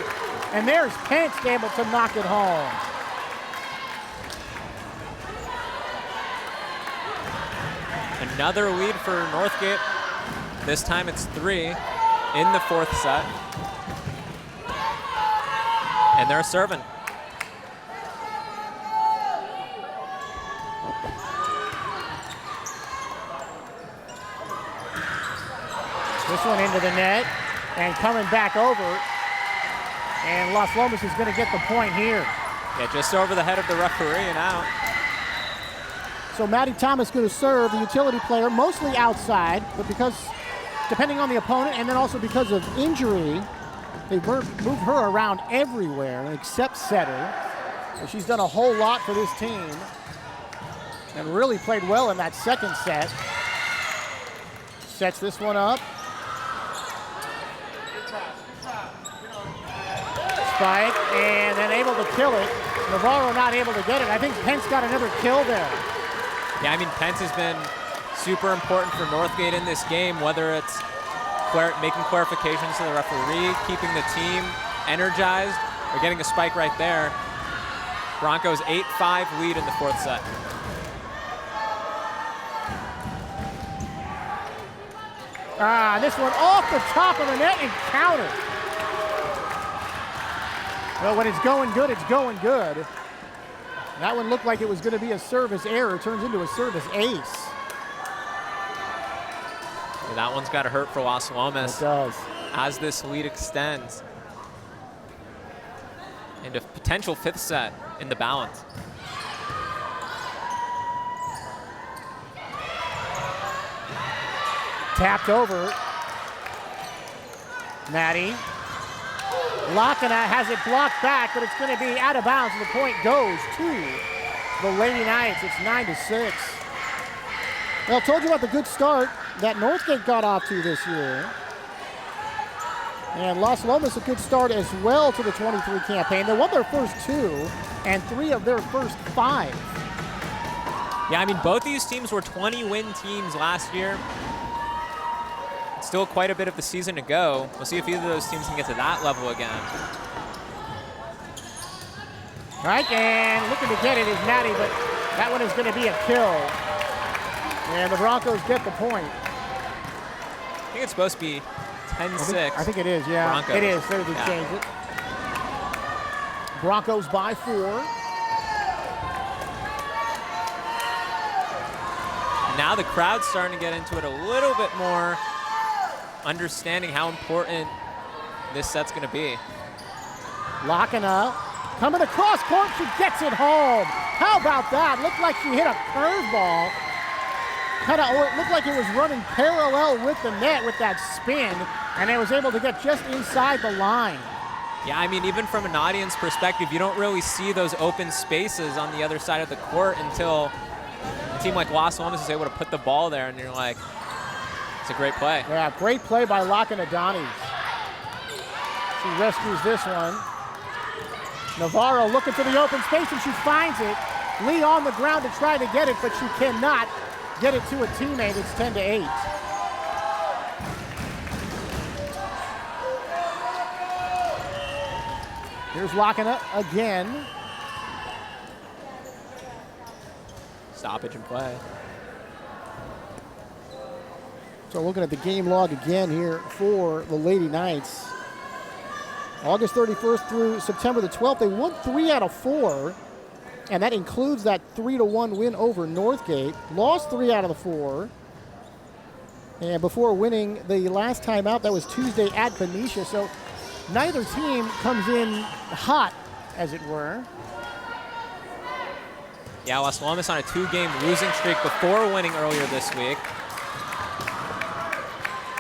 And there's Pence able to knock it home. Another lead for Northgate. This time it's 3 in the 4th set. And they're serving. This one into the net and coming back over. And Las Lomas is going to get the point here. Yeah, just over the head of the referee and out. So Maddie Thomas going to serve, the utility player, mostly outside, but because, depending on the opponent, and then also because of injury, they've moved her around everywhere except setter. And she's done a whole lot for this team. and really played well in that second set. Sets this one up. Spike, and then able to kill it. Navarro not able to get it. I think Pence got another kill there. Yeah, I mean, Pence has been super important for Northgate in this game, whether it's making clarifications to the referee, keeping the team energized, or getting a spike right there. Broncos 8-5 lead in the fourth set. This one off the top of the net and countered. Well, when it's going good, it's going good. That one looked like it was going to be a service error. Turns into a service ace. Yeah, that one's got to hurt for Las Lomas. It does. As this lead extends into potential fifth set in the balance. Tapped over. Maddie. Lakina has it blocked back, but it's going to be out of bounds, and the point goes to the Lady Knights. It's 9-6. Well, I told you about the good start that Northgate got off to this year. And Las Lomas a good start as well to the 23 campaign. They won their first 2 and 3 of their first 5. Yeah, I mean, both these teams were 20-win teams last year. Still quite a bit of the season to go. We'll see if either of those teams can get to that level again. All right, and looking to get it is Maddie, but that one is going to be a kill. And the Broncos get the point. I think it's supposed to be 10-6. I think it is, yeah. Broncos. It is. There they changed it. Broncos by 4. And now the crowd's starting to get into it a little bit more, understanding how important this set's going to be. Lakina coming across court, she gets it home. How about that? Looked like she hit a curveball. It looked like it was running parallel with the net with that spin, and it was able to get just inside the line. Yeah, I mean, even from an audience perspective, you don't really see those open spaces on the other side of the court until a team like Las Lomas is able to put the ball there, and you're like, it's a great play. Yeah, great play by Lakina Donnie. She rescues this one. Navarro looking for the open space, and she finds it. Lee on the ground to try to get it, but she cannot get it to a teammate. It's 10-8. Here's Lakina again. Stoppage and play. So looking at the game log again here for the Lady Knights. August 31st through September the 12th, they won 3 out of 4, and that includes that 3-1 win over Northgate. Lost 3 out of the 4, and before winning the last time out, that was Tuesday at Benicia. So neither team comes in hot, as it were. Yeah, Las Lomas on a 2-game losing streak before winning earlier this week.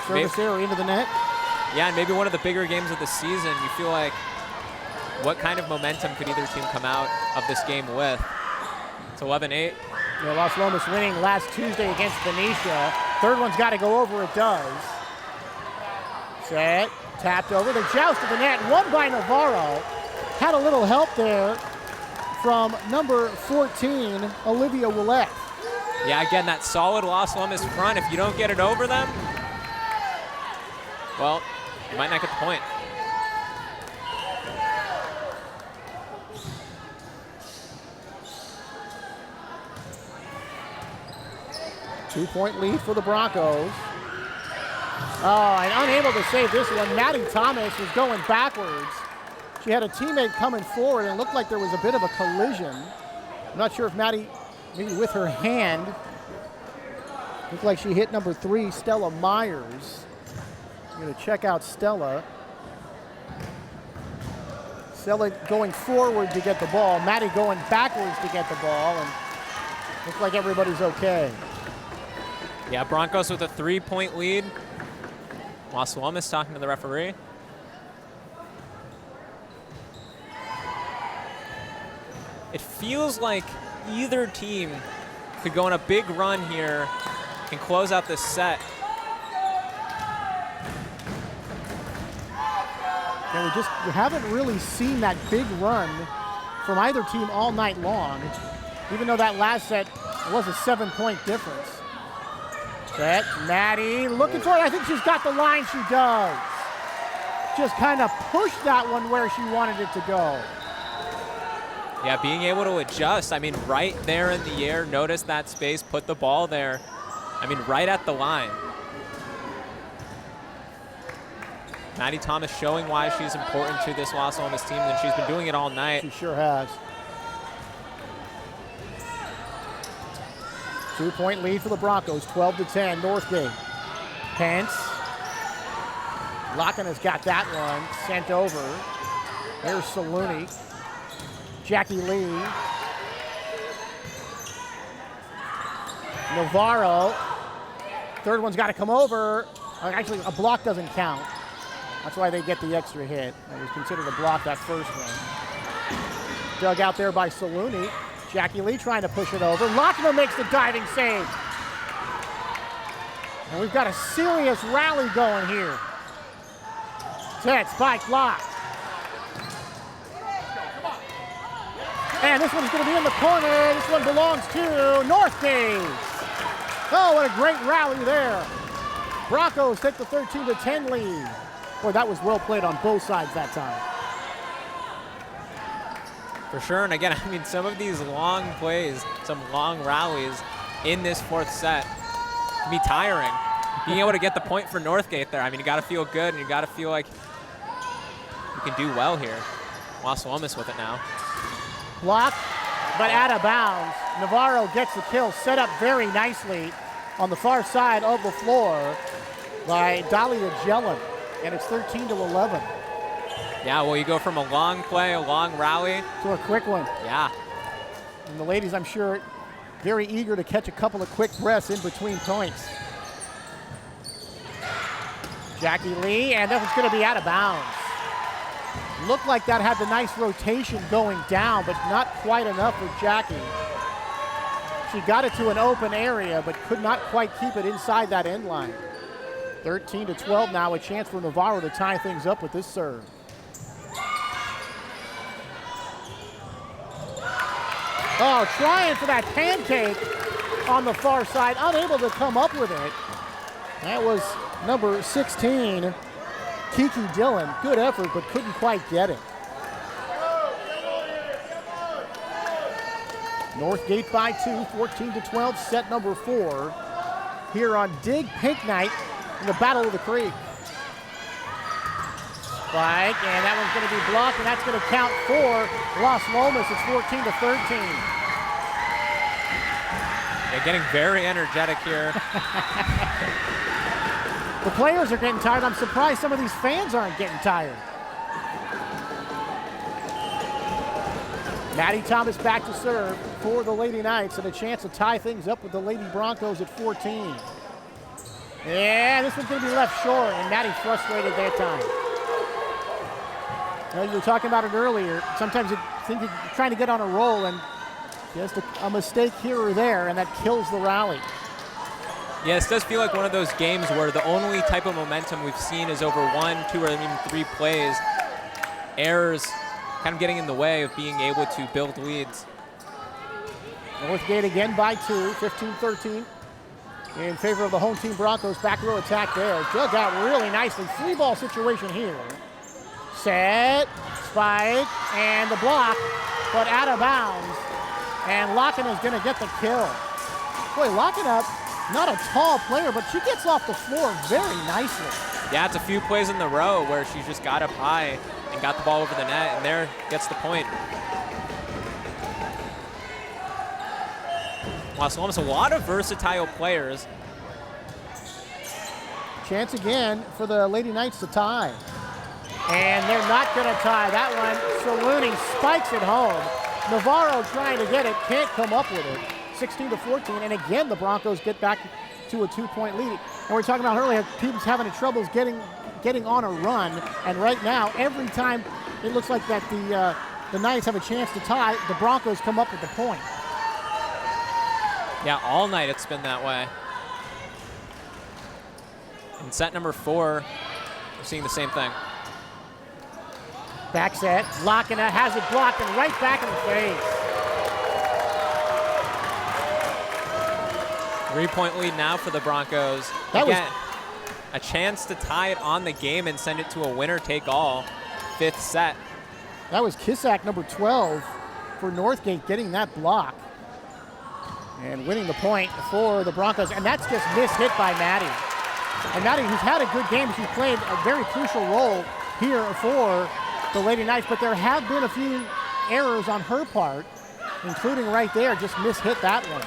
Service error into the net. Yeah, and maybe one of the bigger games of the season. You feel like, what kind of momentum could either team come out of this game with? It's 11-8. Yeah, Las Lomas winning last Tuesday against Benicia. Third one's got to go over. It does. Set. Tapped over. The joust of the net. Won by Navarro. Had a little help there from number 14, Olivia Willette. Yeah, again, that solid Las Lomas front. If you don't get it over them, well, you might not get the point. Two-point lead for the Broncos. Oh, and unable to save this one. Maddie Thomas was going backwards. She had a teammate coming forward, and it looked like there was a bit of a collision. I'm not sure if Maddie, maybe with her hand, looked like she hit number 3, Stella Myers. I'm going to check out Stella. Stella going forward to get the ball. Maddie going backwards to get the ball, and looks like everybody's okay. Yeah, Broncos with a 3-point lead. Las Lomas talking to the referee. It feels like either team could go on a big run here and close out this set. And we haven't really seen that big run from either team all night long, even though that last set was a 7-point difference. Set, Maddie looking for it. I think she's got the line. She does. Just kind of pushed that one where she wanted it to go. Yeah, being able to adjust. I mean, right there in the air, notice that space, put the ball there. I mean, right at the line. Maddie Thomas showing why she's important to this Las Lomas team, and she's been doing it all night. She sure has. 2-point lead for the Broncos, 12-10, Northgate. Pence. Locken has got that one sent over. Here's Saluni. Jackie Lee. Navarro. Third one's got to come over. Actually, a block doesn't count. That's why they get the extra hit. It was considered a block that first one. Dug out there by Saluni. Jackie Lee trying to push it over. Lochner makes the diving save. And we've got a serious rally going here. Set, spike, lock. And this one's going to be in the corner. This one belongs to Northgate. Oh, what a great rally there. Broncos take the 13-10 lead. Boy, that was well played on both sides that time. For sure, and again, I mean, some of these long plays, some long rallies in this fourth set can be tiring. Being able to get the point for Northgate there, I mean, you got to feel good, and you got to feel like you can do well here. Las Lomas with it now. Block, but out of bounds. Navarro gets the kill, set up very nicely on the far side of the floor by Dahlia Jellin. And it's 13-11. Yeah, well, you go from a long play, a long rally. To a quick one. Yeah. And the ladies, I'm sure, very eager to catch a couple of quick breaths in between points. Jackie Lee, and that was going to be out of bounds. Looked like that had the nice rotation going down, but not quite enough for Jackie. She got it to an open area, but could not quite keep it inside that end line. 13-12 now, a chance for Navarro to tie things up with this serve. Oh, trying for that pancake on the far side, unable to come up with it. That was number 16, Kiki Dillon. Good effort, but couldn't quite get it. Northgate by 2, 14-12, set number 4 here on Dig Pink Night in the Battle of the Creek. Spike, and that one's going to be blocked, and that's going to count for Las Lomas. It's 14-13. They're getting very energetic here. The players are getting tired. I'm surprised some of these fans aren't getting tired. Maddie Thomas back to serve for the Lady Knights, and a chance to tie things up with the Lady Broncos at 14. Yeah, this one's going to be left short, and Maddie frustrated that time. You were talking about it earlier. Sometimes you think you're trying to get on a roll, and just a mistake here or there, and that kills the rally. Yeah, this does feel like one of those games where the only type of momentum we've seen is over 1, 2, or even 3 plays. Errors kind of getting in the way of being able to build leads. Northgate again by 2, 15-13. In favor of the home team Broncos. Back row attack there. Dug out really nicely. 3-ball situation here. Set, spike, and the block, but out of bounds. And Locken is going to get the kill. Boy, Locken up, not a tall player, but she gets off the floor very nicely. Yeah, it's a few plays in the row where she just got up high and got the ball over the net, and there gets the point. Las Lomas, a lot of versatile players. Chance again for the Lady Knights to tie. And they're not going to tie that one. Saluni spikes it home. Navarro trying to get it, can't come up with it. 16-14, and again the Broncos get back to a 2-point lead. And we were talking about earlier, teams having troubles getting on a run, and right now, every time it looks like that the Knights have a chance to tie, the Broncos come up with the point. Yeah, all night it's been that way. In set number 4, we're seeing the same thing. Back set, locking it, has it blocked, and right back in the face. 3-point lead now for the Broncos. That Again, a chance to tie it on the game and send it to a winner-take-all 5th set. That was Kissack, number 12, for Northgate, getting that block and winning the point for the Broncos. And that's just mishit by Maddie. And Maddie, who's had a good game, she's played a very crucial role here for the Lady Knights, but there have been a few errors on her part, including right there, just mishit that one.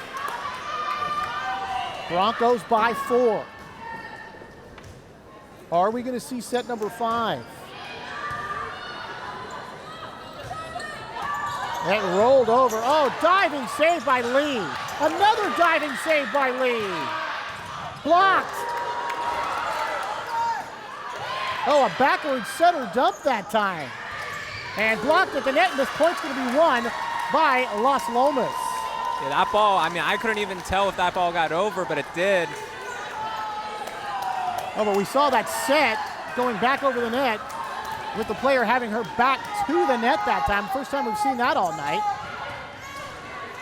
Broncos by 4. Are we going to see set number 5? It rolled over. Oh, diving save by Lee. Another diving save by Lee. Blocked. Oh, a backward center dump that time. And blocked at the net, and this point's going to be won by Las Lomas. Yeah, that ball, I mean, I couldn't even tell if that ball got over, but it did. Oh, but we saw that set going back over the net with the player having her back to the net that time. First time we've seen that all night.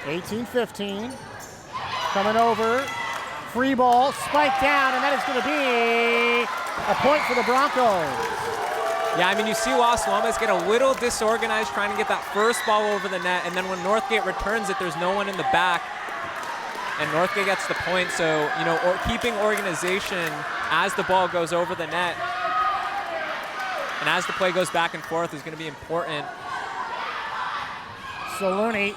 18-15. Coming over. Free ball, spiked down, and that is going to be a point for the Broncos. Yeah, I mean, you see Las Lomas get a little disorganized trying to get that first ball over the net, and then when Northgate returns it, there's no one in the back, and Northgate gets the point. So, you know, keeping organization as the ball goes over the net and as the play goes back and forth is going to be important. Saluni.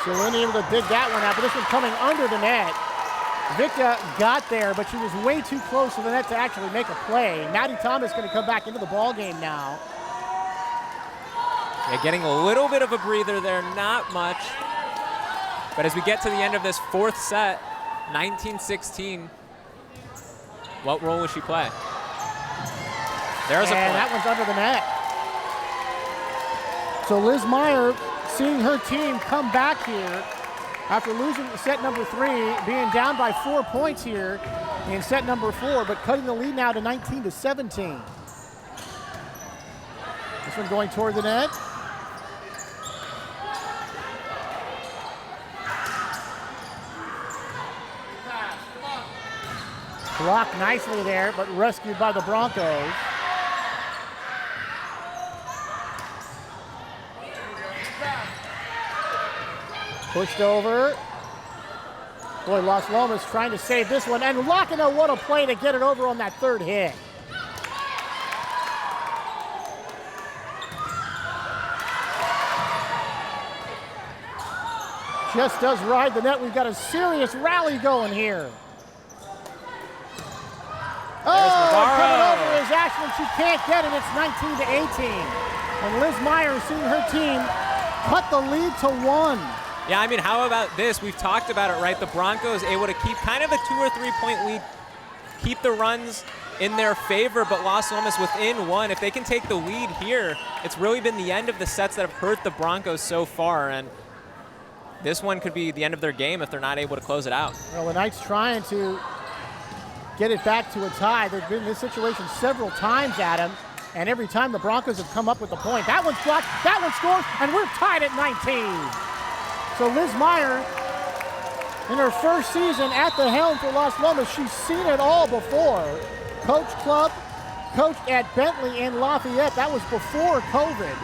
Saluni able to dig that one out, but this one coming under the net. Victa got there, but she was way too close to the net to actually make a play. Maddie Thomas going to come back into the ball game now. Yeah, getting a little bit of a breather there, not much. But as we get to the end of this 4th set, 19-16, what role will she play? There's a point. And that one's under the net. So Liz Meyer seeing her team come back here after losing set number 3, being down by 4 points here in set number 4, but cutting the lead now to 19-17. This one going toward the net. Blocked nicely there, but rescued by the Broncos. Pushed over. Boy, Las Lomas trying to save this one, and Lockino, what a play to get it over on that 3rd hit. Just does ride the net. We've got a serious rally going here. Coming over is Ashland. She can't get it. It's 19-18. And Liz Meyer seeing her team cut the lead to 1. Yeah, I mean, how about this? We've talked about it, right? The Broncos able to keep kind of a 2 or 3 point lead, keep the runs in their favor, but Las Lomas within 1. If they can take the lead here, it's really been the end of the sets that have hurt the Broncos so far, and this one could be the end of their game if they're not able to close it out. Well, the Knights trying to get it back to a tie. They've been in this situation several times, Adam, and every time the Broncos have come up with the point. That one's blocked, that one scores, and we're tied at 19. So Liz Meyer, in her first season at the helm for Las Lomas, she's seen it all before. Coach club, coached at Bentley in Lafayette. That was before COVID.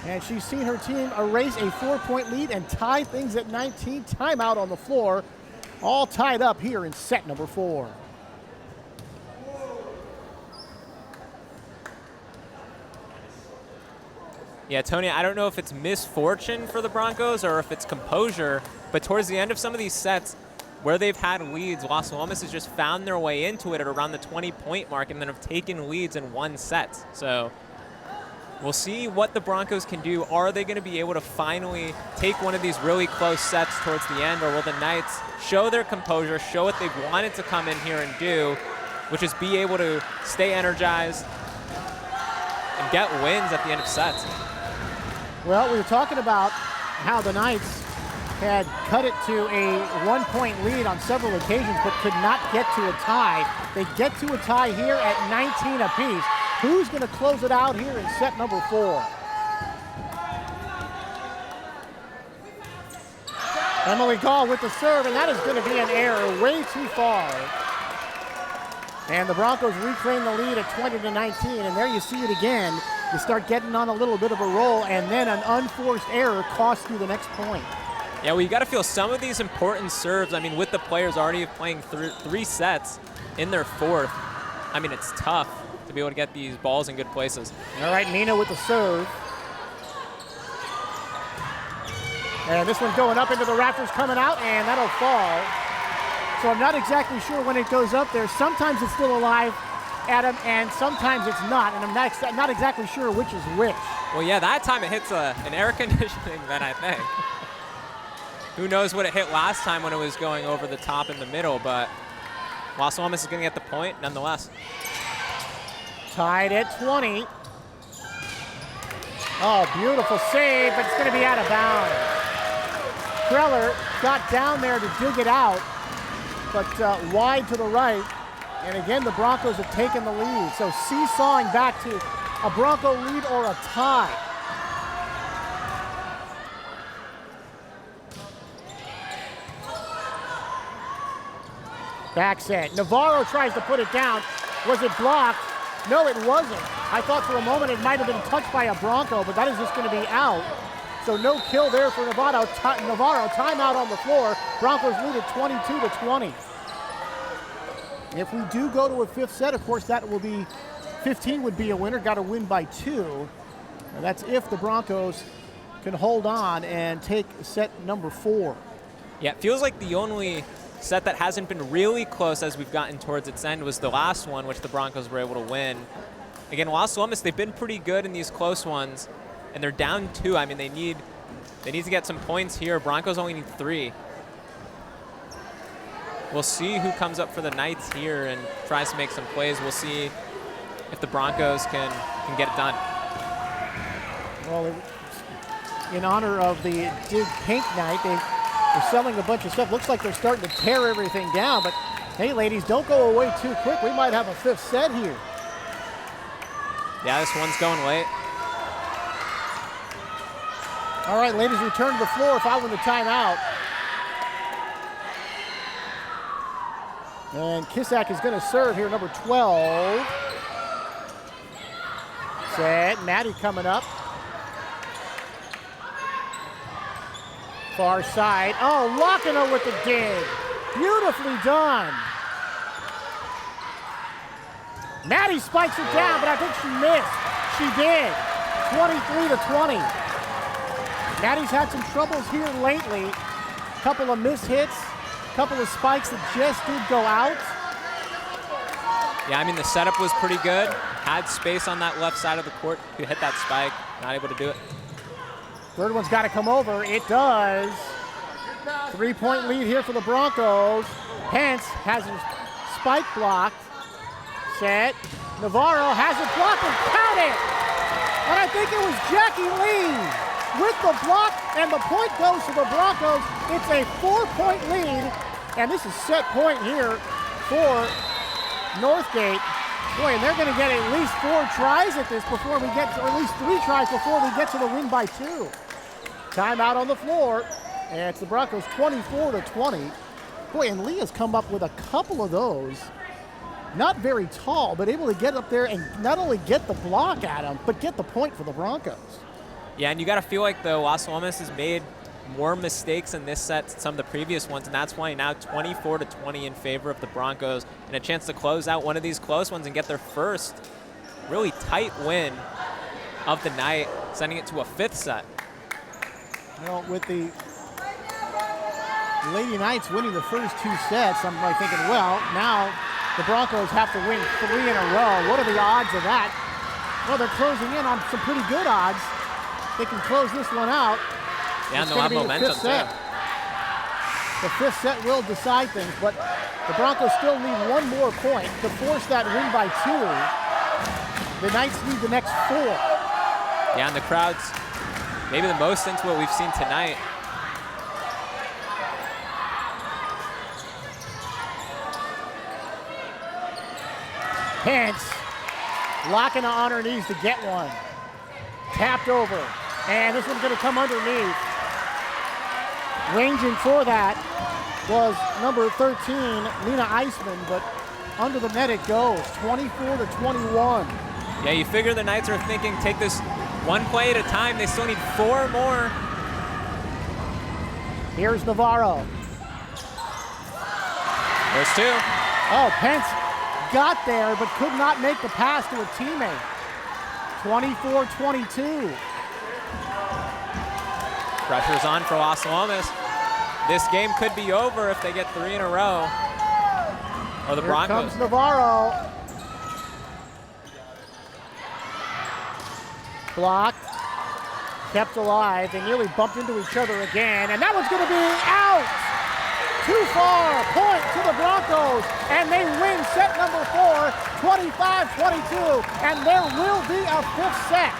And she's seen her team erase a 4-point lead and tie things at 19. Timeout on the floor. All tied up here in set number 4. Yeah, Tony, I don't know if it's misfortune for the Broncos or if it's composure, but towards the end of some of these sets where they've had leads, Las Lomas has just found their way into it at around the 20-point mark and then have taken leads in 1 set. So we'll see what the Broncos can do. Are they going to be able to finally take one of these really close sets towards the end, or will the Knights show their composure, show what they've wanted to come in here and do, which is be able to stay energized and get wins at the end of sets? Well, we were talking about how the Knights had cut it to a 1-point lead on several occasions, but could not get to a tie. They get to a tie here at 19 apiece. Who's going to close it out here in set number 4? Emily Gall with the serve, and that is going to be an error way too far. And the Broncos reclaim the lead at 20-19, and there you see it again. You start getting on a little bit of a roll, and then an unforced error costs you the next point. Yeah, well, you got to feel some of these important serves. I mean, with the players already playing three sets in their 4th, I mean, it's tough to be able to get these balls in good places. All right, Nina with the serve. And this one going up into the rafters, coming out, and that'll fall. So I'm not exactly sure when it goes up there. Sometimes it's still alive, Adam, and sometimes it's not. And I'm not exactly sure which is which. Well, yeah, that time it hits an air conditioning vent, I think. Who knows what it hit last time when it was going over the top in the middle, but Las Lomas is going to get the point nonetheless. Tied at 20. Oh, beautiful save, but it's going to be out of bounds. Kreller got down there to dig it out, but wide to the right. And again, the Broncos have taken the lead. So seesawing back to a Bronco lead or a tie. Back set. Navarro tries to put it down. Was it blocked? No, it wasn't. I thought for a moment it might have been touched by a Bronco, but that is just going to be out. So no kill there for Navarro. Timeout on the floor. Broncos lead at 22-20. If we do go to a 5th set, of course, that will be 15 would be a winner. Got to win by 2. And that's if the Broncos can hold on and take set number 4. Yeah, it feels like the only set that hasn't been really close as we've gotten towards its end was the last one, which the Broncos were able to win. Again, Las Lomas, they've been pretty good in these close ones, and they're down 2. I mean, they need to get some points here. Broncos only need 3. We'll see who comes up for the Knights here and tries to make some plays. We'll see if the Broncos can get it done. Well, in honor of the Dig Pink Night, they're selling a bunch of stuff. Looks like they're starting to tear everything down, but hey, ladies, don't go away too quick. We might have a 5th set here. Yeah, this one's going late. All right, ladies, return to the floor following the timeout. And Kissack is going to serve here, number 12. Set, Maddie coming up. Far side. Oh, locking her with the dig. Beautifully done. Maddie spikes it down, but I think she missed. She did. 23-20. Maddie's had some troubles here lately. Couple of missed hits, couple of spikes that just did go out. Yeah, I mean, the setup was pretty good. Had space on that left side of the court to hit that spike. Not able to do it. Third one's got to come over. It does. 3-point lead here for the Broncos. Pence has his spike blocked. Set. Navarro has it blocked and count it. And I think it was Jackie Lee with the block, and the point goes to the Broncos. It's a 4-point lead, and this is set point here for Northgate. Boy, and they're going to get at least 4 tries at this before we get to, or at least 3 tries before we get to the win by 2. Timeout on the floor, and it's the Broncos 24-20. Boy, and Lee has come up with a couple of those. Not very tall, but able to get up there and not only get the block at him, but get the point for the Broncos. Yeah, and you got to feel like the Las Lomas has made more mistakes in this set than some of the previous ones, and that's why now 24-20 in favor of the Broncos, and a chance to close out one of these close ones and get their first really tight win of the night, sending it to a 5th set. Well, with the Lady Knights winning the first 2 sets, I'm like thinking, well, now the Broncos have to win 3 in a row. What are the odds of that? Well, they're closing in on some pretty good odds. They can close this one out. Yeah, and they'll have momentum too. The 5th set will decide things, but the Broncos still need 1 more point to force that win by 2. The Knights need the next 4. Yeah, and the crowd's maybe the most into what we've seen tonight. Pence locking on her knees to get one. Tapped over, and this one's going to come underneath. Ranging for that was number 13, Nina Eisman, but under the net it goes, 24-21. Yeah, you figure the Knights are thinking, take this one play at a time. They still need 4 more. Here's Navarro. There's 2. Oh, Pence got there, but could not make the pass to a teammate. 24-22. Pressure's on for Las Lomas. This game could be over if they get 3 in a row. Or the Broncos. Here comes Navarro. Blocked. Kept alive. They nearly bumped into each other again, and that one's going to be out. Too far. Point to the Broncos, and they win set number 4, 25-22, and there will be a 5th set.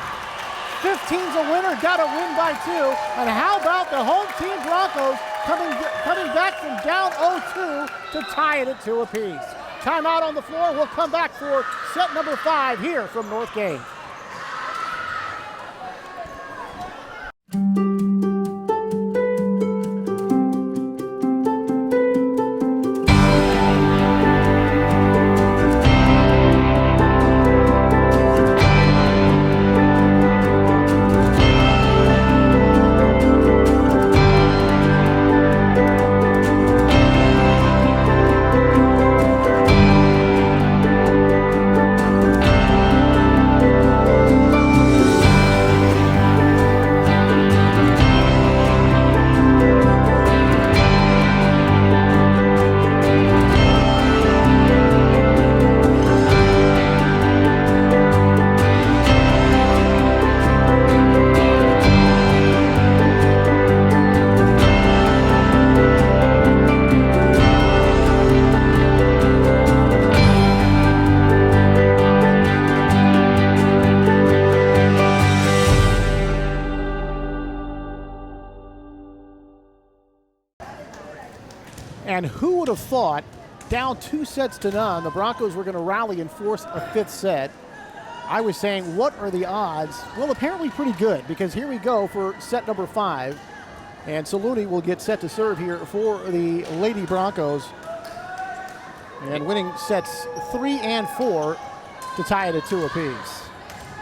15's a winner, got to win by 2. And how about the home team Broncos coming back from down 0-2 to tie it at 2 apiece. Timeout on the floor. We'll come back for set number 5 here from Northgate. And who would have thought, down 2-0, the Broncos were going to rally and force a 5th set. I was saying, what are the odds? Well, apparently pretty good, because here we go for set number 5. And Saluni will get set to serve here for the Lady Broncos. And winning sets 3 and 4 to tie it at 2 apiece.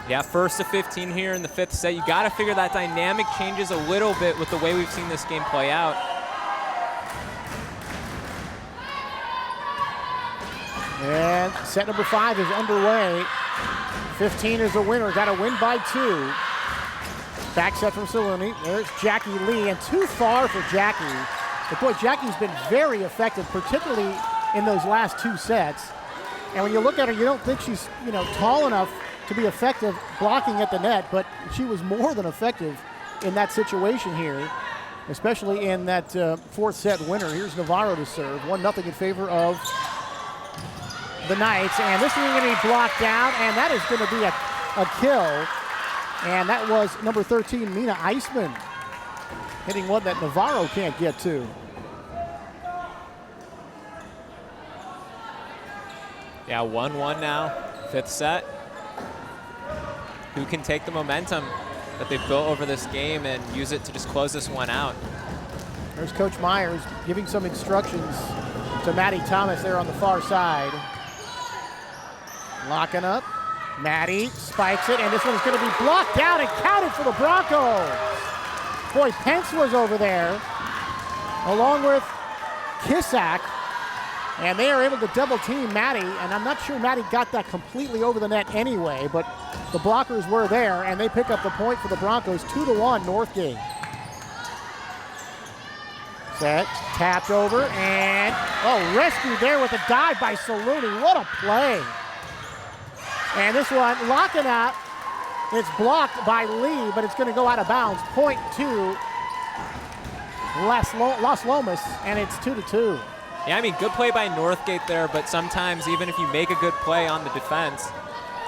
Yeah, 1st to 15 here in the 5th set. You got to figure that dynamic changes a little bit with the way we've seen this game play out. And set number 5 is underway. 15 is a winner, got to win by 2. Back set from Saluni. There's Jackie Lee, and too far for Jackie. But boy, Jackie's been very effective, particularly in those last 2 sets. And when you look at her, you don't think she's, tall enough to be effective blocking at the net, but she was more than effective in that situation here, especially in that 4th set winner. Here's Navarro to serve, 1-0 in favor of the Knights, and this is going to be blocked down, and that is going to be a kill. And that was number 13, Nina Eisman, hitting one that Navarro can't get to. Yeah, 1-1 now, 5th set. Who can take the momentum that they've built over this game and use it to just close this one out? There's Coach Myers giving some instructions to Maddie Thomas there on the far side. Locking up. Maddie spikes it, and this one is going to be blocked out and counted for the Broncos. Boy, Pence was over there, along with Kissack, and they are able to double team Maddie, and I'm not sure Maddie got that completely over the net anyway, but the blockers were there, and they pick up the point for the Broncos, 2-1 Northgate. Set, tapped over, and, rescued there with a dive by Saluni. What a play. And this one, locking out, it's blocked by Lee, but it's going to go out of bounds. Point to Las Lomas, and it's 2-2. Yeah, I mean, good play by Northgate there, but sometimes even if you make a good play on the defense,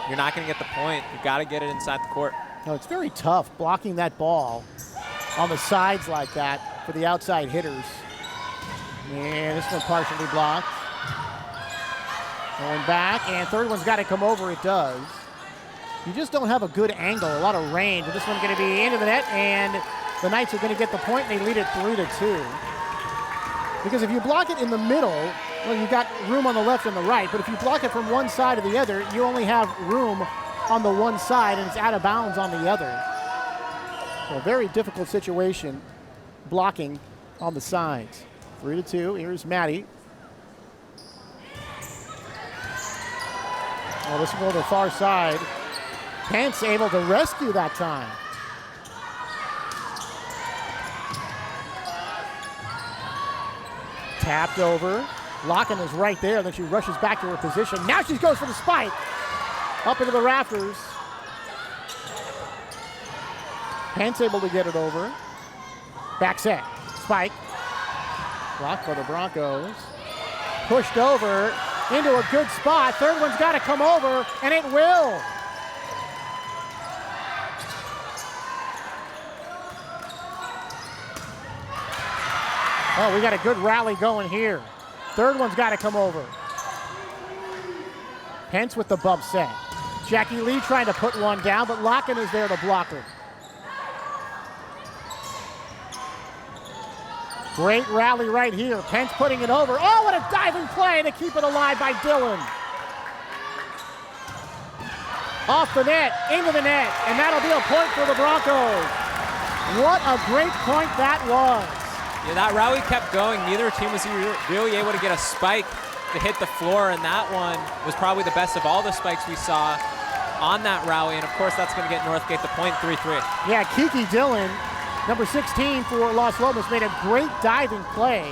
you're not going to get the point. You've got to get it inside the court. No, it's very tough blocking that ball on the sides like that for the outside hitters. And this one partially blocked. Going back, and third one's got to come over. It does. You just don't have a good angle, a lot of range. But this one's going to be into the net, and the Knights are going to get the point, and they lead it 3-2. Because if you block it in the middle, well, you've got room on the left and the right. But if you block it from one side to the other, you only have room on the one side, and it's out of bounds on the other. So a very difficult situation blocking on the sides. 3-2. Here's Maddie. Well, this will go to the far side. Pence able to rescue that time. Tapped over. Locken is right there. Then she rushes back to her position. Now she goes for the spike. Up into the rafters. Pence able to get it over. Back set. Spike. Blocked by the Broncos. Pushed over into a good spot. Third one's got to come over, and it will. Oh, we got a good rally going here. Third one's got to come over. Pence with the bump set. Jackie Lee trying to put one down, but Locken is there to block her. Great rally right here. Pence putting it over. Oh, what a diving play to keep it alive by Dillon. Off the net, into the net, and that'll be a point for the Broncos. What a great point that was. Yeah, that rally kept going. Neither team was really able to get a spike to hit the floor, and that one was probably the best of all the spikes we saw on that rally, and of course that's going to get Northgate the point, 3-3. Yeah, Kiki Dillon, number 16 for Las Lomas, made a great diving play,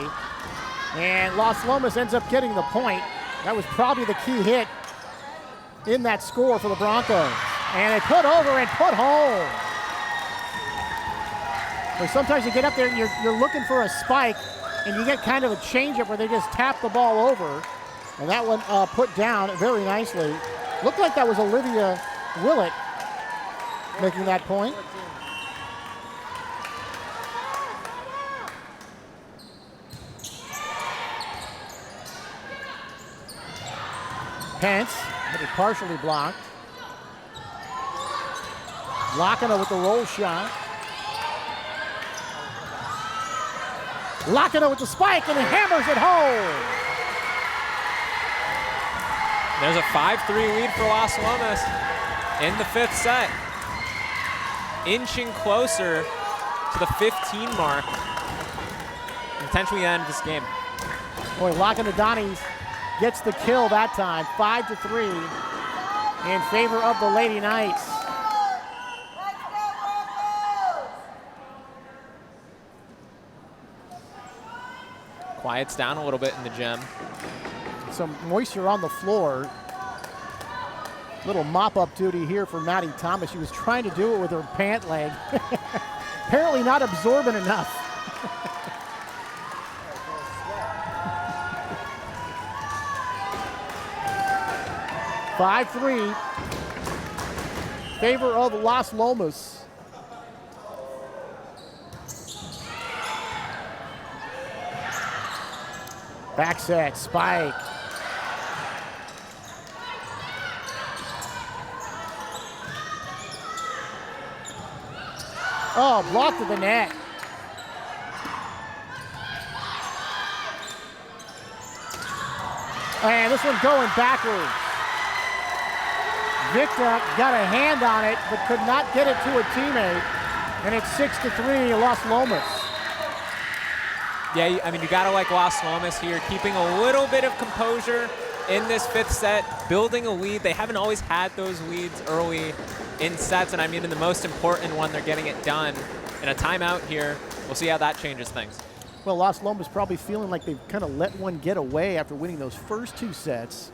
and Las Lomas ends up getting the point. That was probably the key hit in that score for the Broncos. And they put over and put home. But sometimes you get up there and you're looking for a spike, and you get kind of a changeup where they just tap the ball over. And that one put down very nicely. Looked like that was Olivia Willett making that point. Pence, but it partially blocked. Lockena with the roll shot. Lockena with the spike, and he hammers it home. There's a 5-3 lead for Las Lomas in the fifth set. Inching closer to the 15 mark. Potentially end this game. Boy, Lockena Donnie gets the kill that time. 5-3 in favor of the Lady Knights. Quiets down a little bit in the gym. Some moisture on the floor. Little mop-up duty here for Maddie Thomas. She was trying to do it with her pant leg. Apparently not absorbent enough. (5-3) favor of Las Lomas. Back set, spike. Oh, blocked to the net. And this one going backwards. Victor got a hand on it, but could not get it to a teammate. And it's 6-3, Las Lomas. Yeah, I mean, you gotta like Las Lomas here, keeping a little bit of composure in this fifth set, building a lead. They haven't always had those leads early in sets, and I mean in the most important one, they're getting it done. In a timeout here, we'll see how that changes things. Well, Las Lomas probably feeling like they've kind of let one get away after winning those first two sets.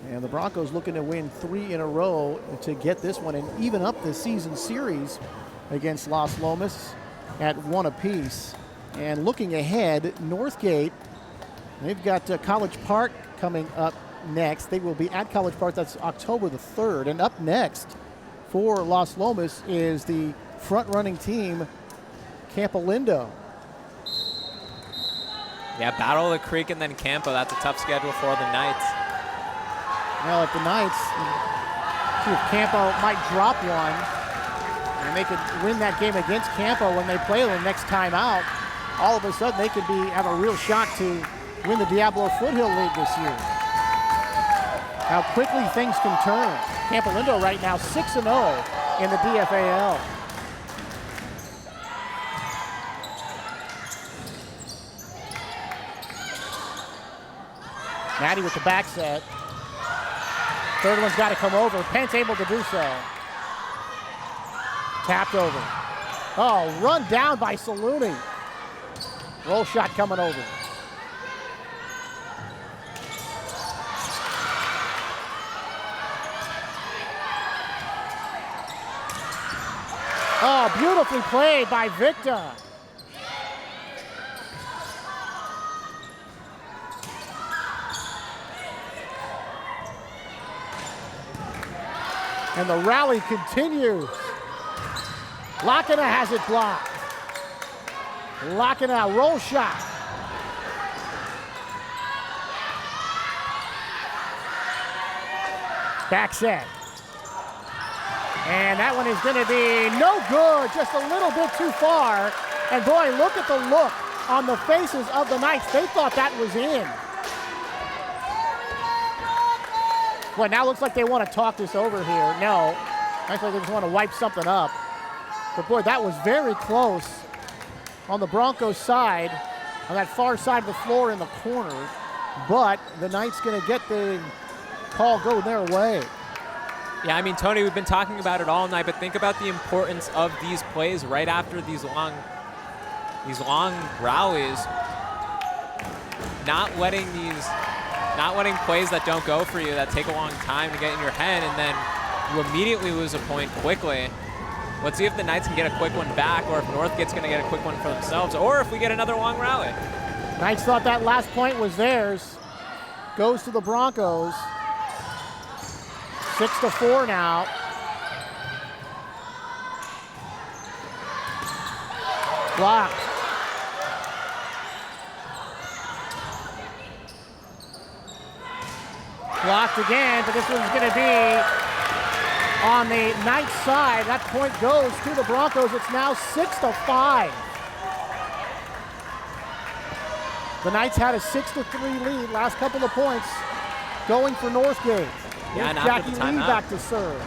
And the Broncos looking to win 3 in a row to get this one and even up the season series against Las Lomas at 1 apiece. And looking ahead, Northgate, they've got College Park coming up next. They will be at College Park. That's October the 3rd. And up next for Las Lomas is the front-running team, Campolindo. Yeah, Battle of the Creek and then Campo. That's a tough schedule for the Knights. Well, if the Knights, see if Campo might drop one, and they could win that game against Campo when they play them next time out, all of a sudden they could have a real shot to win the Diablo Foothill League this year. How quickly things can turn. Campolindo right now 6-0 in the DFAL. Maddie with the back set. Third one's got to come over. Pence able to do so. Tapped over. Oh, run down by Saluni. Roll shot coming over. Oh, beautifully played by Victor. And the rally continues. Lakina has it blocked. Lakina, roll shot. Back set. And that one is going to be no good, just a little bit too far. And boy, look at the look on the faces of the Knights. They thought that was in. Boy, now looks like they want to talk this over here. No, actually they just want to wipe something up. But boy, that was very close on the Broncos side, on that far side of the floor in the corner. But the Knights going to get the call go their way. Yeah, I mean, Tony, we've been talking about it all night, but think about the importance of these plays right after these long rallies. Not letting plays that don't go for you, that take a long time to get in your head, and then you immediately lose a point quickly. Let's see if the Knights can get a quick one back, or if Northgate's going to get a quick one for themselves, or if we get another long rally. Knights thought that last point was theirs. Goes to the Broncos. 6-4 now. Blocked. Blocked again, but this one's going to be on the Knights side. That point goes to the Broncos. It's now 6-5. The Knights had a 6-3 lead. Last couple of points going for Northgate. Yeah, and Jackie Lee back to serve.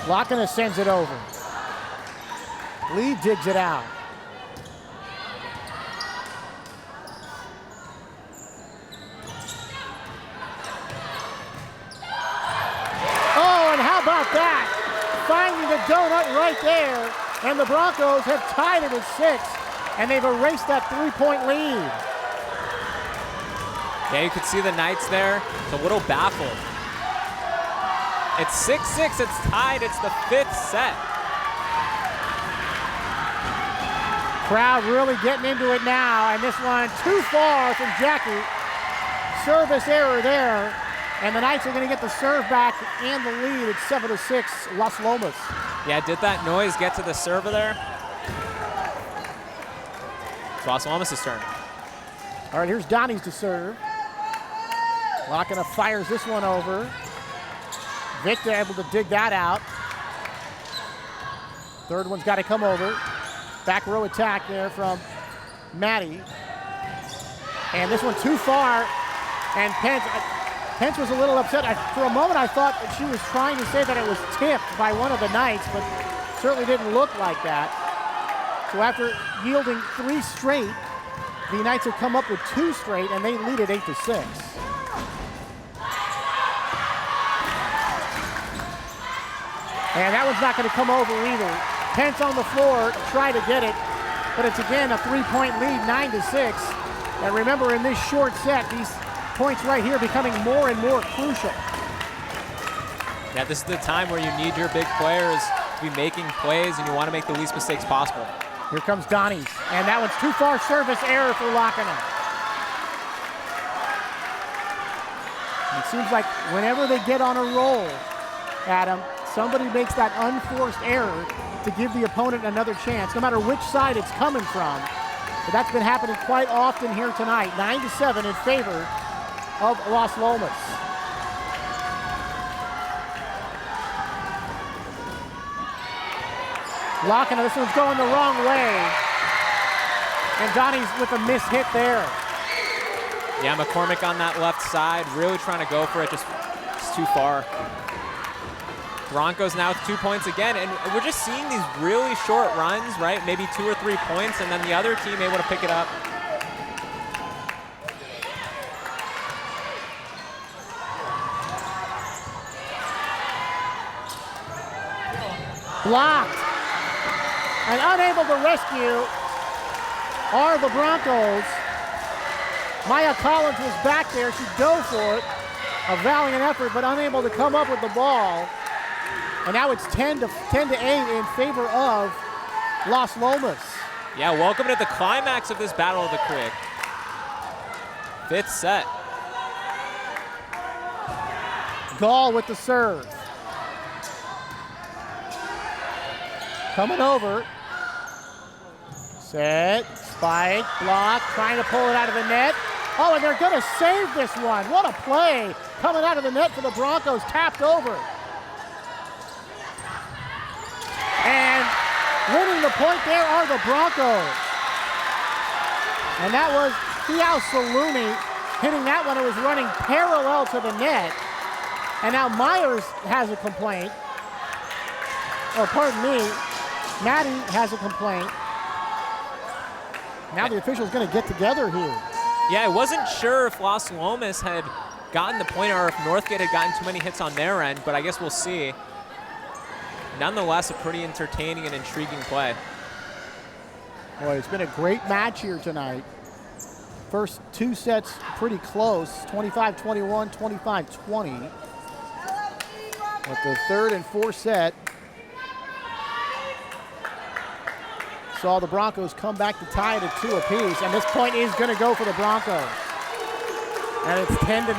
Lakina sends it over. Lee digs it out. Oh, and how about that? Finding the donut right there, and the Broncos have tied it at 6, and they've erased that 3-point lead. Yeah, you could see the Knights there. It's a little baffled. It's 6-6, it's tied, it's the 5th set. Crowd really getting into it now, and this one too far from Jackie. Service error there, and the Knights are going to get the serve back and the lead. It's 7-6, Las Lomas. Yeah, did that noise get to the server there? It's Las Lomas' turn. All right, here's Donnie's to serve. Lakina fires this one over. Victor able to dig that out. Third one's got to come over. Back row attack there from Maddie. And this one too far. And Pence was a little upset. For a moment, I thought that she was trying to say that it was tipped by one of the Knights, but certainly didn't look like that. So after yielding 3 straight, the Knights have come up with 2 straight, and they lead it 8-6. And that one's not going to come over either. Pence on the floor, try to get it, but it's again a 3-point lead, 9-6. And remember, in this short set, these points right here becoming more and more crucial. Yeah, this is the time where you need your big players to be making plays, and you want to make the least mistakes possible. Here comes Donnie's, and that one's too far. Service error for Lakana. It seems like whenever they get on a roll, Adam, somebody makes that unforced error to give the opponent another chance, no matter which side it's coming from. But that's been happening quite often here tonight. 9-7 in favor of Las Lomas. Lakana, this one's going the wrong way. And Donnie's with a miss hit there. Yeah, McCormick on that left side, really trying to go for it, just too far. Broncos now with 2 points again, and we're just seeing these really short runs, right? Maybe 2 or 3 points, and then the other team able to pick it up. Blocked. And unable to rescue are the Broncos. Maya Collins was back there. She dove for it. A valiant effort, but unable to come up with the ball. And now it's 10 to 8 in favor of Las Lomas. Yeah, welcome to the climax of this Battle of the Creek. 5th set. Gall with the serve. Coming over. Set, spike, block, trying to pull it out of the net. Oh, and they're gonna save this one. What a play. Coming out of the net for the Broncos, tapped over. And winning the point there are the Broncos. And that was Thiao Saluni hitting that one. It was running parallel to the net. And now Myers has a complaint. Or pardon me, Maddie has a complaint. Now the official's gonna get together here. Yeah, I wasn't sure if Las Lomas had gotten the point or if Northgate had gotten too many hits on their end, but I guess we'll see. Nonetheless, a pretty entertaining and intriguing play. Boy, it's been a great match here tonight. First 2 sets pretty close, 25-21, 25-20. But the 3rd and 4th set saw the Broncos come back to tie it at 2 apiece, and this point is going to go for the Broncos. And it's 10-9.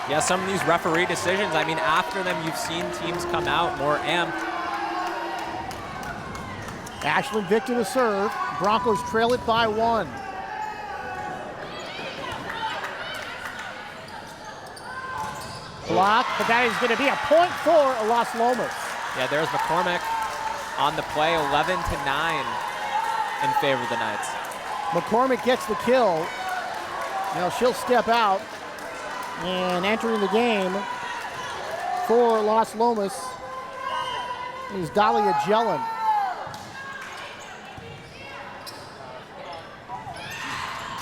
Yeah, some of these referee decisions, I mean, after them, you've seen teams come out more amped. Ashlyn Victor to serve. Broncos trail it by 1. Block, but that is going to be a point for Las Lomas. Yeah, there's McCormick on the play, 11-9 in favor of the Knights. McCormick gets the kill. Now she'll step out, and entering the game for Las Lomas is Dahlia Jellin.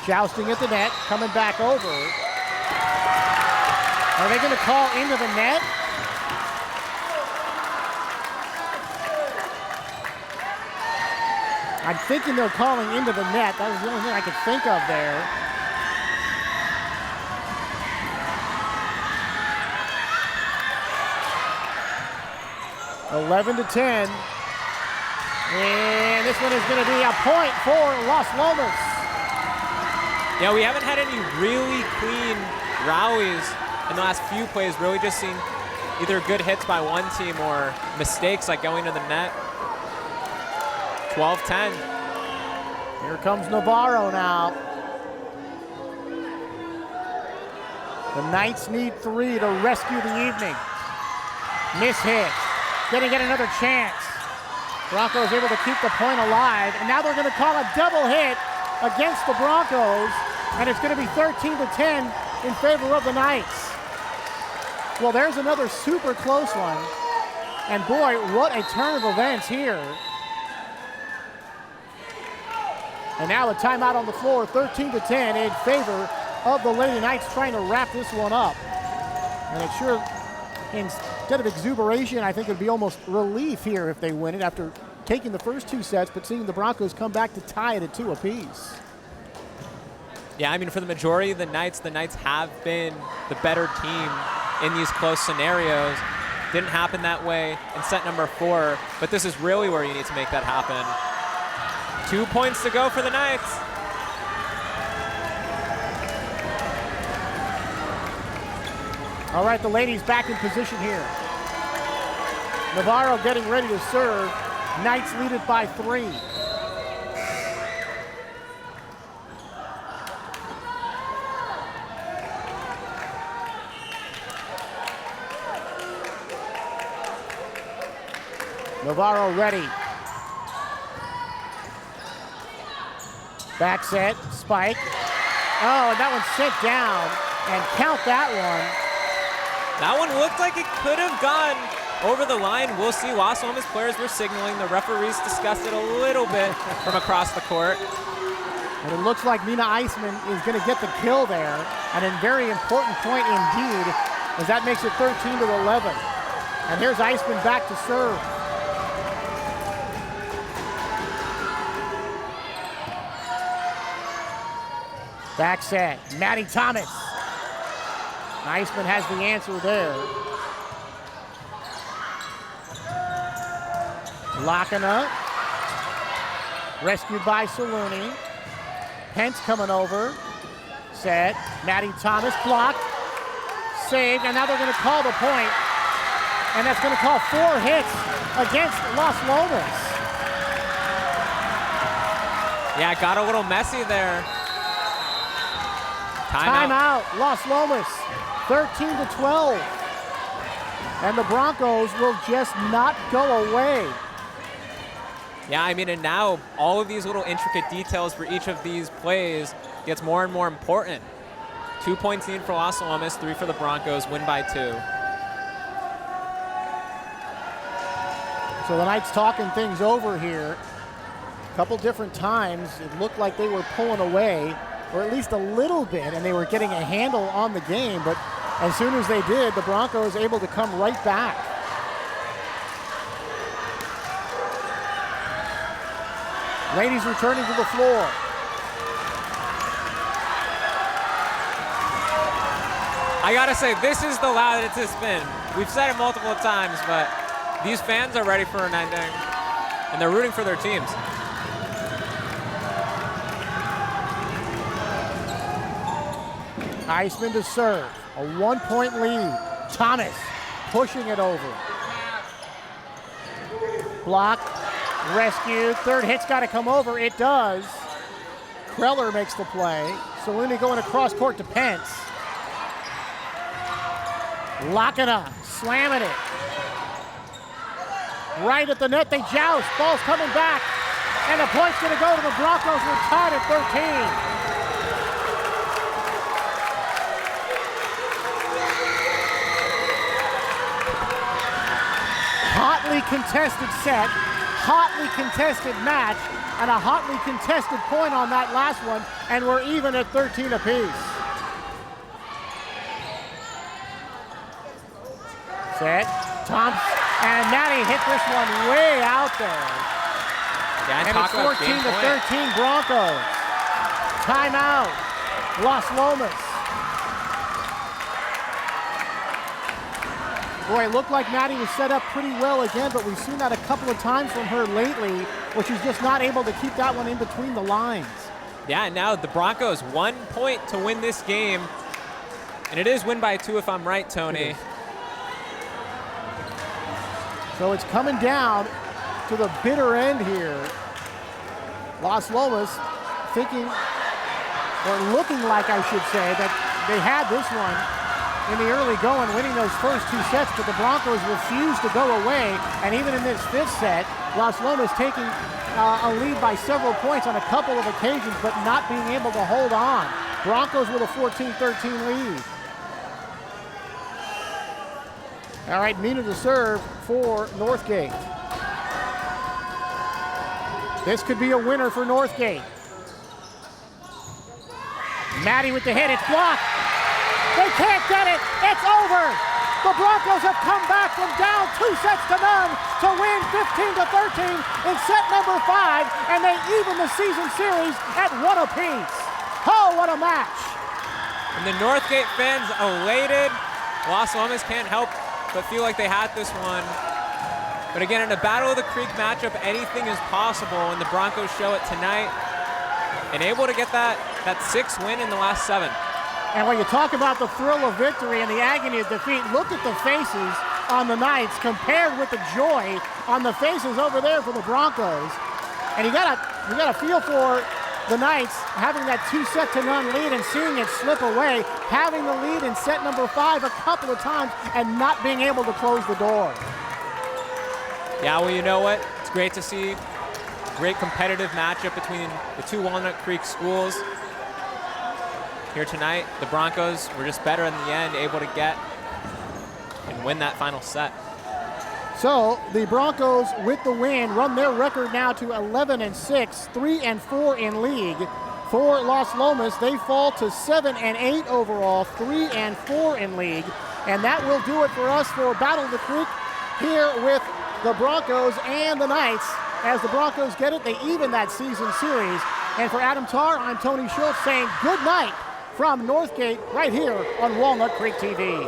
Jousting at the net, coming back over. Are they going to call into the net? I'm thinking they're calling into the net. That was the only thing I could think of there. (11-10). And this one is going to be a point for Las Lomas. Yeah, we haven't had any really clean rallies in the last few plays. Really just seen either good hits by one team or mistakes like going to the net. 12-10. Here comes Navarro now. The Knights need 3 to rescue the evening. Miss hit. Gonna get another chance. Broncos able to keep the point alive, and now they're gonna call a double hit against the Broncos, and it's gonna be 13-10 in favor of the Knights. Well, there's another super close one. And boy, what a turn of events here. And now a timeout on the floor, 13-10 in favor of the Lady Knights, trying to wrap this one up. And it sure, instead of exuberation, I think it would be almost relief here if they win it after taking the first 2 sets, but seeing the Broncos come back to tie it at 2 apiece. Yeah, I mean, for the majority of the Knights have been the better team in these close scenarios. Didn't happen that way in set number 4, but this is really where you need to make that happen. 2 points to go for the Knights. All right, the ladies back in position here. Navarro getting ready to serve. Knights lead it by 3. Navarro ready. Back set, spike. Oh, and that one's sent down, and count that one. That one looked like it could have gone over the line. We'll see. Las Lomas players were signaling. The referees discussed it a little bit from across the court. And it looks like Nina Eisman is going to get the kill there, and a very important point indeed, as that makes it 13-11. And here's Eisman back to serve. Back set, Maddie Thomas. Eisman has the answer there. Locking up. Rescued by Saluni. Pence coming over. Set, Maddie Thomas blocked. Saved, and now they're going to call the point. And that's going to call 4 hits against Las Lomas. Yeah, it got a little messy there. Timeout, Las Lomas, 13-12. And the Broncos will just not go away. Yeah, I mean, and now all of these little intricate details for each of these plays gets more and more important. 2 points needed for Las Lomas, 3 for the Broncos, win by 2. So the Knights talking things over here. A couple different times, it looked like they were pulling away, or at least a little bit, and they were getting a handle on the game, but as soon as they did, the Broncos able to come right back. Ladies returning to the floor. I gotta say, this is the loudest it's been. We've said it multiple times, but these fans are ready for an ending, and they're rooting for their teams. Eisman to serve, a 1-point lead. Thomas pushing it over. Blocked, rescued, third hit's got to come over, it does. Kreller makes the play. Saluni going across court to Pence. Locking up, slamming it. Right at the net, they joust, ball's coming back, and the point's gonna go to the Broncos. We're tied at 13. Hotly contested set, hotly contested match, and a hotly contested point on that last one, and we're even at 13 apiece. Set, Thompson, and Maddie hit this one way out there. Yeah, and it's 14-13 Broncos. Timeout, Las Lomas. Boy, it looked like Maddie was set up pretty well again, but we've seen that a couple of times from her lately, where she's just not able to keep that one in between the lines. Yeah, and now the Broncos 1 point to win this game. And it is win by 2 if I'm right, Tony. So it's coming down to the bitter end here. Las Lomas thinking, or looking like I should say, that they had this one in the early going, winning those first 2 sets, but the Broncos refused to go away. And even in this 5th set, Las Lomas taking a lead by several points on a couple of occasions, but not being able to hold on. Broncos with a 14-13 lead. All right, Mina to serve for Northgate. This could be a winner for Northgate. Maddie with the hit, it's blocked. They can't get it, it's over. The Broncos have come back from down 2 sets to none to win 15-13 in set number 5, and they even the season series at 1 apiece. Oh, what a match. And the Northgate fans elated. Las Lomas can't help but feel like they had this one. But again, in a Battle of the Creek matchup, anything is possible, and the Broncos show it tonight, and able to get that 6th win in the last 7. And when you talk about the thrill of victory and the agony of defeat, look at the faces on the Knights compared with the joy on the faces over there for the Broncos. And you gotta feel for the Knights having that 2-0 lead and seeing it slip away, having the lead in set number 5 a couple of times and not being able to close the door. Yeah, well, you know what? It's great to see great competitive matchup between the 2 Walnut Creek schools here tonight. The Broncos were just better in the end, able to get and win that final set. So the Broncos with the win run their record now to 11-6, 3-4 in league. For Las Lomas, they fall to 7-8 overall, 3-4 in league. And that will do it for us for Battle of the Creek here with the Broncos and the Knights. As the Broncos get it, they even that season series. And for Adam Tarr, I'm Tony Schultz saying good night from Northgate right here on Walnut Creek TV.